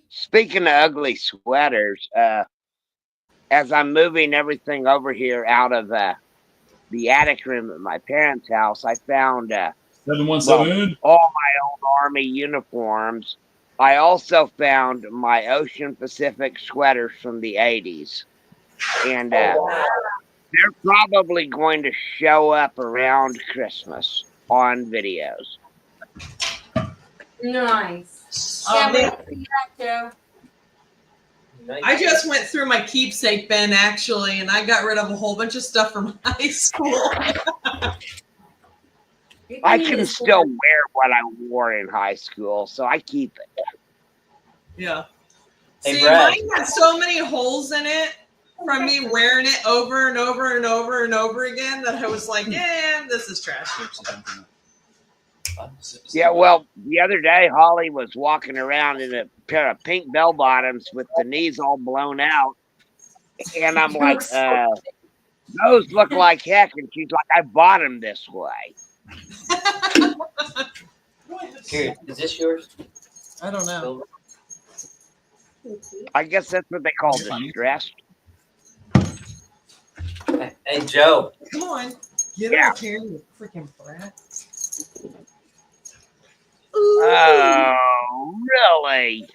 Speaking of ugly sweaters, as I'm moving everything over here out of the attic room at my parents' house, I found 717. all my old Army uniforms. I also found my Ocean Pacific sweaters from the 80s. And they're probably going to show up around Christmas on videos. Nice. Oh, Yeah, man. we see that too. I just went through my keepsake bin actually, and I got rid of a whole bunch of stuff from high school. I can still wear what I wore in high school, so I keep it. Yeah. Hey, See, Brad. mine had so many holes in it from me wearing it over and over and over and over again that I was like, yeah, this is trash. Yeah, well, the other day, Holly was walking around in a pair of pink bell bottoms with the knees all blown out. And I'm like, those look like heck. And she's like, I bought them this way. Here, is this yours? I don't know. I guess that's what they call distressed. Hey, Joe. Come on. Get Yeah. up here, you freaking brat. Oh, really?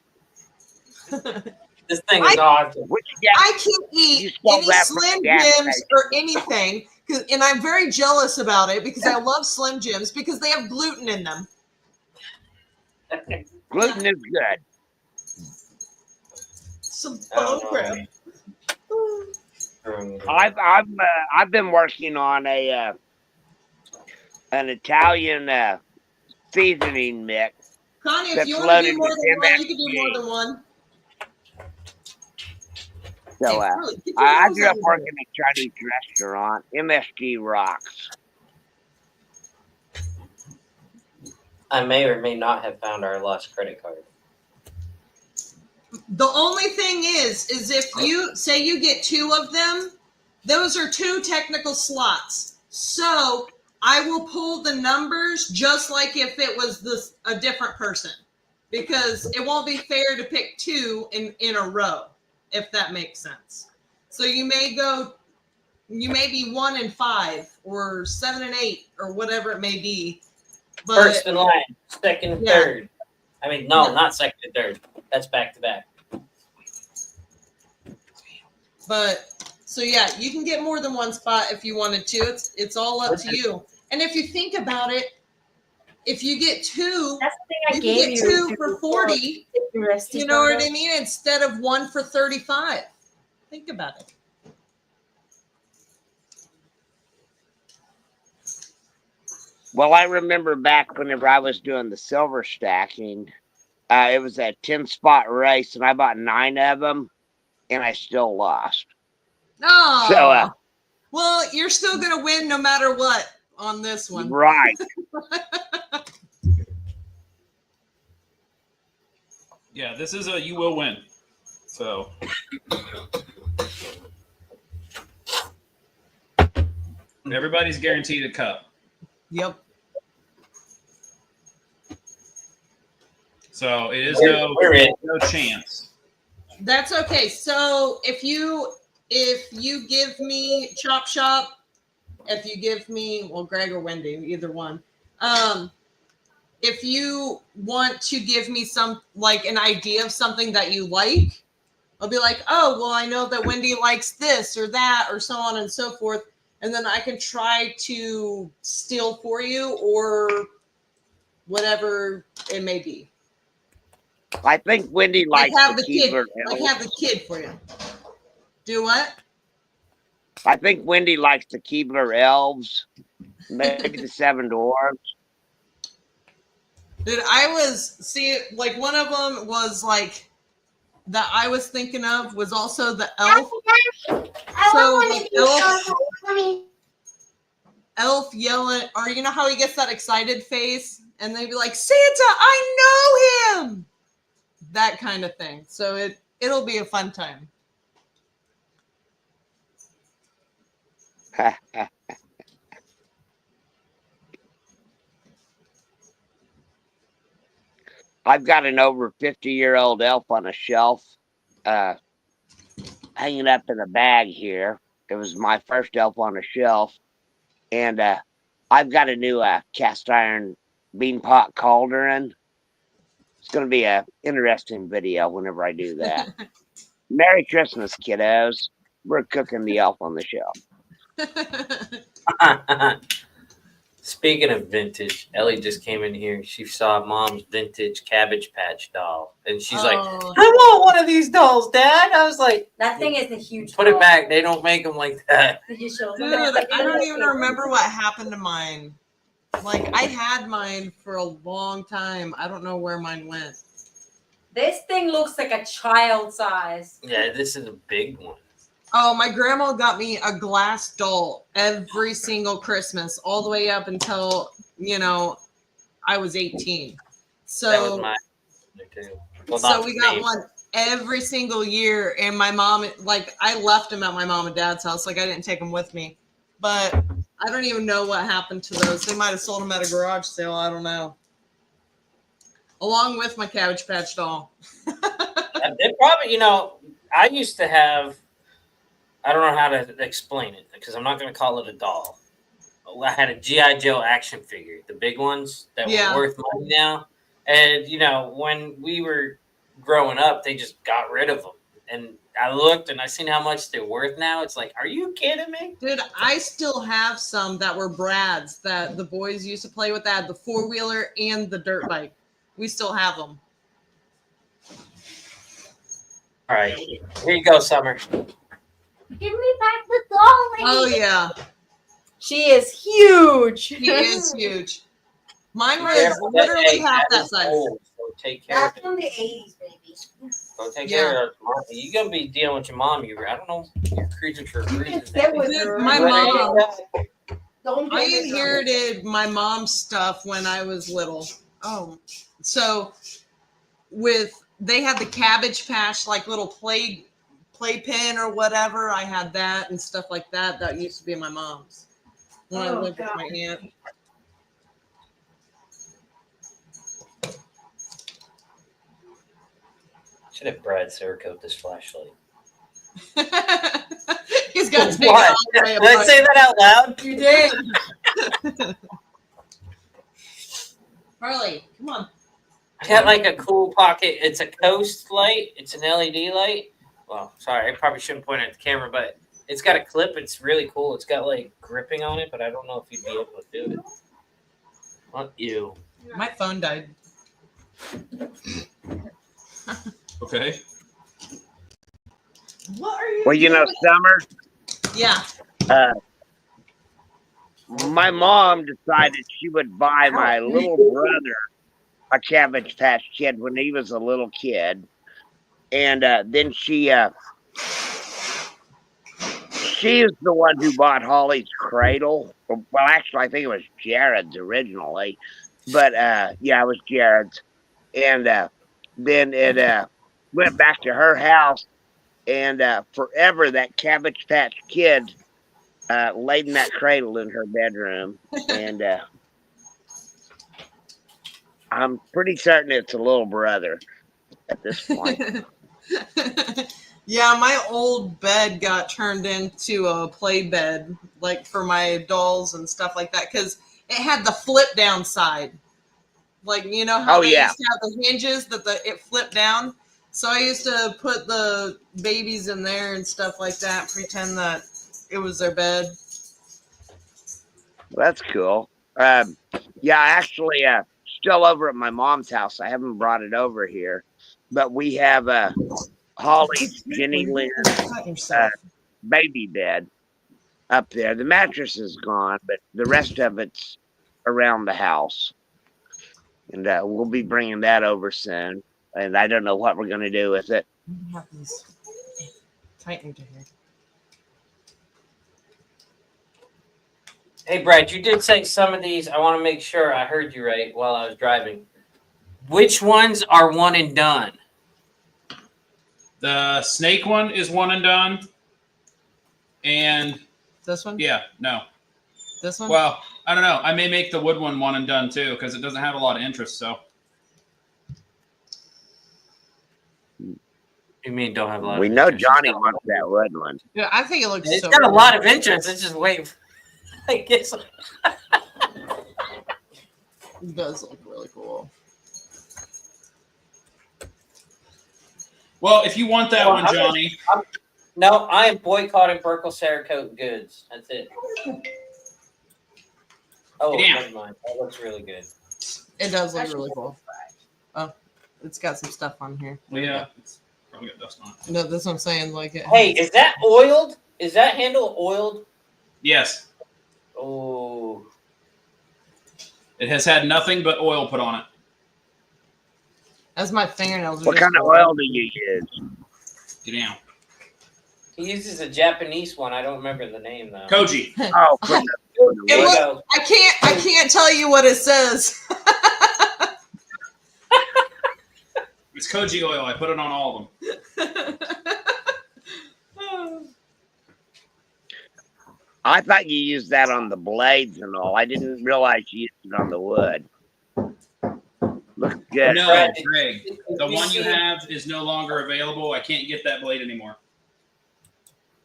This thing is awesome. Which I can't eat stole any that from Slim the gas Jims station. or anything, and I'm very jealous about it because I love Slim Jims because they have gluten in them. Gluten is good. Some Oh, bull crap. I've been working on an Italian seasoning mix. Connie, if That's you want to loaded do more with than one, you can do MSG. more than one. So Hey, Carly, get your I nose grew up out of working at a Chinese restaurant. MSG rocks. I may or may not have found our lost credit card. The only thing is if you say you get two of them, those are two technical slots. So I will pull the numbers just like if it was a different person, because it won't be fair to pick two in a row, if that makes sense. So you may be 1 and 5 or 7 and 8 or whatever it may be. But First in line, second and Yeah. third. I mean, no, Yeah. not second and third. That's back to back. But so yeah, you can get more than one spot if you wanted to. It's all up to you. And if you think about it, if you get two, That's the thing I you can gave get you. two for 40. You know what I mean? Instead of one for 35. Think about it. Well, I remember back whenever I was doing the silver stacking, it was a 10-spot race, and I bought 9 of them, and I still lost. Oh, So, well, you're still going to win no matter what on this one. Right. Yeah, this is a you will win. So everybody's guaranteed a cup. Yep. So it is We're in. no chance. That's okay. So if you give me Chop Shop, if you give me Greg or Wendy, either one, if you want to give me some like an idea of something that you like, I'll be like, oh well, I know that Wendy likes this or that or so on and so forth, and then I can try to steal for you or whatever it may be. I think Wendy likes have the the kid, Keebler like elves. have the kid for you. Do what? I think Wendy likes the Keebler elves, maybe the 7 dwarves. Dude, like one of them was like that I was thinking of was also the elf. So like elf yelling, or you know how he gets that excited face, and they'd be like, Santa, I know him. That kind of thing. So it'll be a fun time. I've got an over 50-year-old elf on a shelf, hanging up in a bag here. It was my first elf on a shelf, and I've got a new cast iron bean pot cauldron. It's going to be an interesting video whenever I do that. Merry Christmas, kiddos. We're cooking the elf on the shelf. Speaking of vintage, Ellie just came in here. She saw Mom's vintage Cabbage Patch doll, and she's like, "I want one of these dolls, Dad." I was like, that thing is a huge. Put it back. They don't make them like that. Dude, I don't even remember what happened to mine. Like I had mine for a long time. I don't know where mine went. This thing looks like a child size. Yeah, this is a big one. Oh, my grandma got me a glass doll every single Christmas, all the way up until, I was 18. So that was mine too. Well, so we got one every single year, and my mom, like, I left them at my mom and dad's house. Like, I didn't take them with me. But I don't even know what happened to those. They might have sold them at a garage sale. I don't know. Along with my Cabbage Patch doll. It probably, I used to have, I don't know how to explain it because I'm not going to call it a doll. I had a G.I. Joe action figure, the big ones that were worth money now. And, when we were growing up, they just got rid of them. And I looked and I seen how much they're worth now. It's like, are you kidding me? Dude, I still have some that were Brad's that the boys used to play with. That the 4-wheeler and the dirt bike. We still have them. All right. Here you go, Summer. Give me back the doll. Oh, yeah. She is huge. She is huge. Mine was literally half that size. So take care That's of from the 80s, baby. Go take care of her. You're going to be dealing with your mom. I don't know. You're creature for a reason. My mom. Don't I inherited my mom's stuff when I was little. Oh, so they had the Cabbage Patch, like little play pin or whatever. I had that and stuff like that. That used to be my mom's when I lived with my aunt. Should have Brad Cerakote this flashlight. He's got to take it all the way Did I say that out loud? You did. Harley, come on. I got like a cool pocket. It's a Coast light. It's an LED light. Well, sorry, I probably shouldn't point at the camera, but it's got a clip. It's really cool. It's got like gripping on it, but I don't know if you'd be able to do it. Not you. My phone died. Okay. What are you Well, you know, doing? Summer, Yeah. my mom decided she would buy my little brother a Cabbage Patch Kid when he was a little kid, and then she is the one who bought Holly's cradle. Well, actually, I think it was Jared's originally, but yeah, it was Jared's, and then it went back to her house, and forever that Cabbage Patch Kid laid in that cradle in her bedroom, and I'm pretty certain it's a little brother at this point. Yeah, my old bed got turned into a play bed, like for my dolls and stuff like that, because it had the flip down side. Like, you know how Oh they yeah, used to have the hinges that it flipped down? So I used to put the babies in there and stuff like that, pretend that it was their bed. that's cool. Yeah, actually, still over at my mom's house. I haven't brought it over here, but we have Holly's Jenny Lynn Cut uh, yourself. baby bed up there. The mattress is gone, but the rest of it's around the house, and we'll be bringing that over soon. And I don't know what we're gonna do with it. Have these tightened to here. Hey, Brad, you did say some of these. I want to make sure I heard you right while I was driving. Which ones are one and done? The snake one is one and done. And This one? yeah, no. This one? Well, I don't know. I may make the wood one and done too because it doesn't have a lot of interest. So You mean don't have a lot We of know interest? Johnny wants that wood one. Yeah, I think it looks It's so got a good. lot of interest. It's just waiting. I guess. It does look really cool. well, if you want that one, Johnny, No, I am boycotting Burkle Cerakote goods. That's it. Oh, Yeah. never mind. That looks really good. It does look really cool. Oh, it's got some stuff on here. well, yeah, it's probably got dust on it. No, that's what I'm saying. Like, it Hey, is that oiled? Is that handle oiled? Yes, Oh, it has had nothing but oil put on it. as my fingernails. Are What just kind of oil do you use? Get down, he uses a Japanese one. I don't remember the name though. Koji. Oh, for the It There you looks- go. I can't tell you what it says. It's Koji oil. I put it on all of them. I thought you used that on the blades and all. I didn't realize you used it on the wood. Looks good. No, Brad, Greg, did the you one you see- have is no longer available. I can't get that blade anymore.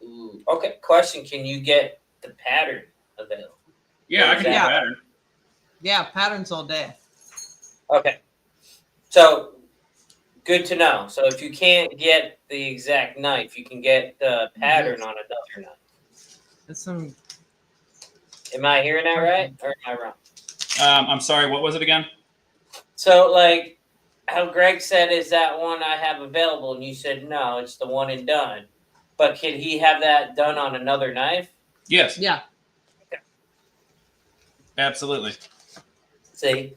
Ooh, okay, question: can you get the pattern available? Yeah, I can get Yeah. a pattern. Yeah, patterns all day. Okay, so good to know. So if you can't get the exact knife, you can get the pattern on another knife. It's some. Am I hearing that right, or am I wrong? I'm sorry. What was it again? So, like, how Greg said, is that one I have available? And you said, no, it's the one and done. But can he have that done on another knife? Yes, Yeah. absolutely. See?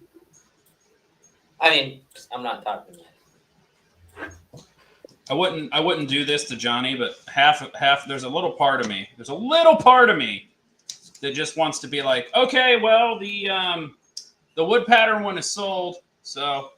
I mean, I'm not talking yet. I wouldn't do this to Johnny, but half there's a little part of me. There's a little part of me that just wants to be like, okay, well, the wood pattern one is sold, so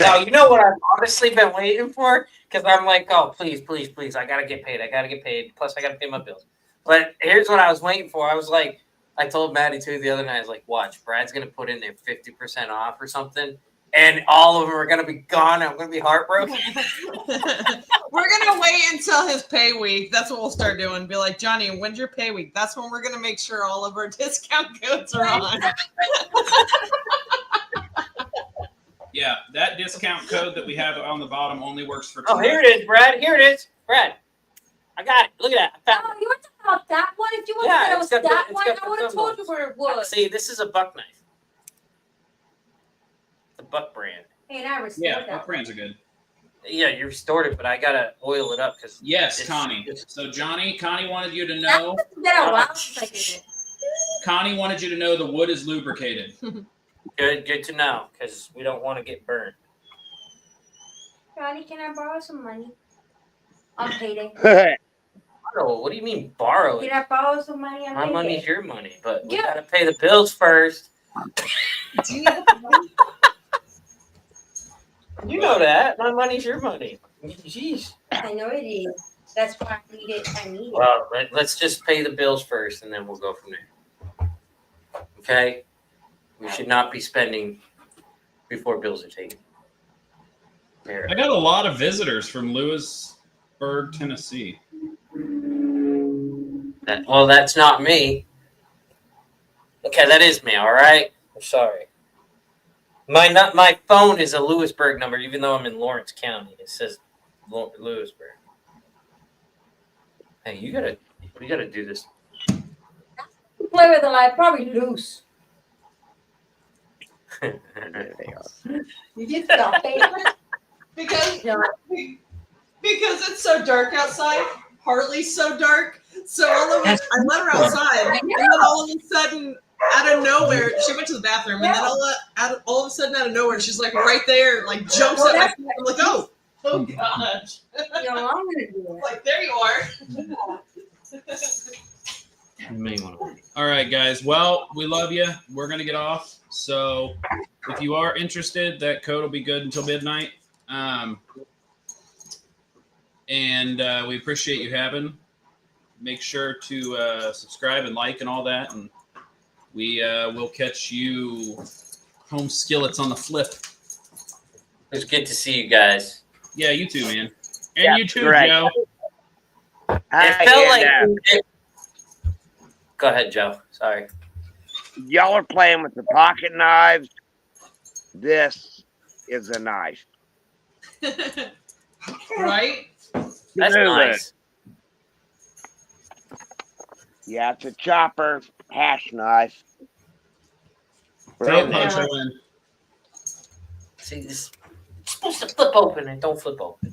Now, you know what I've honestly been waiting for? Because I'm like, oh, please, please, please, I got to get paid. I got to get paid. Plus, I got to pay my bills. But here's what I was waiting for. I was like, I told Maddie, too, the other night, I was like, watch, Brad's going to put in there 50% off or something. And all of them are going to be gone. I'm going to be heartbroken. We're gonna wait until his pay week. That's what we'll start doing. Be like, Johnny, when's your pay week? That's when we're gonna make sure all of our discount codes are on. yeah, that discount code that we have on the bottom only works for. Oh, here it is, Brad. Here it is. Brad, I got it. Look at that. I found Oh, you were talking about that one? If you would Yeah, have said it it's was got the- that it's one, got I would have the told you where it it. was. See, this is a buck knife. the Buck brand. And I restored Yeah, that. buck brands are good. Yeah, you restored it, but I gotta oil it up because Yes, Connie. So Connie wanted you to That know. was been a while since I did it. Connie wanted you to know the wood is lubricated. good to know because we don't want to get burned. Johnny, can I borrow some money on payday? Borrow? What do you mean borrow it? Can I borrow some money on My payday? money's your money, but we Yeah. gotta pay the bills first. Do you need the money? You know that. My money's your money. Jeez. I know it is. That's why I need it. I need it. Well, let's just pay the bills first, and then we'll go from there. Okay? We should not be spending before bills are taken. There. I got a lot of visitors from Lewisburg, Tennessee. Well, that's not me. Okay, that is me. All right. I'm sorry. My phone is a Lewisburg number, even though I'm in Lawrence County. It says Lewisburg. Hey, we gotta do this. Play with the light, probably loose. There they are. You get stop it. Because No. because it's so dark outside. Harley's so dark. So all of it, I let her outside, and then all of a sudden, out of nowhere, she went to the bathroom, and then all of a sudden, out of nowhere, she's like right there, like jumps Well, at my that's- feet. I'm like, oh gosh, You know, I'm gonna do it. like there you are. You may want to. All right, guys. Well, we love you. We're going to get off. So if you are interested, that code will be good until midnight. And we appreciate you having. Make sure to subscribe and like and all that. And we will catch you home skillets on the flip. It was good to see you guys. Yeah, you too, man. And Yeah, you too, great. Joe. It felt like. Go ahead, Joe. Sorry. y'all are playing with the pocket knives. This is a knife. Right? That's Move nice. it. Yeah, it's a chopper hash knife. Throat Brand punch, new. Owen. See, this it's supposed to flip open and don't flip open.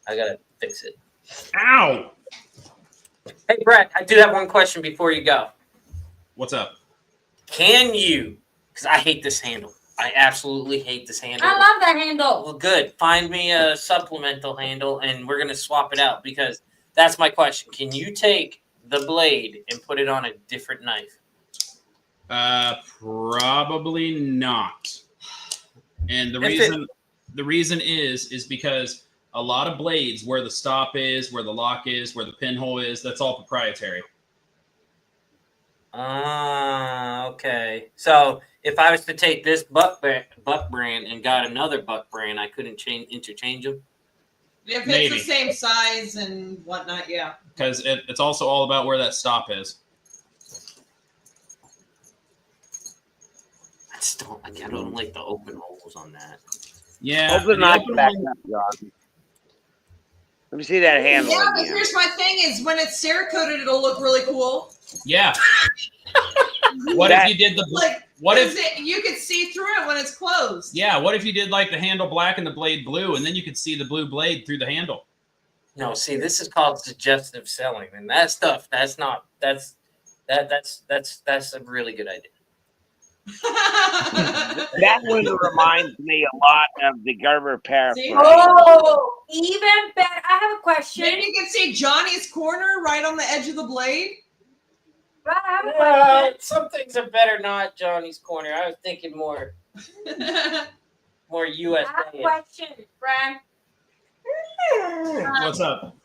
I gotta fix it. Ow! Hey, Brett, I do have one question before you go. What's up? Can you? Because I hate this handle. I absolutely hate this handle. I love that handle. Well, good. Find me a supplemental handle, and we're gonna swap it out because that's my question. Can you take the blade and put it on a different knife? Probably not. And the reason is because a lot of blades, where the stop is, where the lock is, where the pinhole is, that's all proprietary. Okay. So if I was to take this Buck brand and got another Buck brand, I couldn't interchange them? If it's Maybe. the same size and whatnot, yeah. Because it's also all about where that stop is. I don't like the open holes on that. Yeah. Hold the the knife open back hole- up, John. Let me see that handle Yeah, but again. here's my thing: is when it's Cerakoted, it'll look really cool. Yeah. What if you did the Like, what if you could see through it when it's closed? yeah, what if you did like the handle black and the blade blue, and then you could see the blue blade through the handle? No, see, this is called suggestive selling, and that stuff. That's a really good idea. That one reminds me a lot of the Gerber paraphrase. See? Oh, even better. I have a question. Then you can see Johnny's corner right on the edge of the blade. Brad, I have a question. Some things are better not Johnny's corner. I was thinking more I USA. have a question, Brad. What's up?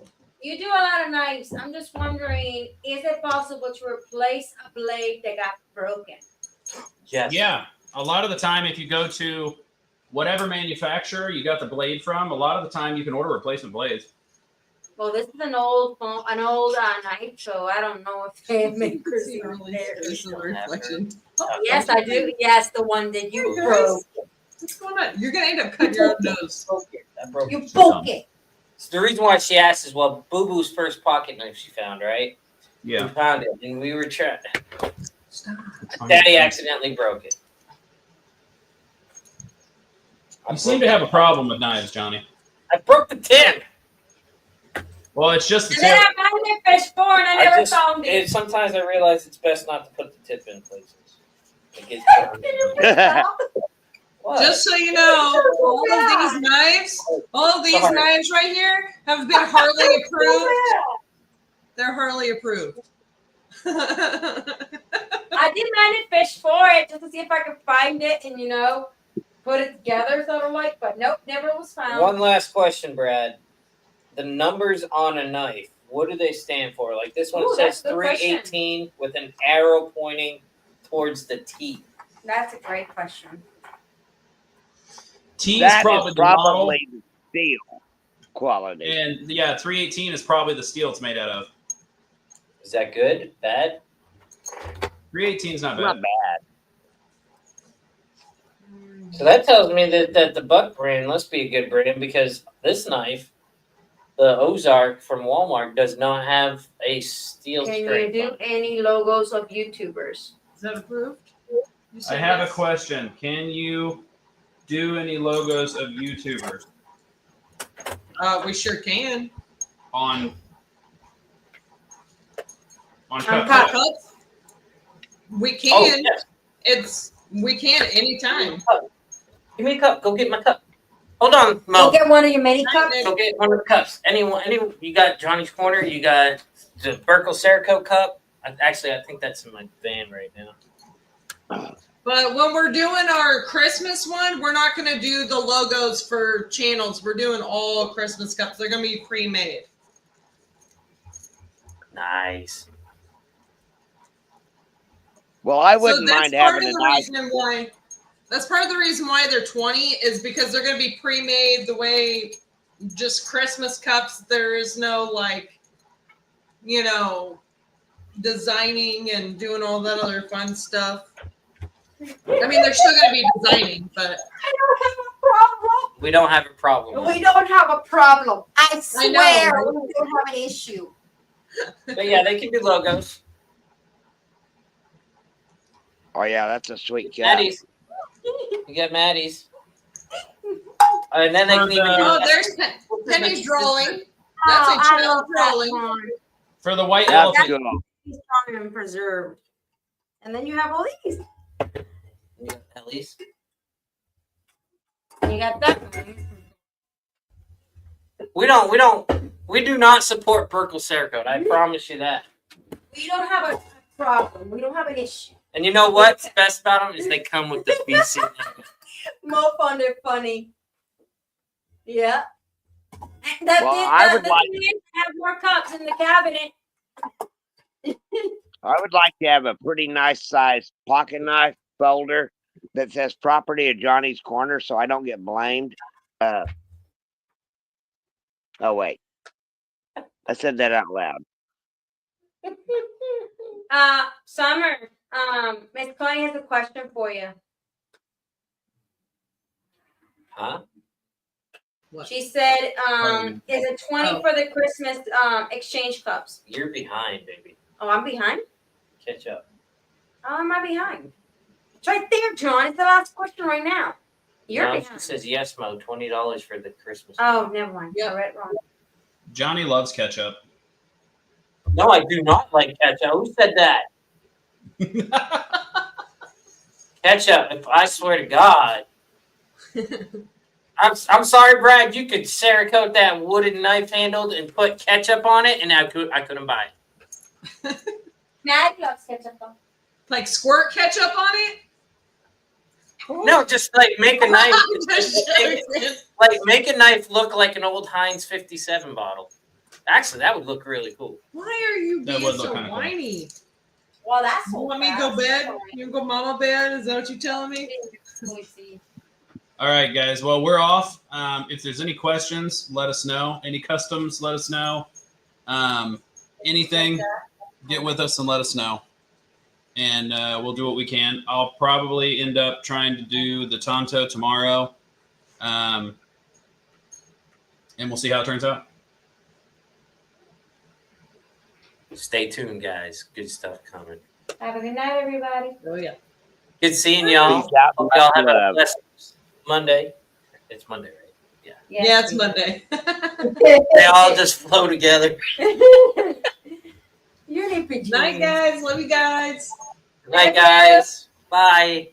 You do a lot of knives. I'm just wondering, is it possible to replace a blade that got broken? Yes. Yeah. A lot of the time, if you go to whatever manufacturer you got the blade from, a lot of the time you can order replacement blades. Well, this is an old knife, so I don't know if they make There's a reflection. Yes, I do. Yes, the one that you Hey, broke. What's going on? You're gonna end up cutting your own nose. That broke You it. broke it. So the reason why she asked is, well, Boo Boo's first pocket knife she found, right? We Yeah. found it, and we were trying. Daddy accidentally broke it. You seem to have a problem with knives, Johnny. I broke the tip. Well, it's just the And then tip. I found it fish four and I never found it. Sometimes I realize it's best not to put the tip in places. It gets What? Just so you know, all of these knives right here have been Harley approved. They're Harley approved. I demanded fish for it just to see if I could find it and put it together sort of like, but nope, never was found. One last question, Brad. The numbers on a knife, what do they stand for? Like this one says 318 with an arrow pointing towards the T. That's a great question. T is That probably is the model. probably the steel quality. And yeah, 318 is probably the steel it's made out of. Is that good? Bad? 318 is not bad. Not bad. So that tells me that the Buck brand must be a good brand because this knife, the Ozark from Walmart, does not have a steel Can straight. you do any logos of YouTubers? Is that approved? I have a question. Can you do any logos of YouTubers We sure can. on cups? Cups? We can. Oh, yes. We can anytime. Give me a cup. Go get my cup. Hold on, Mo. Go get one of your mini cups. Go get one of the cups. Anyone? You got Johnny's Corner. You got the Burkle Cerakote cup. Actually, I think that's in my van right now. But when we're doing our Christmas one, we're not going to do the logos for channels. We're doing all Christmas cups. They're going to be pre-made. Nice. Well, I wouldn't mind having a knife. That's part of the reason why they're 20 is because they're going to be pre-made the way just Christmas cups. There is no designing and doing all that other fun stuff. I mean, they're still going to be designing, but We don't have a problem. We don't have a problem. I swear know. we don't have an issue. But yeah, they can do logos. Oh yeah, that's a sweet cat. Maddie's. You got Maddie's. And then they can even do there's Penny's drawing. That's a child drawing. for the white That's elephant. good. He's strong and preserved. And then you have all these. You got Ellie's. You got that one. We do not support Burkle Cerakote. I promise you that. We don't have a problem. We don't have an issue. And you know what's best about them is they come with the BC. Mo found it funny. Yeah. I would like to have more cups in the cabinet. I would like to have a pretty nice sized pocket knife folder that says property of Johnny's Corner so I don't get blamed. Oh wait. I said that out loud. Summer, Miss Connie has a question for you. Huh? What? She said, is it 20 for the Christmas exchange cups? You're behind, baby. Oh, I'm behind? Catch up. How am I behind? It's right there, John. It's the last question right now. You're No, behind. it says yes, Mo. $20 for the Christmas. Oh, never mind. Yeah. I read it wrong. Johnny loves ketchup. No, I do not like ketchup. Who said that? Ketchup. If I swear to God. I'm sorry, Brad. You could Cerakote that wooden knife handled and put ketchup on it, and I couldn't buy it. Maddie loves ketchup though. Like squirt ketchup on it? No, just like make a knife. Just joking. Make a knife look like an old Heinz 57 bottle. Actually, that would look really cool. Why are you That being would look so kinda cool. whiny? Well, that's You so want me to fast. go bed? You go mama bed? Is that what you're telling me? Let me see. All right, guys. Well, we're off. If there's any questions, let us know. Any customs, let us know. Anything, get with us and let us know. And we'll do what we can. I'll probably end up trying to do the Tonto tomorrow. And we'll see how it turns out. Stay tuned, guys. Good stuff coming. Have a good night, everybody. Oh yeah. Good seeing y'all. Peace out. Hope y'all have a blessed Monday. It's Monday, right? Yeah, it's Monday. They all just flow together. You're in pajamas. Night, guys. Love you guys. Good night, guys. Bye.